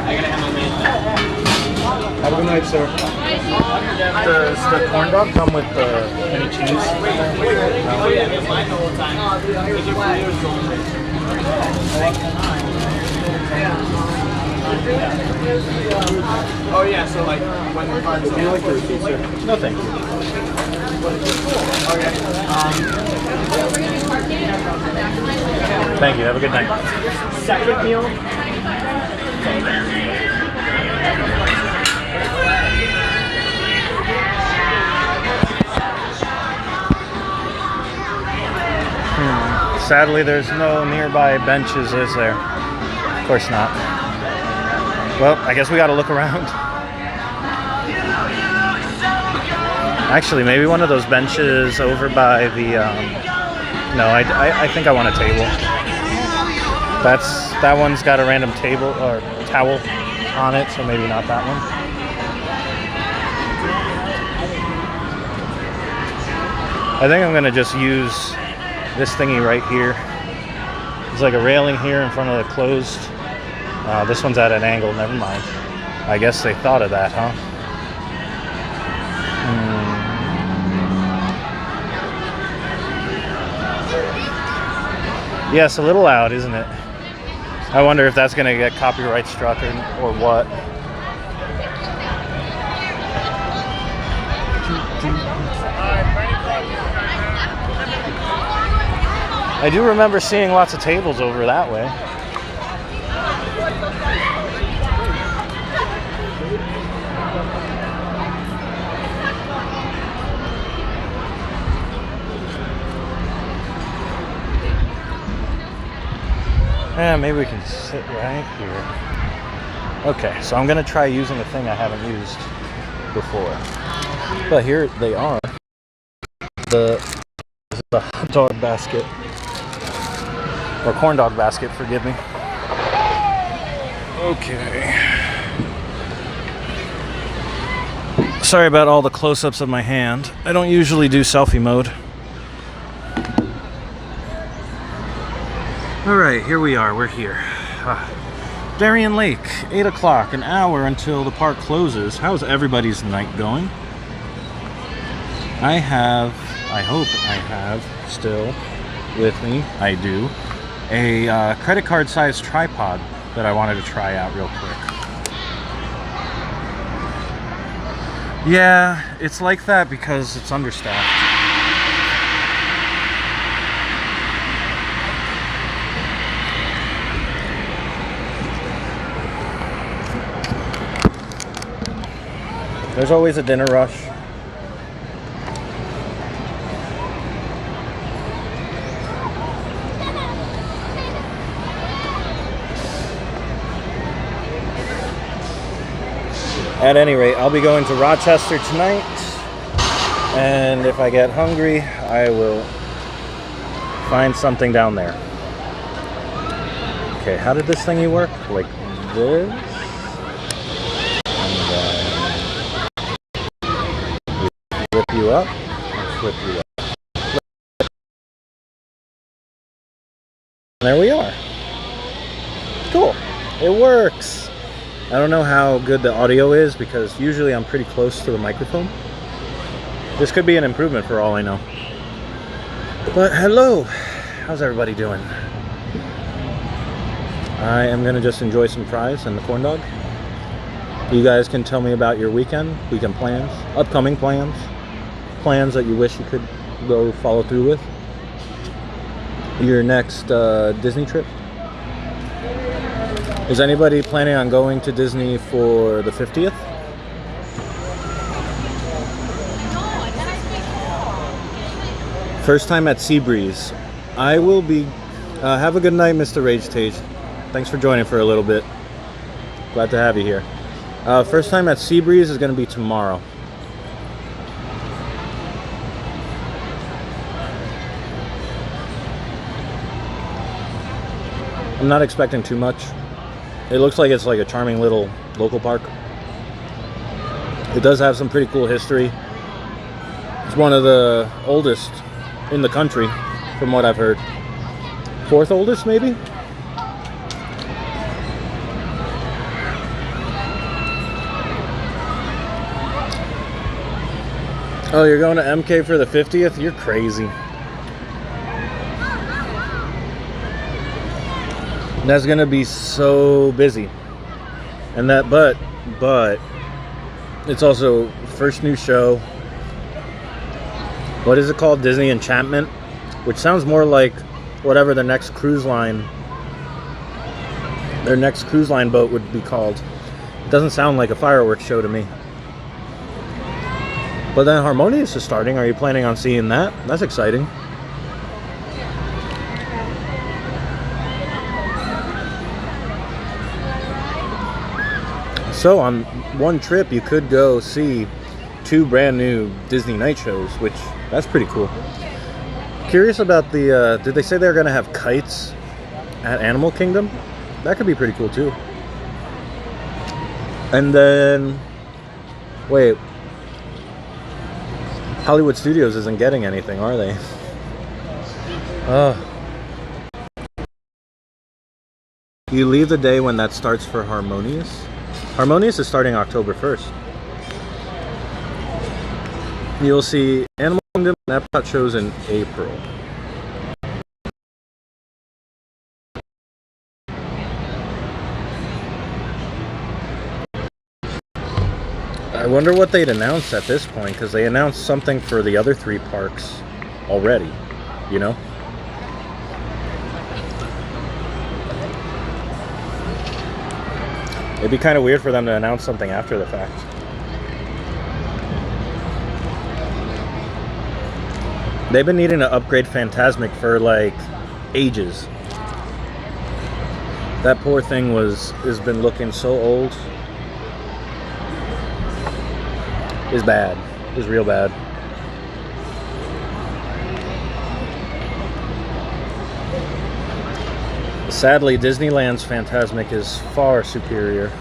I gotta have my man. Have a good night, sir. Does the corn dog come with any cheese? Oh yeah, it's mine the whole time. Oh yeah, so like when the cards. Do you like the receipt, sir? No, thank you. Thank you. Have a good night. Second meal. Sadly, there's no nearby benches, is there? Of course not. Well, I guess we got to look around. Actually, maybe one of those benches over by the... no, I think I want a table. That one's got a random table or towel on it, so maybe not that one. I think I'm gonna just use this thingy right here. There's like a railing here in front of the closed. This one's at an angle, never mind. I guess they thought of that, huh? Yeah, it's a little loud, isn't it? I wonder if that's going to get copyright struck or what. I do remember seeing lots of tables over that way. Yeah, maybe we can sit right here. Okay, so I'm gonna try using a thing I haven't used before. But here they are. The hot dog basket. Or corn dog basket, forgive me. Okay. Sorry about all the close-ups of my hand. I don't usually do selfie mode. Alright, here we are. We're here. Darien Lake, 8 o'clock, an hour until the park closes. How's everybody's night going? I hope I have still with me, I do, a credit card sized tripod that I wanted to try out real quick. Yeah, it's like that because it's understaffed. There's always a dinner rush. At any rate, I'll be going to Rochester tonight, and if I get hungry, I will find something down there. Okay, how did this thingy work? Like this? And then flip you up, and flip you up. There we are. Cool. It works. I don't know how good the audio is because usually I'm pretty close to the microphone. This could be an improvement for all I know. But hello, how's everybody doing? I am gonna just enjoy some fries and the corn dog. You guys can tell me about your weekend plans, upcoming plans, plans that you wish you could go follow through with. Your next Disney trip. Is anybody planning on going to Disney for the 50th? First time at Seabreeze. I will be. Have a good night, Mr. Rage Tage. Thanks for joining for a little bit. Glad to have you here. First time at Seabreeze is going to be tomorrow. I'm not expecting too much. It looks like it's like a charming little local park. It does have some pretty cool history. It's one of the oldest in the country, from what I've heard. Fourth oldest, maybe? Oh, you're going to MK for the 50th? You're crazy. That's gonna be so busy. And that, but it's also first new show. What is it called? Disney Enchantment, which sounds more like whatever their next cruise line boat would be called. It doesn't sound like a fireworks show to me. But then Harmonious is starting. Are you planning on seeing that? That's exciting. So on one trip, you could go see 2 brand new Disney night shows, which that's pretty cool. Curious about the, did they say they're going to have kites at Animal Kingdom? That could be pretty cool too. And then, wait, Hollywood Studios isn't getting anything, are they? You leave the day when that starts for Harmonious? Harmonious is starting October 1st. You'll see Animal Kingdom and Epcot shows in April. I wonder what they'd announce at this point, because they announced something for the other 3 parks already, you know? It'd be kind of weird for them to announce something after the fact. They've been needing to upgrade Fantasmic for like ages. That poor thing has been looking so old. It's bad. It's real bad. Sadly, Disneyland's Fantasmic is far superior.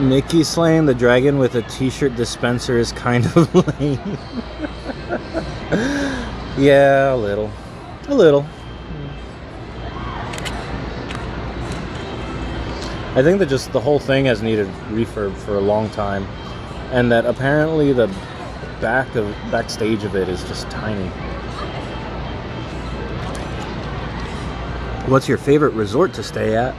Mickey slaying the dragon with a t-shirt dispenser is kind of lame. Yeah, a little. A little. I think that just the whole thing has needed refurb for a long time. And that apparently the backstage of it is just tiny. What's your favorite resort to stay at?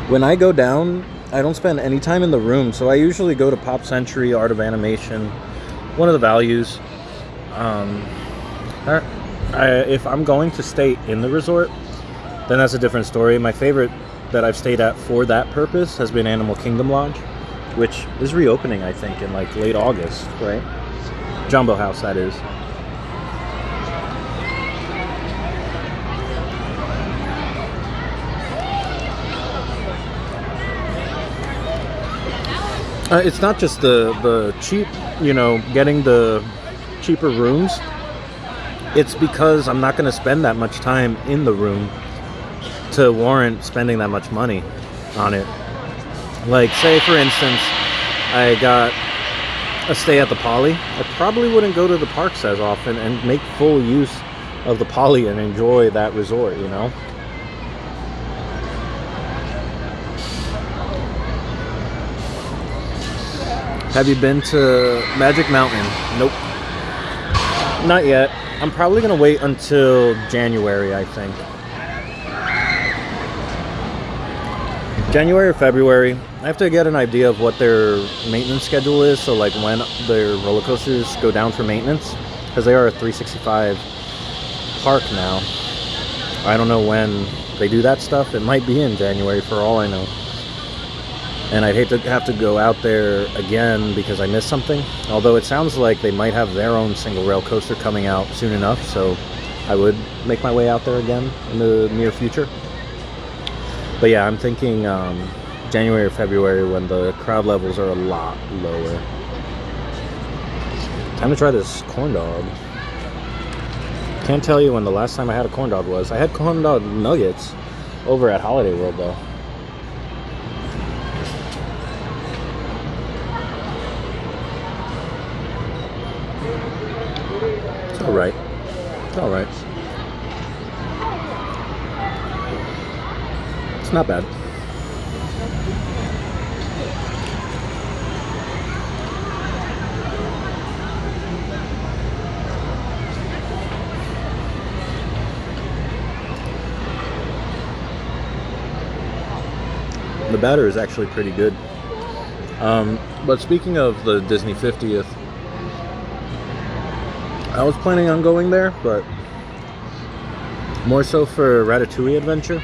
When I go down, I don't spend any time in the room, so I usually go to Pop Century, Art of Animation, one of the values. If I'm going to stay in the resort, then that's a different story. My favorite that I've stayed at for that purpose has been Animal Kingdom Lodge, which is reopening, I think, in like late August, right? Jumbo House, that is. It's not just the cheap, you know, getting the cheaper rooms. It's because I'm not going to spend that much time in the room to warrant spending that much money on it. Like, say, for instance, I got a stay at the Poly. I probably wouldn't go to the parks as often and make full use of the Poly and enjoy that resort, you know? Have you been to Magic Mountain? Nope. Not yet. I'm probably going to wait until January, I think. January or February. I have to get an idea of what their maintenance schedule is. So like when their roller coasters go down for maintenance. Because they are a 365 park now. I don't know when they do that stuff. It might be in January for all I know. And I'd hate to have to go out there again because I missed something. Although it sounds like they might have their own single rail coaster coming out soon enough. So I would make my way out there again in the near future. But yeah, I'm thinking January or February when the crowd levels are a lot lower. Time to try this corn dog. Can't tell you when the last time I had a corn dog was. I had corn dog nuggets over at Holiday World though. Alright. It's alright. It's not bad. The batter is actually pretty good. But speaking of the Disney 50th, I was planning on going there, but more so for Ratatouille Adventure,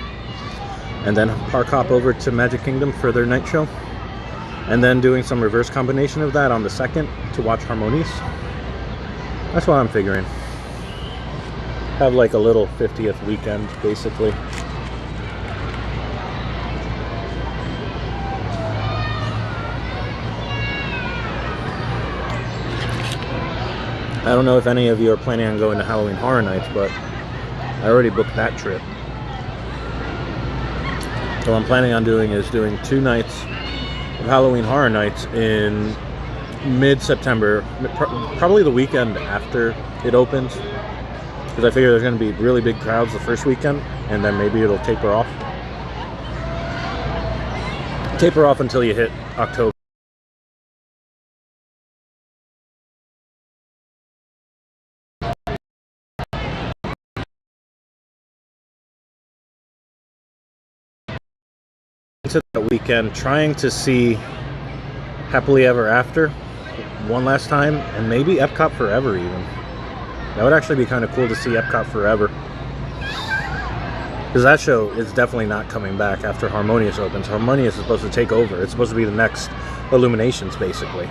and then park hop over to Magic Kingdom for their night show, and then doing some reverse combination of that on the 2nd to watch Harmonies. That's what I'm figuring. Have like a little 50th weekend, basically. I don't know if any of you are planning on going to Halloween Horror Nights, but I already booked that trip. So what I'm planning on doing is doing 2 nights of Halloween Horror Nights in mid-September, probably the weekend after it opens, because I figure there's going to be really big crowds the first weekend, and then maybe it'll taper off. Taper off until you hit October. To that weekend trying to see Happily Ever After, one last time, and maybe Epcot Forever even. That would actually be kind of cool to see Epcot Forever. Because that show is definitely not coming back after Harmonious opens. Harmonious is supposed to take over. It's supposed to be the next Illuminations, basically.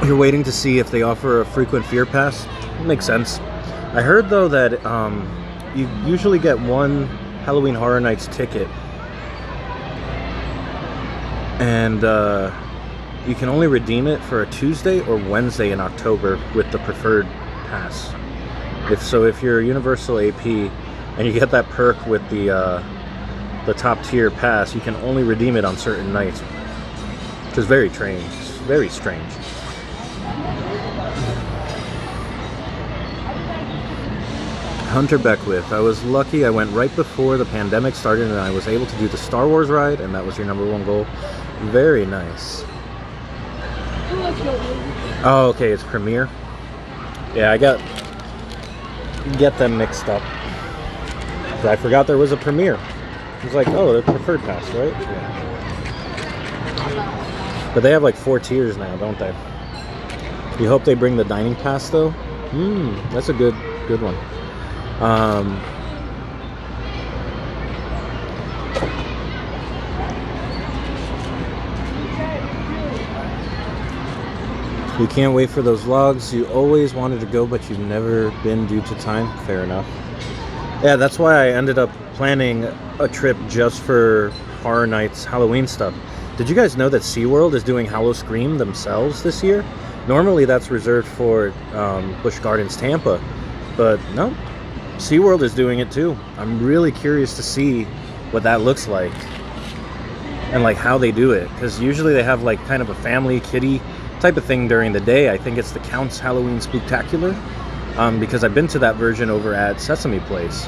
You're waiting to see if they offer a frequent fear pass. It makes sense. I heard, though, that you usually get one Halloween Horror Nights ticket. And you can only redeem it for a Tuesday or Wednesday in October with the preferred pass. If you're Universal AP and you get that perk with the top tier pass, you can only redeem it on certain nights, which is very strange. Very strange. Hunter Beckwith, I was lucky. I went right before the pandemic started, and I was able to do the Star Wars ride, and that was your #1 goal. Very nice. Oh, okay, it's Premiere. Yeah, I get them mixed up. I forgot there was a Premiere. I was like, oh, the preferred pass, right? Yeah. But they have like 4 tiers now, don't they? You hope they bring the dining pass though. That's a good one. You can't wait for those vlogs. You always wanted to go, but you've never been due to time. Fair enough. Yeah, that's why I ended up planning a trip just for Horror Nights Halloween stuff. Did you guys know that SeaWorld is doing Hallowscream themselves this year? Normally that's reserved for Busch Gardens Tampa, but no, SeaWorld is doing it too. I'm really curious to see what that looks like and like how they do it, because usually they have like kind of a family kiddie type of thing during the day. I think it's the Count's Halloween Spooktacular, because I've been to that version over at Sesame Place.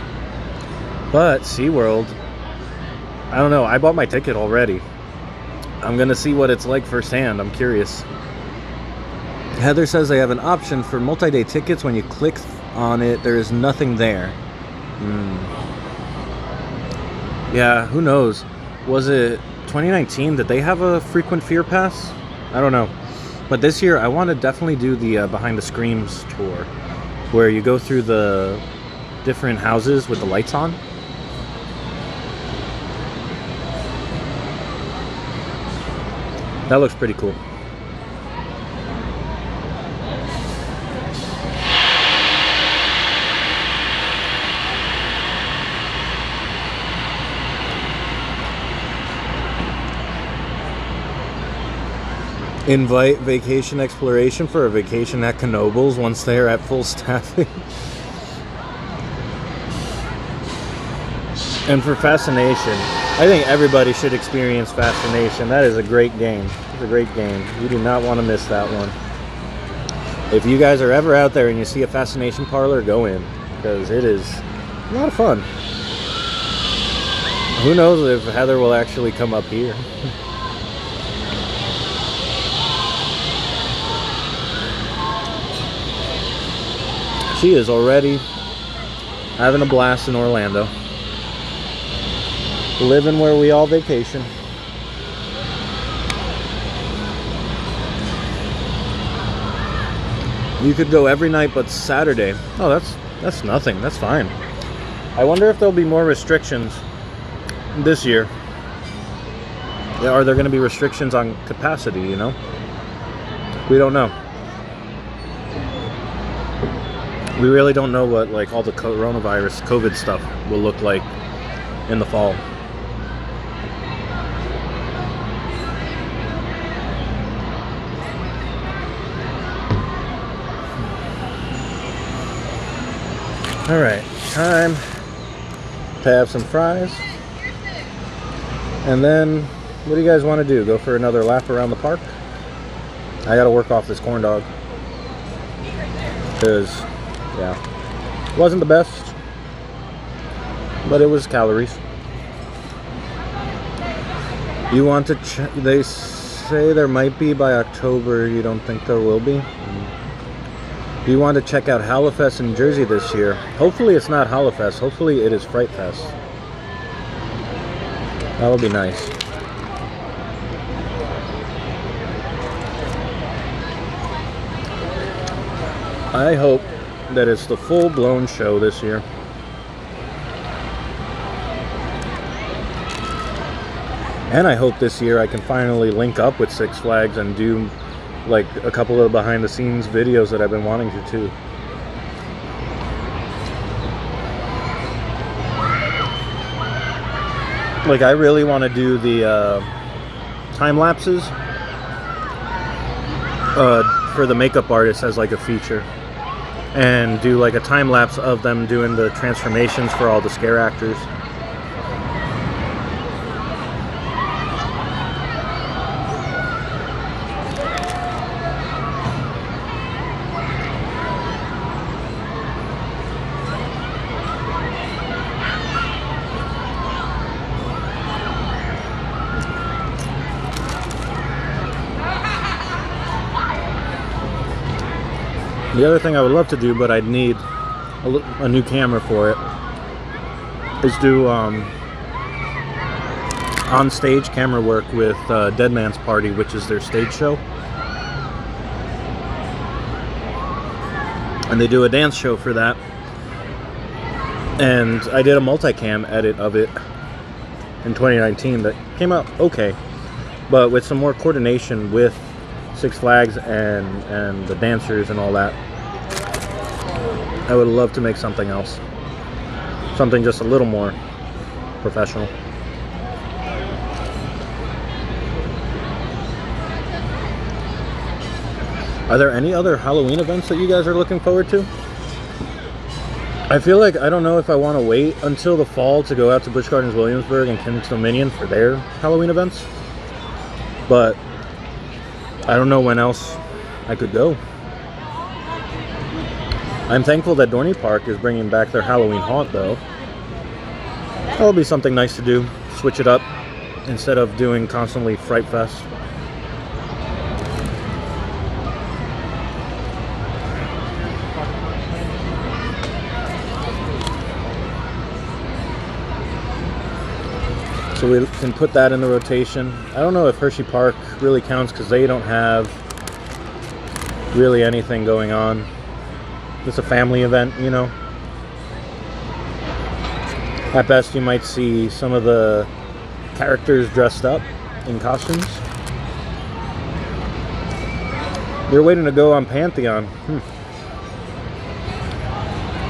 But SeaWorld, I don't know, I bought my ticket already. I'm gonna see what it's like firsthand. I'm curious. Heather says they have an option for multi-day tickets. When you click on it, there is nothing there. Yeah, who knows? Was it 2019? Did they have a frequent fear pass? I don't know. But this year, I want to definitely do the Behind the Screams tour, where you go through the different houses with the lights on. That looks pretty cool. Invite Vacation Exploration for a vacation at Knoebels once they are at full staffing. And for Fascination, I think everybody should experience Fascination. That is a great game. It's a great game. You do not want to miss that one. If you guys are ever out there and you see a Fascination parlor, go in, because it is a lot of fun. Who knows if Heather will actually come up here. She is already having a blast in Orlando. Living where we all vacation. You could go every night but Saturday. Oh, that's nothing. That's fine. I wonder if there'll be more restrictions this year. Are there going to be restrictions on capacity, you know? We don't know. We really don't know what like all the coronavirus, COVID stuff will look like in the fall. All right, time to have some fries. And then, what do you guys want to do? Go for another lap around the park? I gotta work off this corn dog. Because, yeah, wasn't the best, but it was calories. You want to they say there might be by October. You don't think there will be? Do you want to check out Hallowfest in Jersey this year? Hopefully it's not Hallowfest. Hopefully it is Fright Fest. That would be nice. I hope that it's the full-blown show this year. And I hope this year I can finally link up with Six Flags and do like a couple of behind-the-scenes videos that I've been wanting to too. Like, I really want to do the time lapses for the makeup artist as like a feature, and do like a time lapse of them doing the transformations for all the scare actors. The other thing I would love to do, but I'd need a new camera for it, is do on-stage camera work with Dead Man's Party, which is their stage show. And they do a dance show for that. And I did a multicam edit of it in 2019 that came out okay, but with some more coordination with Six Flags and the dancers and all that, I would love to make something else. Something just a little more professional. Are there any other Halloween events that you guys are looking forward to? I feel like, I don't know if I want to wait until the fall to go out to Busch Gardens, Williamsburg, and King's Dominion for their Halloween events. But I don't know when else I could go. I'm thankful that Dorney Park is bringing back their Halloween haunt, though. That'll be something nice to do. Switch it up instead of doing constantly Fright Fest. So we can put that in the rotation. I don't know if Hershey Park really counts because they don't have really anything going on. It's a family event, you know. At best, you might see some of the characters dressed up in costumes. You're waiting to go on Pantheon.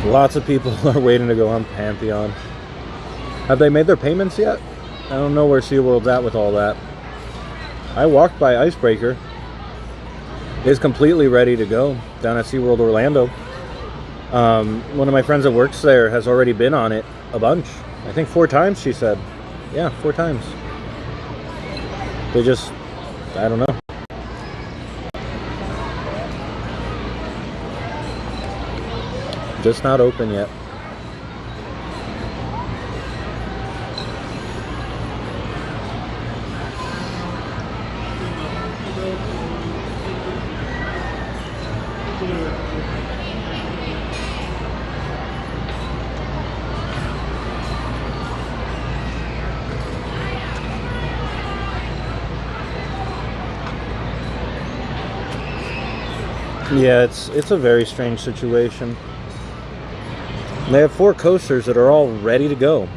Lots of people are waiting to go on Pantheon. Have they made their payments yet? I don't know where SeaWorld's at with all that. I walked by Icebreaker. It's completely ready to go down at SeaWorld Orlando. One of my friends that works there has already been on it a bunch. I think 4 times, she said. Yeah, 4 times. They just, I don't know. Just not open yet. Yeah, it's a very strange situation. They have 4 coasters that are all ready to go.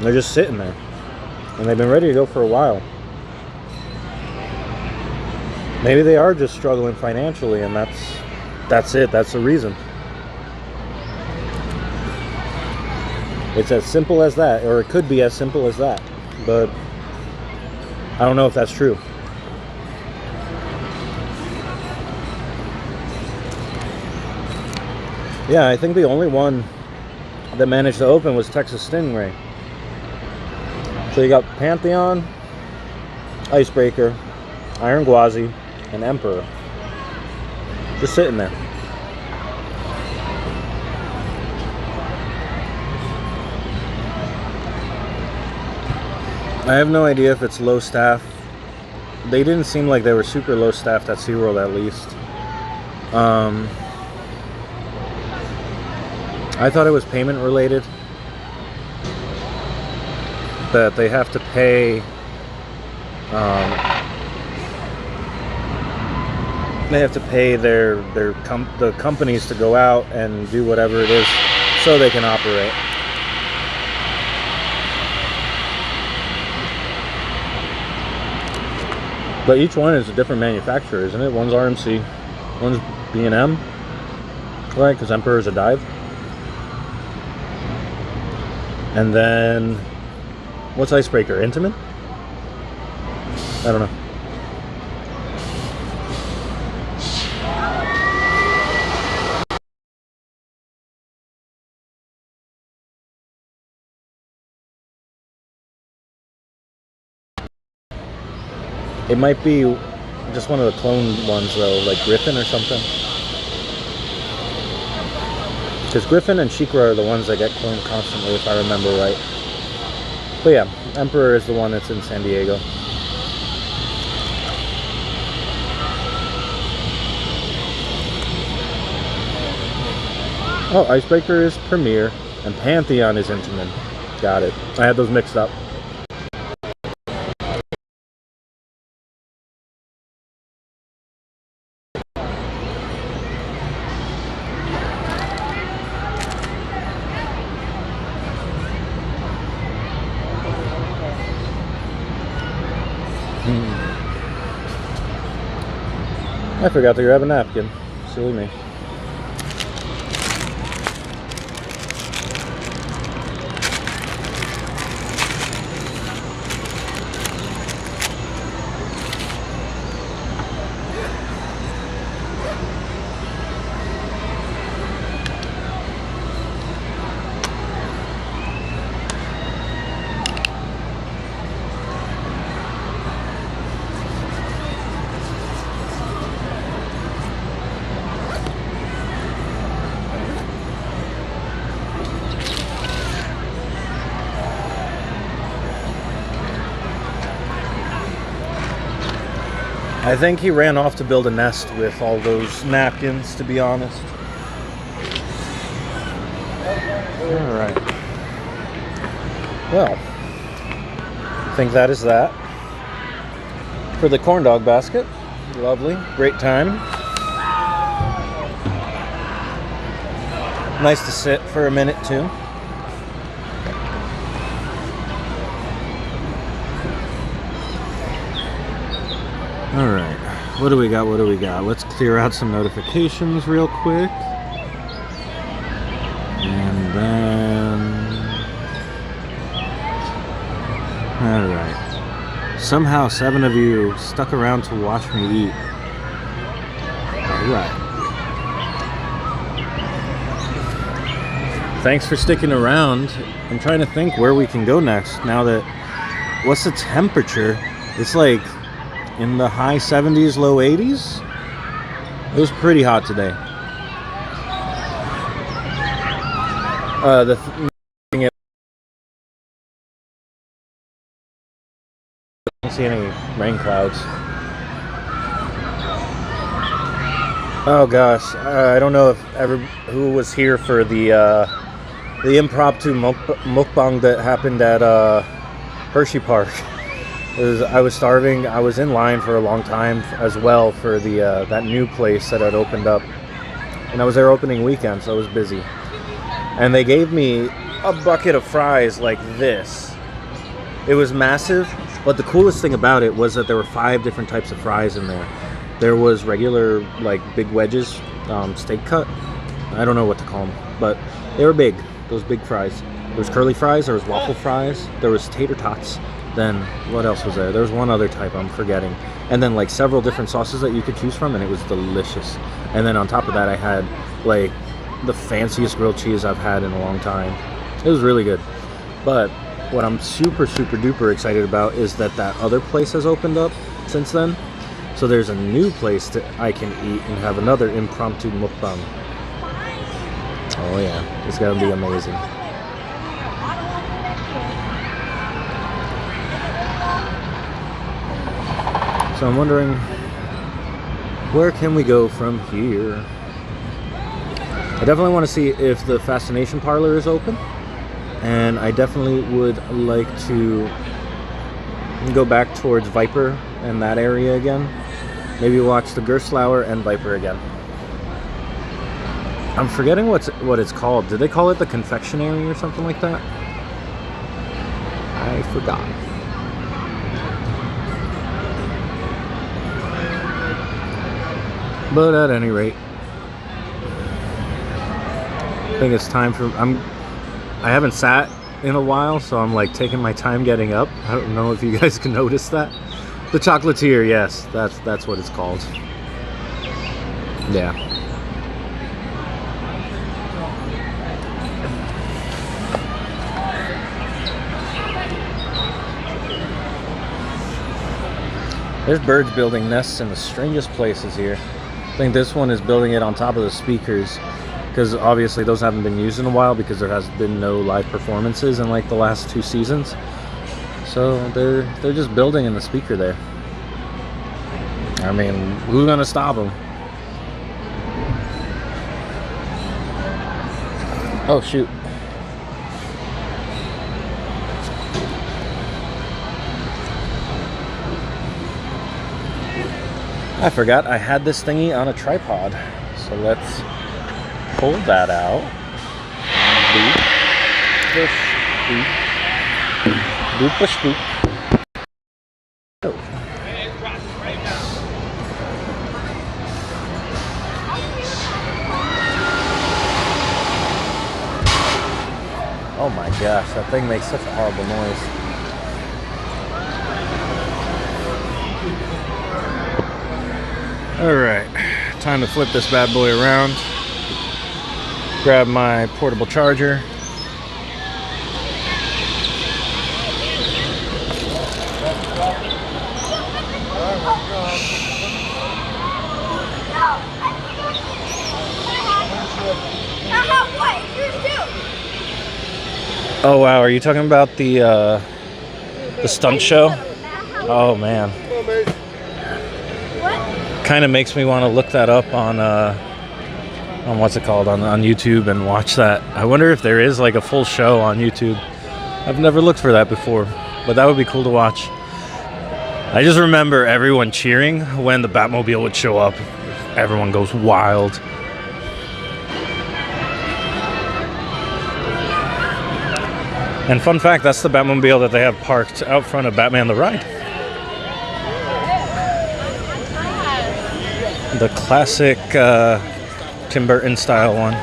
They're just sitting there. And they've been ready to go for a while. Maybe they are just struggling financially, and that's it. That's the reason. It's as simple as that, or it could be as simple as that. But I don't know if that's true. Yeah, I think the only one that managed to open was Texas Stingray. So you got Pantheon, Icebreaker, Iron Gwazi, and Emperor. Just sitting there. I have no idea if it's low staff. They didn't seem like they were super low staffed at SeaWorld, at least. I thought it was payment related, that they have to pay They have to pay the companies to go out and do whatever it is so they can operate. But each one is a different manufacturer, isn't it? One's RMC, one's B&M, right? Because Emperor's a dive. And then, what's Icebreaker? Intamin? I don't know. It might be just one of the clone ones though, like Griffin or something. Because Griffin and Sheikra are the ones that get cloned constantly, if I remember right. But yeah, Emperor is the one that's in San Diego. Oh, Icebreaker is Premier, and Pantheon is Intamin. Got it. I had those mixed up. I forgot to grab a napkin. Silly me. I think he ran off to build a nest with all those napkins, to be honest. Alright. Well, I think that is that for the corn dog basket. Lovely. Great time. Nice to sit for a minute, too. Alright, what do we got, what do we got? Let's clear out some notifications real quick. And then... Alright. Somehow 7 of you stuck around to watch me eat. Alright. Thanks for sticking around. I'm trying to think where we can go next now that... What's the temperature? It's like... in the high 70s, low 80s. It was pretty hot today. The thing is, I don't see any rain clouds. Oh gosh, I don't know if who was here for the impromptu mukbang that happened at Hershey Park. I was starving. I was in line for a long time as well for the that new place that had opened up, and I was there opening weekend, so I was busy. And they gave me a bucket of fries like this. It was massive, but the coolest thing about it was that there were 5 different types of fries in there. There was regular, like big wedges, steak cut. I don't know what to call them, but they were big. Those big fries. There was curly fries. There was waffle fries. There was tater tots. Then what else was there? There was one other type I'm forgetting. And then like several different sauces that you could choose from, and it was delicious. And then on top of that, I had like the fanciest grilled cheese I've had in a long time. It was really good. But what I'm super duper excited about is that other place has opened up since then. So there's a new place that I can eat and have another impromptu mukbang. Oh yeah, it's gonna be amazing. So I'm wondering, where can we go from here? I definitely want to see if the Fascination Parlor is open, and I definitely would like to go back towards Viper and that area again. Maybe watch the Gerstlauer and Viper again. I'm forgetting what it's called. Did they call it the confectionery or something like that? I forgot. But at any rate, I think it's time for I haven't sat in a while, so I'm like taking my time getting up. I don't know if you guys can notice that. The Chocolatier, yes, that's what it's called. Yeah. There's birds building nests in the strangest places here. I think this one is building it on top of the speakers, because obviously those haven't been used in a while because there has been no live performances in like the last 2 seasons. So they're just building in the speaker there. I mean, who's gonna stop them? Oh shoot. I forgot I had this thingy on a tripod. So let's pull that out. Boop. Push. Boop. Boop, push, boop. Oh. Oh my gosh, that thing makes such a horrible noise. Alright, time to flip this bad boy around. Grab my portable charger. Oh wow, are you talking about the stunt show? Oh man. Kind of makes me want to look that up on what's it called, on YouTube, and watch that. I wonder if there is like a full show on YouTube. I've never looked for that before, but that would be cool to watch. I just remember everyone cheering when the Batmobile would show up. Everyone goes wild. And fun fact, that's the Batmobile that they have parked out front of Batman the Ride. The classic Tim Burton style one.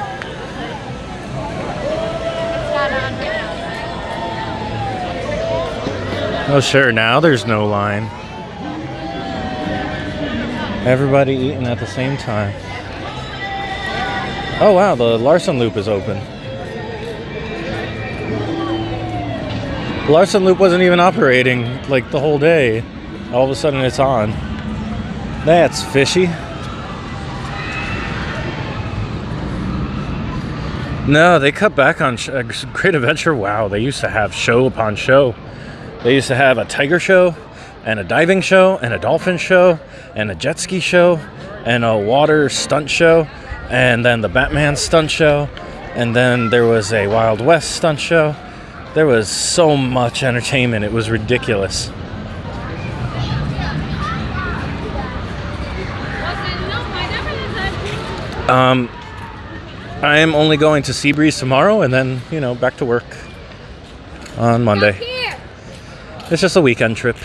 Oh sure, now there's no line. Everybody eating at the same time. Oh wow, the Larson Loop is open. Larson Loop wasn't even operating like the whole day. All of a sudden it's on. That's fishy. No, they cut back on Great Adventure. Wow, they used to have show upon show. They used to have a tiger show, and a diving show, and a dolphin show, and a jet ski show, and a water stunt show, and then the Batman stunt show, and then there was a Wild West stunt show. There was so much entertainment, it was ridiculous. I am only going to Seabreeze tomorrow, and then, you know, back to work on Monday. It's just a weekend trip.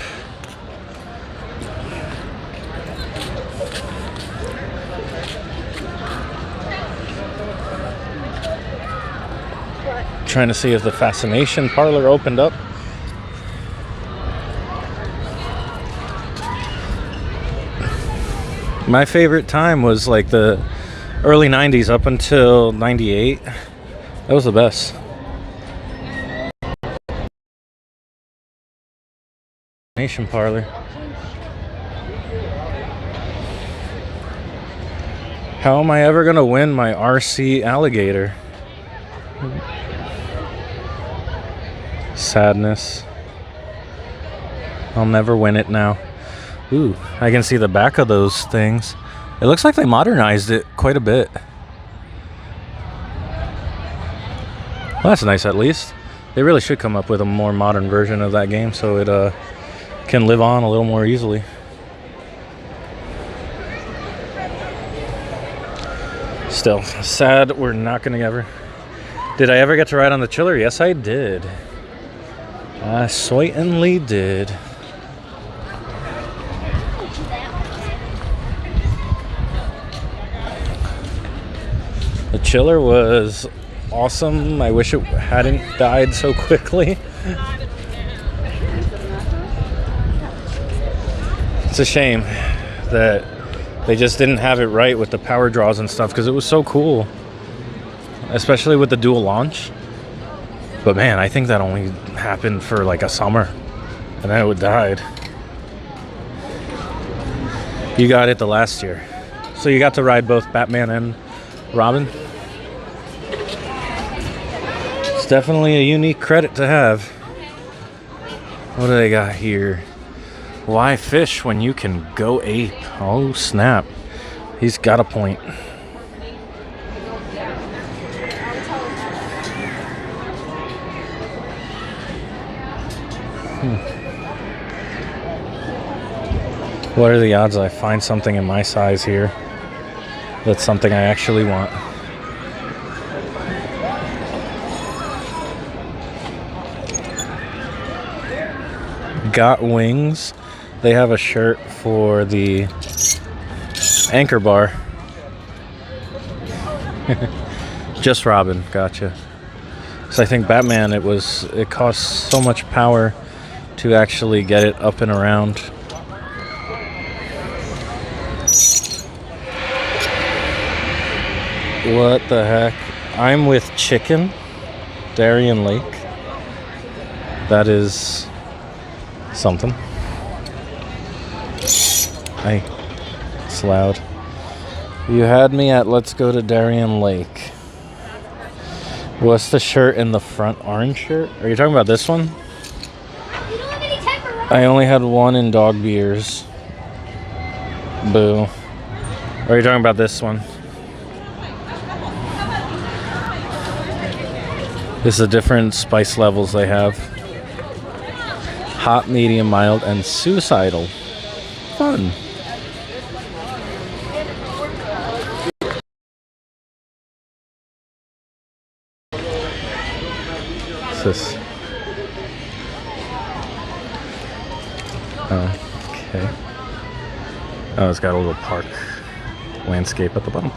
Trying to see if the Fascination Parlor opened up. My favorite time was like the early 90s up until 98. That was the best. Fascination Parlor. How am I ever gonna win my RC alligator? Sadness. I'll never win it now. Ooh, I can see the back of those things. It looks like they modernized it quite a bit. Well, that's nice at least. They really should come up with a more modern version of that game so it can live on a little more easily. Still, sad we're not going to ever... Did I ever get to ride on the chiller? Yes, I did. I certainly did. The chiller was awesome. I wish it hadn't died so quickly. It's a shame that they just didn't have it right with the power draws and stuff, because it was so cool, especially with the dual launch. But man, I think that only happened for like a summer and then it died. You got it the last year, so you got to ride both Batman and Robin. It's definitely a unique credit to have. What do they got here? Why fish when you can go ape? Oh snap, he's got a point. What are the odds I find something in my size here that's something I actually want? Got Wings. They have a shirt for the anchor bar. Just Robin, gotcha. So I think Batman, it costs so much power to actually get it up and around. What the heck? I'm with Chicken, Darien Lake. That is something. Hey, it's loud. You had me at let's go to Darien Lake. What's the shirt in the front? Orange shirt? Are you talking about this one? You don't have any temper, right? I only had one in dog beers. Boo. Or are you talking about this one? This is the different spice levels they have. Hot, medium, mild, and suicidal. Fun. What's this? Okay. Oh, it's got a little park landscape at the bottom.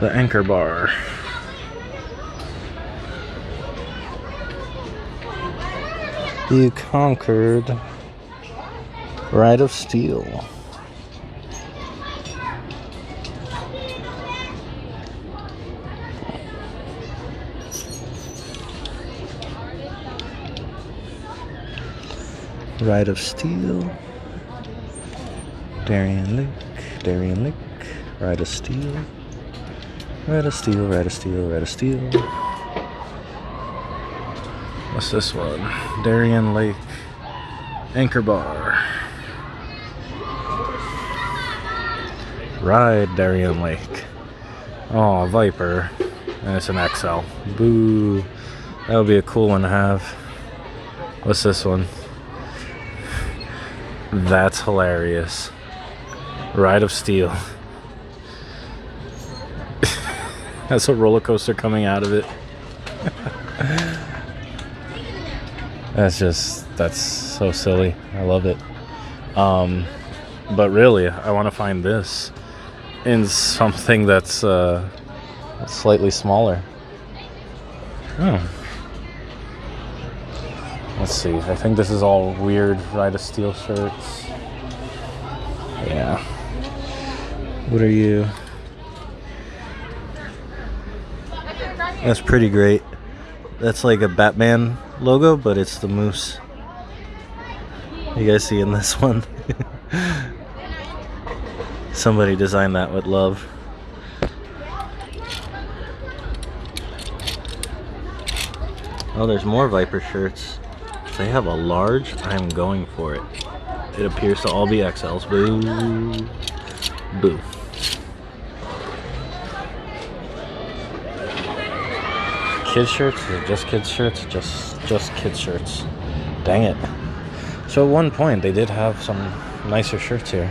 The anchor bar. You conquered Ride of Steel. Ride of Steel. Darien Lake. Darien Lake. Ride of Steel. Ride of Steel, Ride of Steel, Ride of Steel. What's this one? Darien Lake Anchor Bar. Ride Darien Lake. Oh, Viper. And it's an XL. Boo. That would be a cool one to have. What's this one? That's hilarious. Ride of Steel. That's a roller coaster coming out of it. That's so silly. I love it. But really, I want to find this in something that's slightly smaller. Oh. Let's see. I think this is all weird Ride of Steel shirts. Yeah. What are you? That's pretty great. That's like a Batman logo, but it's the moose. You guys seeing this one? Somebody designed that with love. Oh, there's more Viper shirts. They have a large. I'm going for it. It appears to all be XLs. Boo. Boo. Kids shirts or just kids shirts? Just kids shirts. Dang it. So at one point, they did have some nicer shirts here.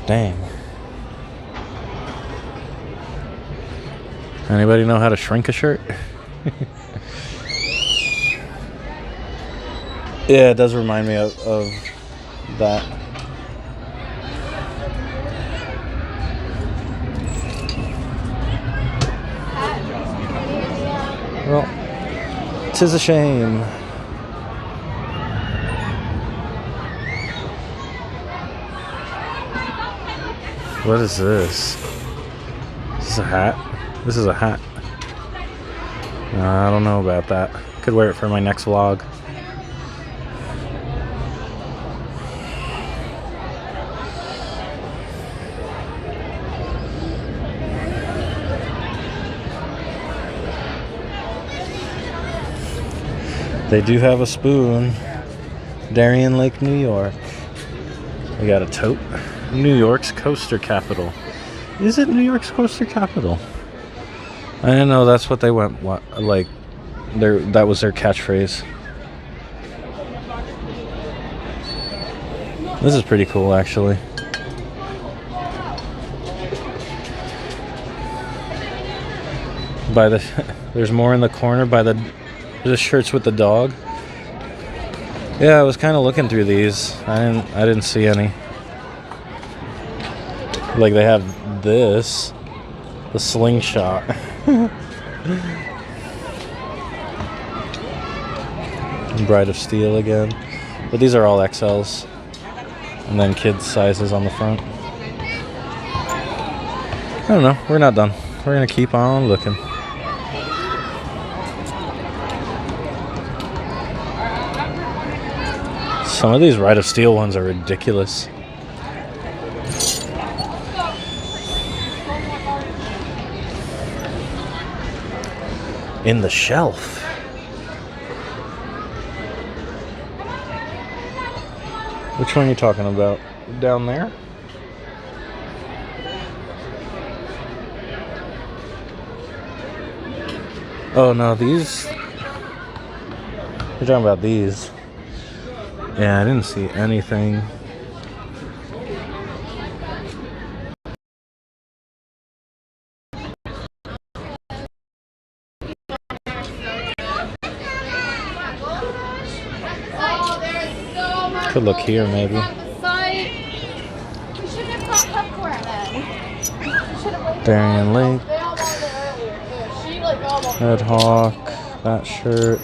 Dang. Anybody know how to shrink a shirt? Yeah, it does remind me of that. Well, 'tis a shame. What is this? Is this a hat? This is a hat. I don't know about that. Could wear it for my next vlog. They do have a spoon. Darien Lake, New York. We got a tote. New York's coaster capital. Is it New York's coaster capital? I didn't know that's what they went. Like, that was their catchphrase. This is pretty cool, actually. By the, there's more in the corner by the shirts with the dog. Yeah, I was kind of looking through these. I didn't see any. Like they have this, the slingshot. Bride of Steel again. But these are all XLs. And then kids sizes on the front. I don't know, we're not done. We're gonna keep on looking. Some of these Ride of Steel ones are ridiculous. In the shelf. Which one are you talking about? Down there? Oh no, these. You're talking about these. Yeah, I didn't see anything. Could look here, maybe. Darien Lake. Red Hawk. That shirt.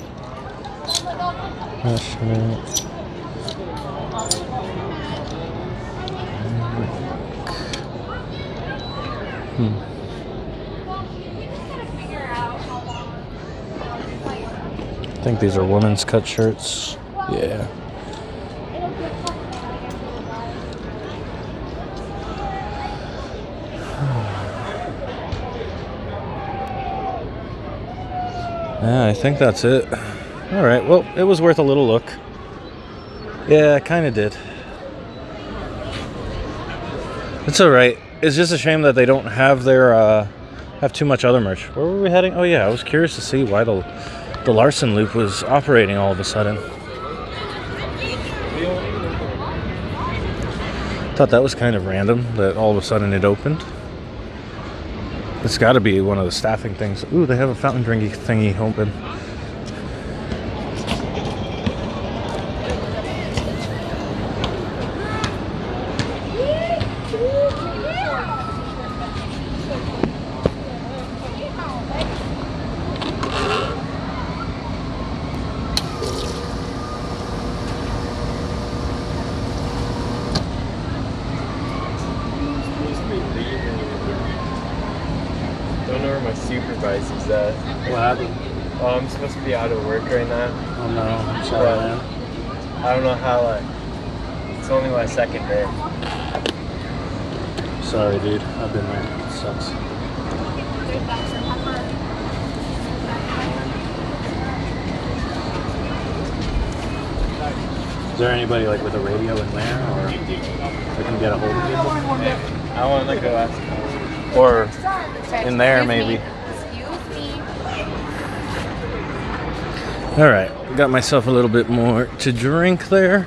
That shirt. I think these are women's cut shirts. Yeah. Yeah, I think that's it. Alright, well, it was worth a little look. Yeah, I kind of did. It's alright. It's just a shame that they don't have their, have too much other merch. Where were we heading? Oh yeah, I was curious to see why the Larson Loop was operating all of a sudden. Thought that was kind of random that all of a sudden it opened. It's got to be one of the staffing things. Ooh, they have a fountain drinky thingy open. Supervisor's at. What happened? Oh, I'm supposed to be out of work right now. Oh no, I'm sorry, man. I don't know how, like, it's only my second day. Sorry, dude. I've been there. It sucks. Is there anybody like with a radio in there, or I can get a hold of people? I want to go ask them. Or in there, maybe. Excuse me. Alright, got myself a little bit more to drink there.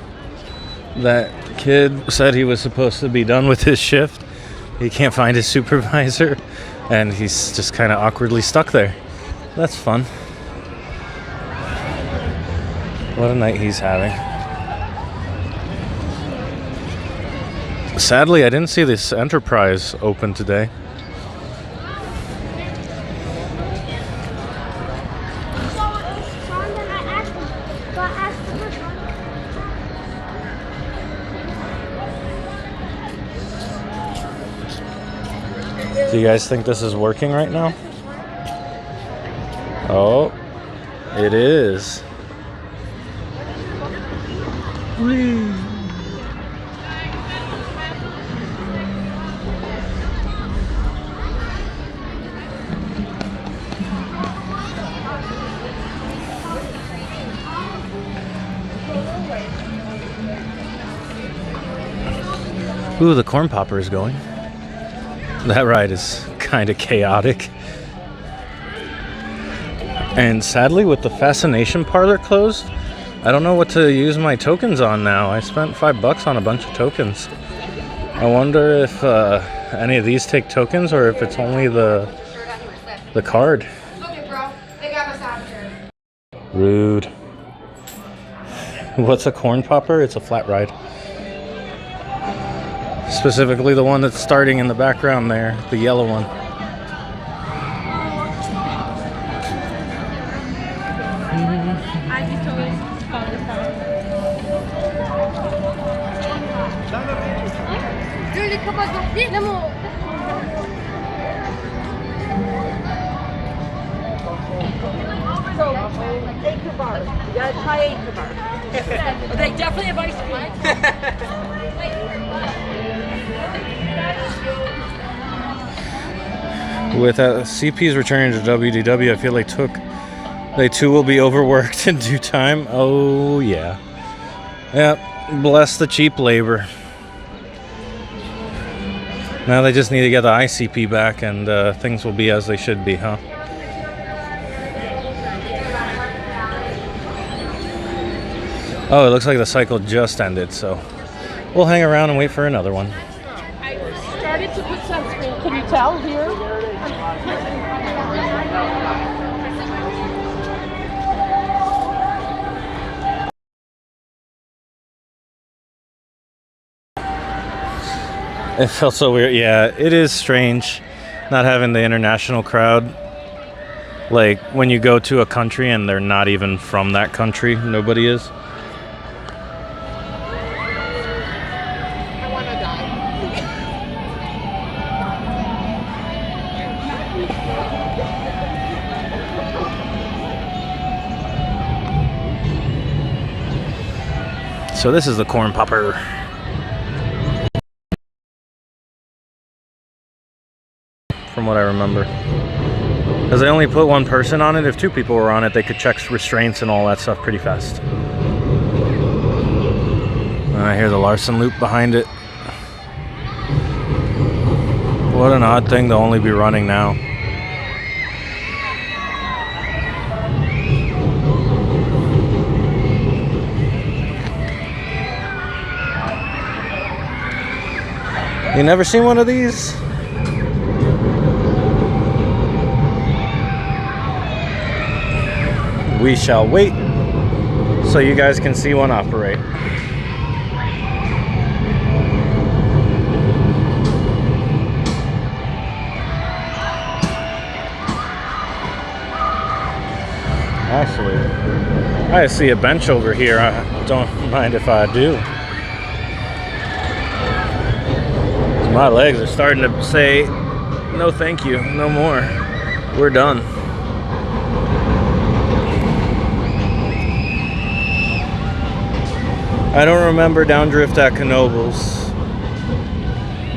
That kid said he was supposed to be done with his shift. He can't find his supervisor, and he's just kind of awkwardly stuck there. That's fun. What a night he's having. Sadly, I didn't see this Enterprise open today. Do you guys think this is working right now? Oh, it is. Whee. Ooh, the corn popper is going. That ride is kind of chaotic. And sadly, with the Fascination Parlor closed, I don't know what to use my tokens on now. I spent $5 on a bunch of tokens. I wonder if any of these take tokens or if it's only the card. Rude. What's a corn popper? It's a flat ride. Specifically the one that's starting in the background there, the yellow one. Acre bars. You gotta try acre bars. Are they definitely have ice cream? With CPs returning to WDW, I feel they too will be overworked in due time. Oh yeah. Yep, bless the cheap labor. Now they just need to get the ICP back and things will be as they should be, huh? Oh, it looks like the cycle just ended, so we'll hang around and wait for another one. I started to put sunscreen. Can you tell here? It felt so weird. Yeah, it is strange not having the international crowd. Like when you go to a country and they're not even from that country, nobody is. So this is the corn popper. From what I remember. Because they only put one person on it. If two people were on it, they could check restraints and all that stuff pretty fast. And I hear the Larson loop behind it. What an odd thing to only be running now. You never seen one of these? We shall wait so you guys can see one operate. Actually, I see a bench over here. I don't mind if I do. My legs are starting to say, no thank you, no more. We're done. I don't remember downdrift at Knoebels.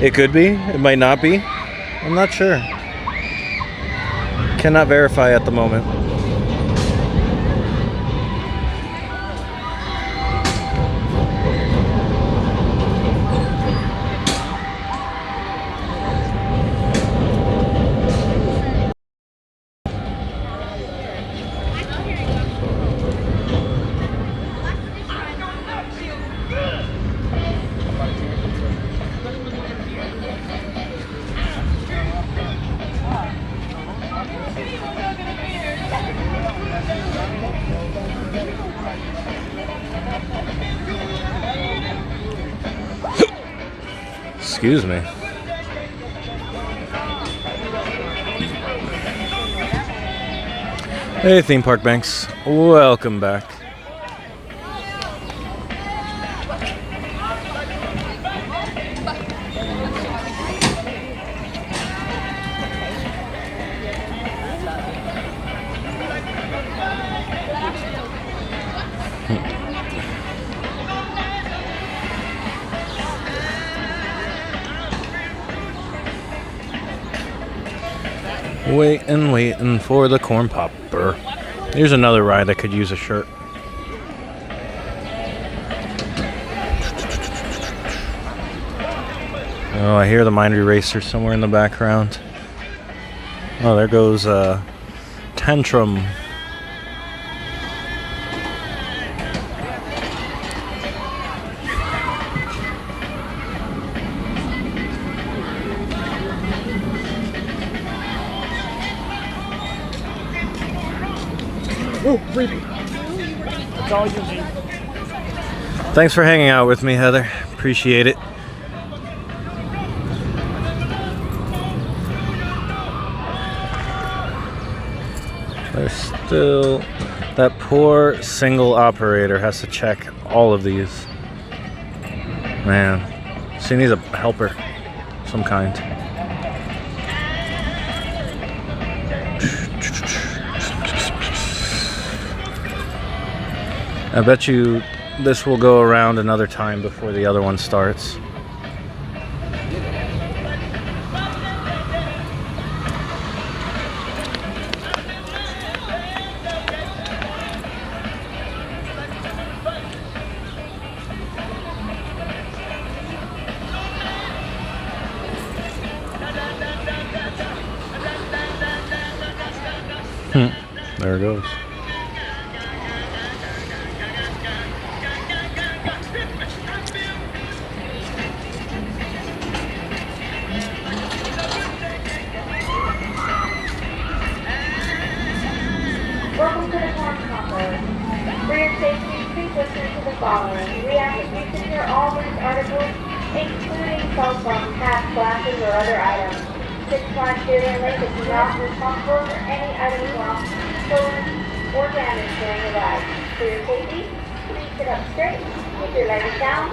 It could be, it might not be. I'm not sure. Cannot verify at the moment. Excuse me. Hey, theme park Banks. Welcome back. Waiting for the corn popper. Here's another ride that could use a shirt. Oh, I hear the Mind Eraser somewhere in the background. Oh, there goes Tantrum. Oh, creepy. It's all you need. Thanks for hanging out with me, Heather. Appreciate it. There's still... That poor single operator has to check all of these. Man. She needs a helper. Some kind. I bet you this will go around another time before the other one starts. There it goes. Welcome to the Corn Popper. For your safety, please listen to the following. We ask that you secure all loose articles, including cell phones, hats, glasses, or other items. Six Flags Darien Lake is not responsible for any items lost, stolen, or damaged during the ride. For your safety, please sit up straight, keep your legs down,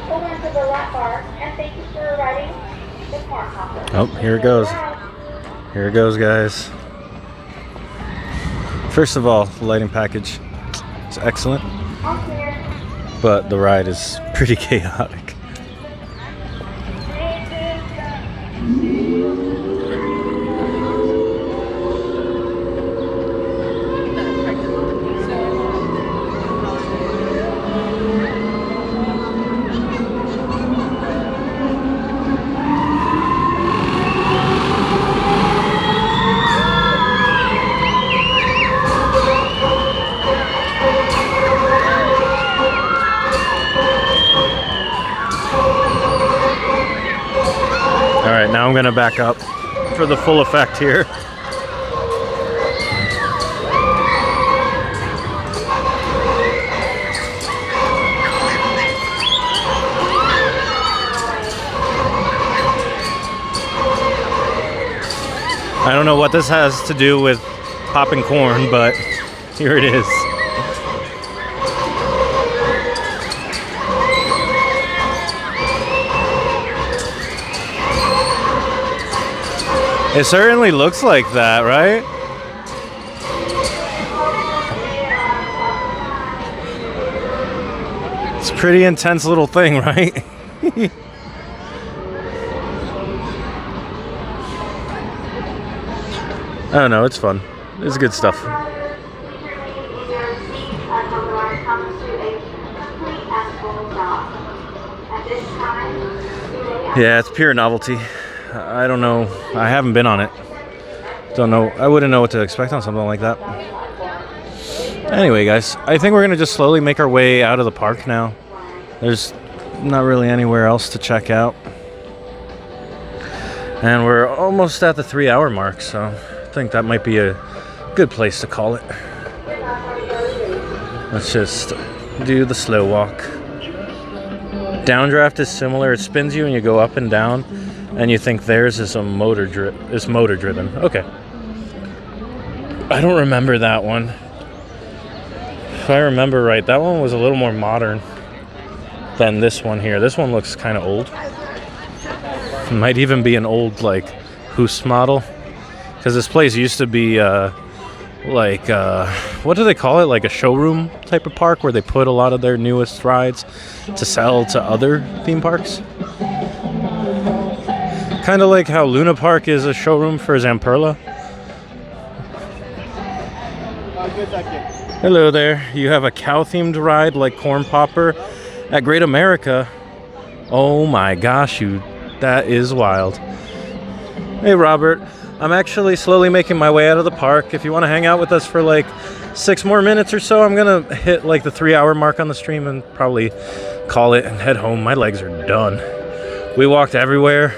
hold on to the lap bar, and thank you for riding the Corn Popper. Oh, here it goes. Here it goes, guys. First of all, the lighting package is excellent, but the ride is pretty chaotic. Alright, now I'm going to back up for the full effect here. I don't know what this has to do with popping corn, but here it is. It certainly looks like that, right? It's a pretty intense little thing, right? I don't know, it's fun. It's good stuff. Yeah, it's pure novelty. I don't know. I haven't been on it. Don't know. I wouldn't know what to expect on something like that. Anyway, guys, I think we're going to just slowly make our way out of the park now. There's not really anywhere else to check out. And we're almost at the 3-hour mark, so I think that might be a good place to call it. Let's just do the slow walk Downdraft is similar. It spins you and you go up and down, and you think theirs is motor driven. Okay. I don't remember that one. If I remember right, that one was a little more modern than this one here. This one looks kind of old. It might even be an old like Hoos model, because this place used to be what do they call it? Like a showroom type of park where they put a lot of their newest rides to sell to other theme parks. Kind of like how Luna Park is a showroom for Zamperla. Hello there. You have a cow-themed ride like Corn Popper at Great America. Oh my gosh, that is wild. Hey Robert. I'm actually slowly making my way out of the park. If you want to hang out with us for like 6 more minutes or so, I'm gonna hit like the 3-hour mark on the stream and probably call it and head home. My legs are done. We walked everywhere.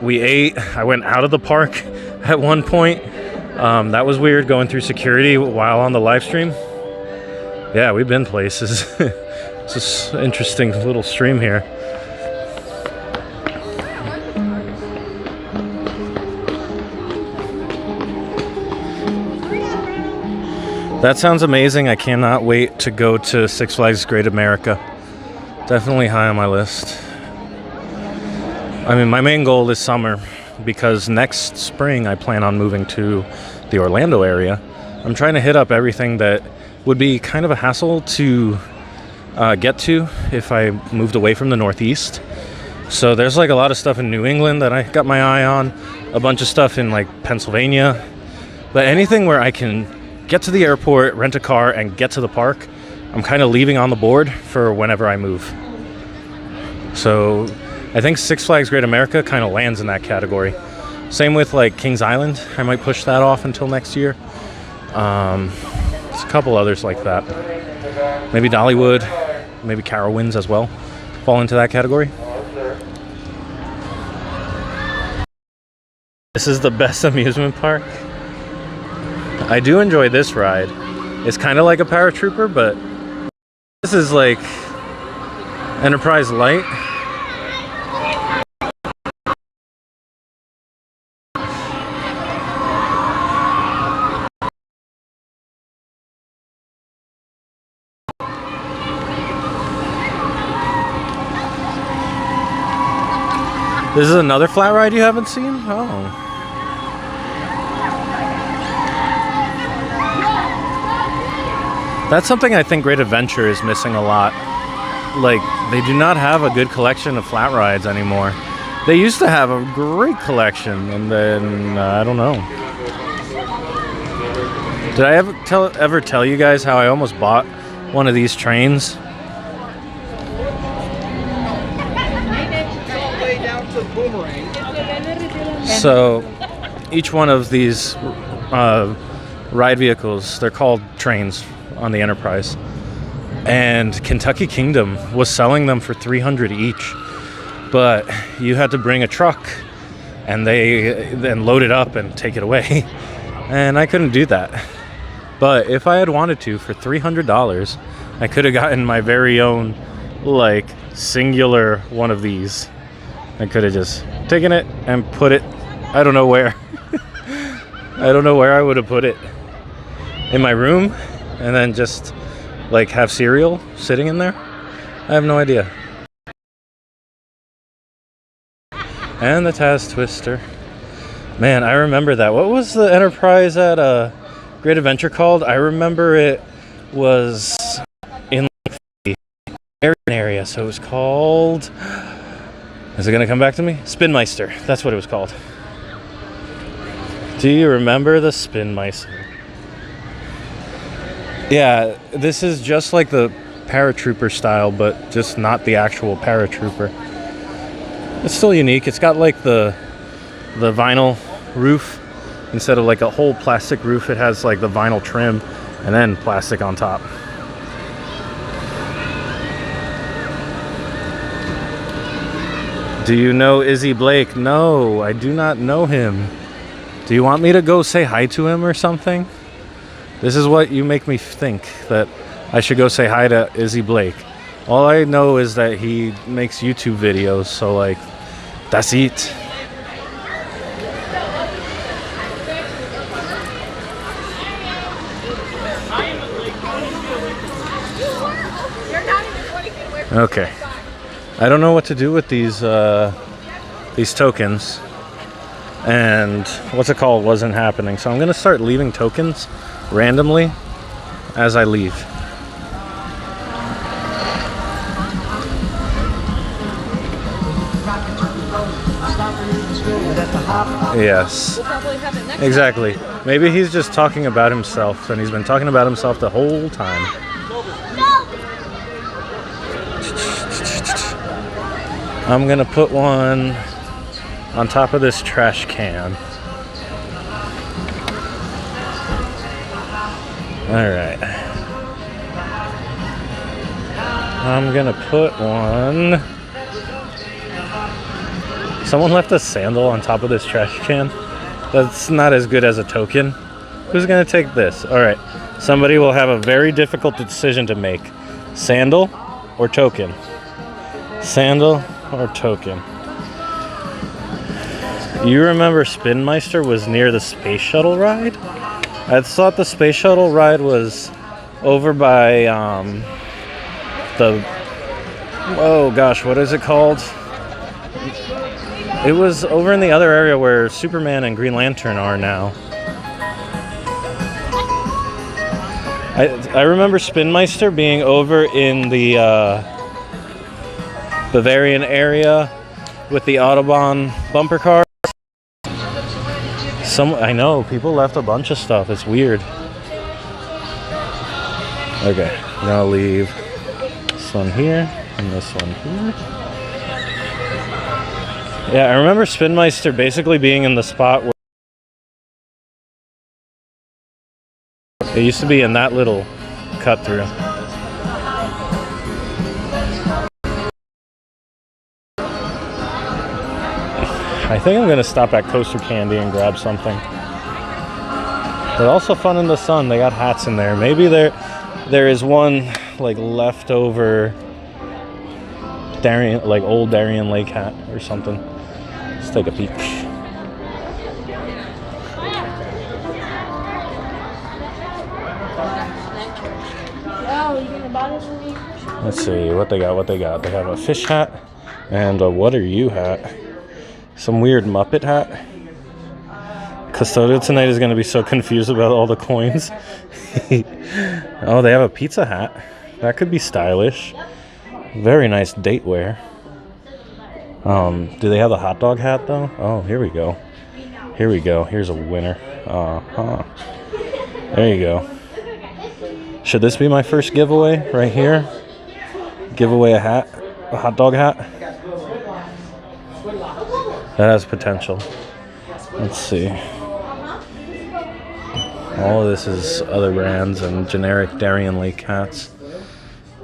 We ate. I went out of the park at one point. That was weird, going through security while on the live stream. Yeah, we've been places. It's just an interesting little stream here. That sounds amazing. I cannot wait to go to Six Flags Great America. Definitely high on my list. I mean, my main goal is summer, because next spring I plan on moving to the Orlando area. I'm trying to hit up everything that would be kind of a hassle to get to if I moved away from the Northeast. So there's like a lot of stuff in New England that I got my eye on, a bunch of stuff in like Pennsylvania, but anything where I can get to the airport, rent a car, and get to the park, I'm kind of leaving on the board for whenever I move. So I think Six Flags Great America kind of lands in that category. Same with like Kings Island. I might push that off until next year. There's a couple others like that. Maybe Dollywood, maybe Carowinds as well fall into that category. This is the best amusement park. I do enjoy this ride. It's kind of like a paratrooper, but this is like Enterprise Light. This is another flat ride you haven't seen? Oh. That's something I think Great Adventure is missing a lot. Like, they do not have a good collection of flat rides anymore. They used to have a great collection, and then, I don't know. Did I ever tell you guys how I almost bought one of these trains? So, each one of these ride vehicles, they're called trains on the Enterprise, and Kentucky Kingdom was selling them for $300 each, but you had to bring a truck and they then load it up and take it away, and I couldn't do that. But if I had wanted to, for $300, I could have gotten my very own like singular one of these. I could have just taken it and put it, I don't know where. I don't know where I would have put it. In my room, and then just like have cereal sitting in there. I have no idea. And the Taz Twister. Man, I remember that. What was the Enterprise at Great Adventure called? I remember it was in the area, so it was called... Is it gonna come back to me? Spinmeister. That's what it was called. Do you remember the Spinmeister? Yeah, this is just like the paratrooper style, but just not the actual paratrooper. It's still unique. It's got like the vinyl roof instead of like a whole plastic roof. It has like the vinyl trim and then plastic on top. Do you know Izzy Blake? No, I do not know him. Do you want me to go say hi to him or something? This is what you make me think, that I should go say hi to Izzy Blake. All I know is that he makes YouTube videos, so like, that's it. Okay. I don't know what to do with these tokens. And what's it called wasn't happening. So I'm gonna start leaving tokens randomly as I leave. Yes. Exactly. Maybe he's just talking about himself, and he's been talking about himself the whole time. I'm gonna put one on top of this trash can. Alright. I'm gonna put one. Someone left a sandal on top of this trash can. That's not as good as a token. Who's gonna take this? Alright. Somebody will have a very difficult decision to make. Sandal or token? Sandal or token? You remember Spinmeister was near the space shuttle ride? I thought the space shuttle ride was over by oh gosh, what is it called? It was over in the other area where Superman and Green Lantern are now. I remember Spinmeister being over in the Bavarian area with the Autobahn bumper cars. I know, people left a bunch of stuff. It's weird. Okay, I'm gonna leave this one here and this one here. Yeah, I remember Spinmeister basically being in the spot where it used to be in that little cut through. I think I'm gonna stop at Coaster Candy and grab something. They're also fun in the sun. They got hats in there. Maybe there is one like leftover Darien, like old Darien Lake hat or something. Let's take a peek. Let's see what they got. They have a fish hat and a what are you hat. Some weird Muppet hat. Custodial tonight is going to be so confused about all the coins. Oh, they have a pizza hat. That could be stylish. Very nice date wear. Do they have a hot dog hat though? Oh, here we go. Here's a winner. There you go. Should this be my first giveaway right here? Give away a hat, a hot dog hat. That has potential. Let's see. All of this is other brands and generic Darien Lake hats.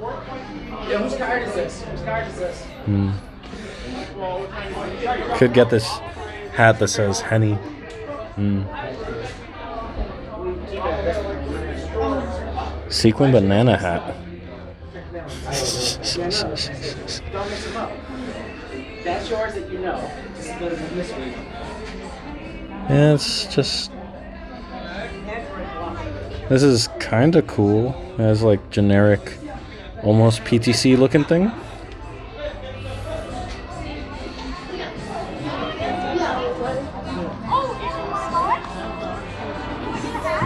Yeah, whose card is this? Could get this hat that says Henny. Sequin banana hat. That's yours that you know. Yeah, it's just... This is kind of cool. It has like generic, almost PTC looking thing.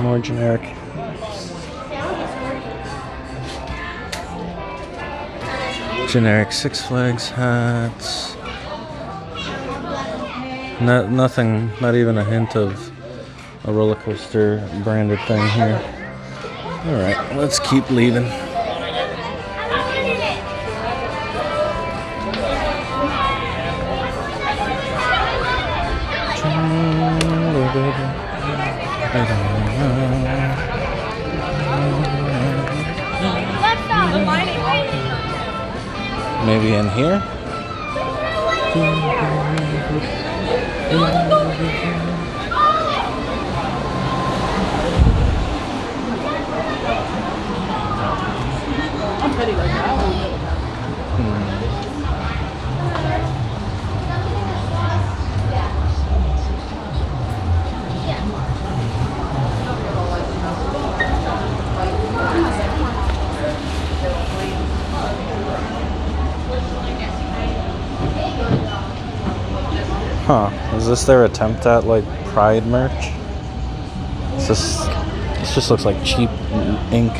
More generic. Generic Six Flags hats. Nothing, not even a hint of a roller coaster branded thing here. Alright, let's keep leaving. Maybe in here? I'm petty like that. Huh, is this their attempt at like Pride merch? This just looks like cheap ink.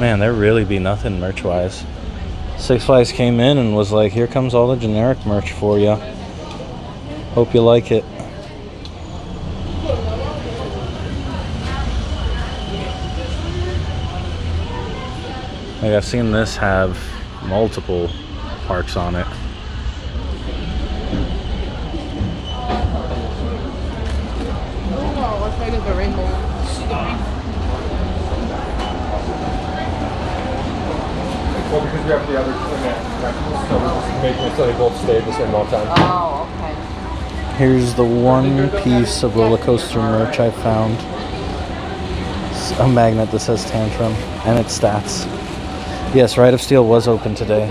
Man, there really be nothing merch-wise. Six Flags came in and was like, here comes all the generic merch for ya. Hope you like it. Like, I've seen this have multiple parks on it. Well, because we have the other so we're just making it so they both stay the same amount of time. Oh, okay. Here's the one piece of roller coaster merch I found. It's a magnet that says Tantrum and its stats. Yes, Ride of Steel was open today.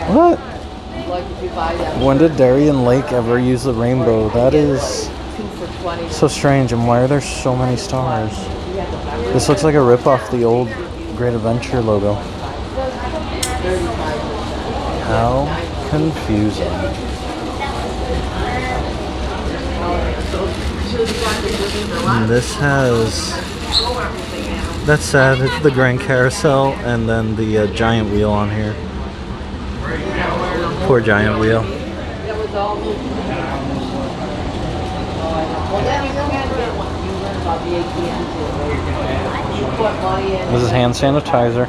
What? When did Darien Lake ever use the rainbow? That is so strange. And why are there so many stars? This looks like a rip-off the old Great Adventure logo. How confusing. And this has... That's sad. It's the Grand Carousel and then the giant wheel on here. Poor giant wheel. This is hand sanitizer.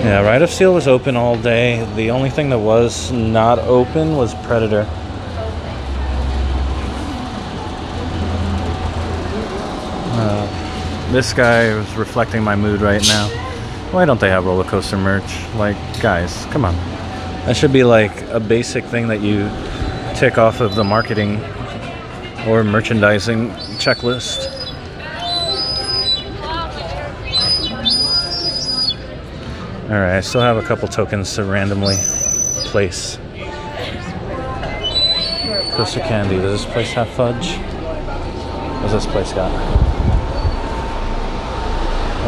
Yeah, Ride of Steel was open all day. The only thing that was not open was Predator. This guy is reflecting my mood right now. Why don't they have roller coaster merch? Like, guys, come on. That should be like a basic thing that you tick off of the marketing or merchandising checklist. Alright, I still have a couple tokens to randomly place. Coaster candy. Does this place have fudge? What's this place got?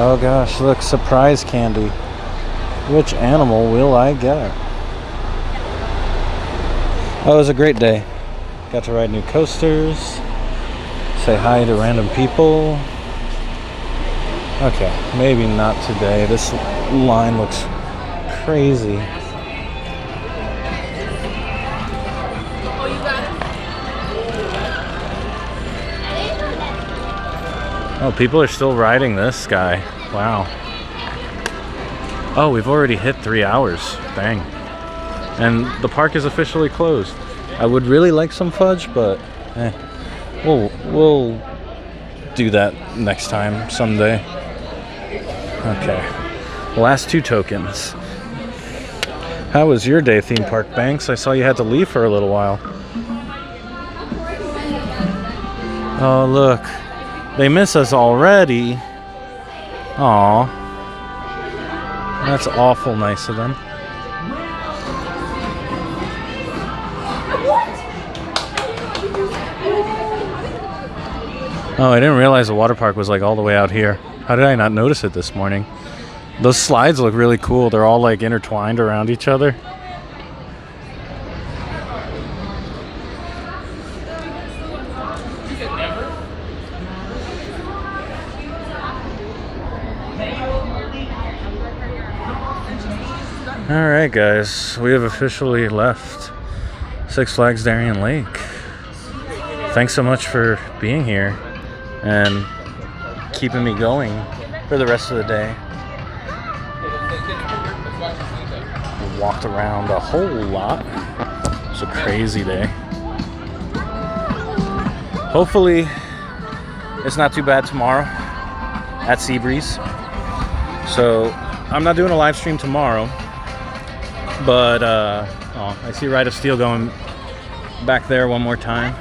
Oh gosh, look, surprise candy. Which animal will I get? Oh, it was a great day. Got to ride new coasters, say hi to random people. Okay, maybe not today. This line looks crazy. Oh, people are still riding this guy. Wow. Oh, we've already hit 3 hours. Dang. And the park is officially closed. I would really like some fudge, but we'll do that next time, someday. Okay. Last 2 tokens. How was your day, Theme Park Banks? I saw you had to leave for a little while. Oh, look. They miss us already. Aw. That's awful nice of them. Oh, I didn't realize the water park was like all the way out here. How did I not notice it this morning? Those slides look really cool. They're all like intertwined around each other. Alright guys, we have officially left Six Flags Darien Lake. Thanks so much for being here and keeping me going for the rest of the day. We walked around a whole lot. It's a crazy day. Hopefully it's not too bad tomorrow at Seabreeze. So I'm not doing a live stream tomorrow. But, oh, I see Ride of Steel going back there one more time.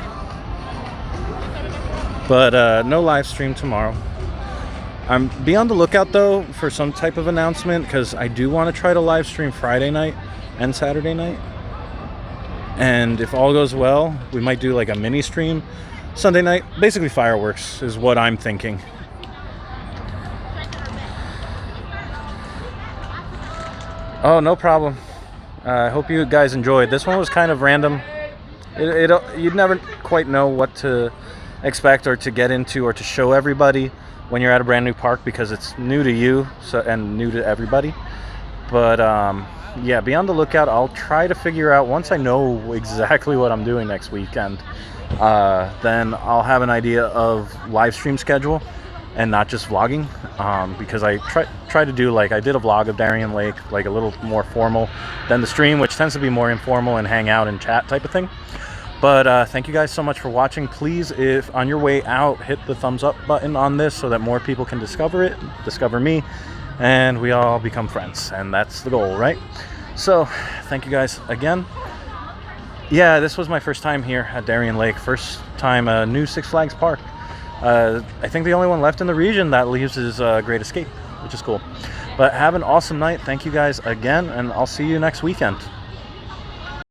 But, no live stream tomorrow. Be on the lookout, though, for some type of announcement, because I do want to try to live stream Friday night and Saturday night. And if all goes well, we might do like a mini stream Sunday night. Basically fireworks is what I'm thinking. Oh, no problem. I hope you guys enjoyed. This one was kind of random. You'd never quite know what to expect or to get into or to show everybody when you're at a brand new park, because it's new to you and new to everybody. But yeah, be on the lookout. I'll try to figure out, once I know exactly what I'm doing next weekend, then I'll have an idea of live stream schedule and not just vlogging, because I try to do, like, I did a vlog of Darien Lake, like a little more formal than the stream, which tends to be more informal and hang out and chat type of thing. But thank you guys so much for watching. Please, if on your way out, hit the thumbs up button on this so that more people can discover it, discover me, and we all become friends. And that's the goal, right? So thank you guys again. Yeah, this was my first time here at Darien Lake. First time a new Six Flags park. I think the only one left in the region that leaves is Great Escape, which is cool. But have an awesome night. Thank you guys again, and I'll see you next weekend.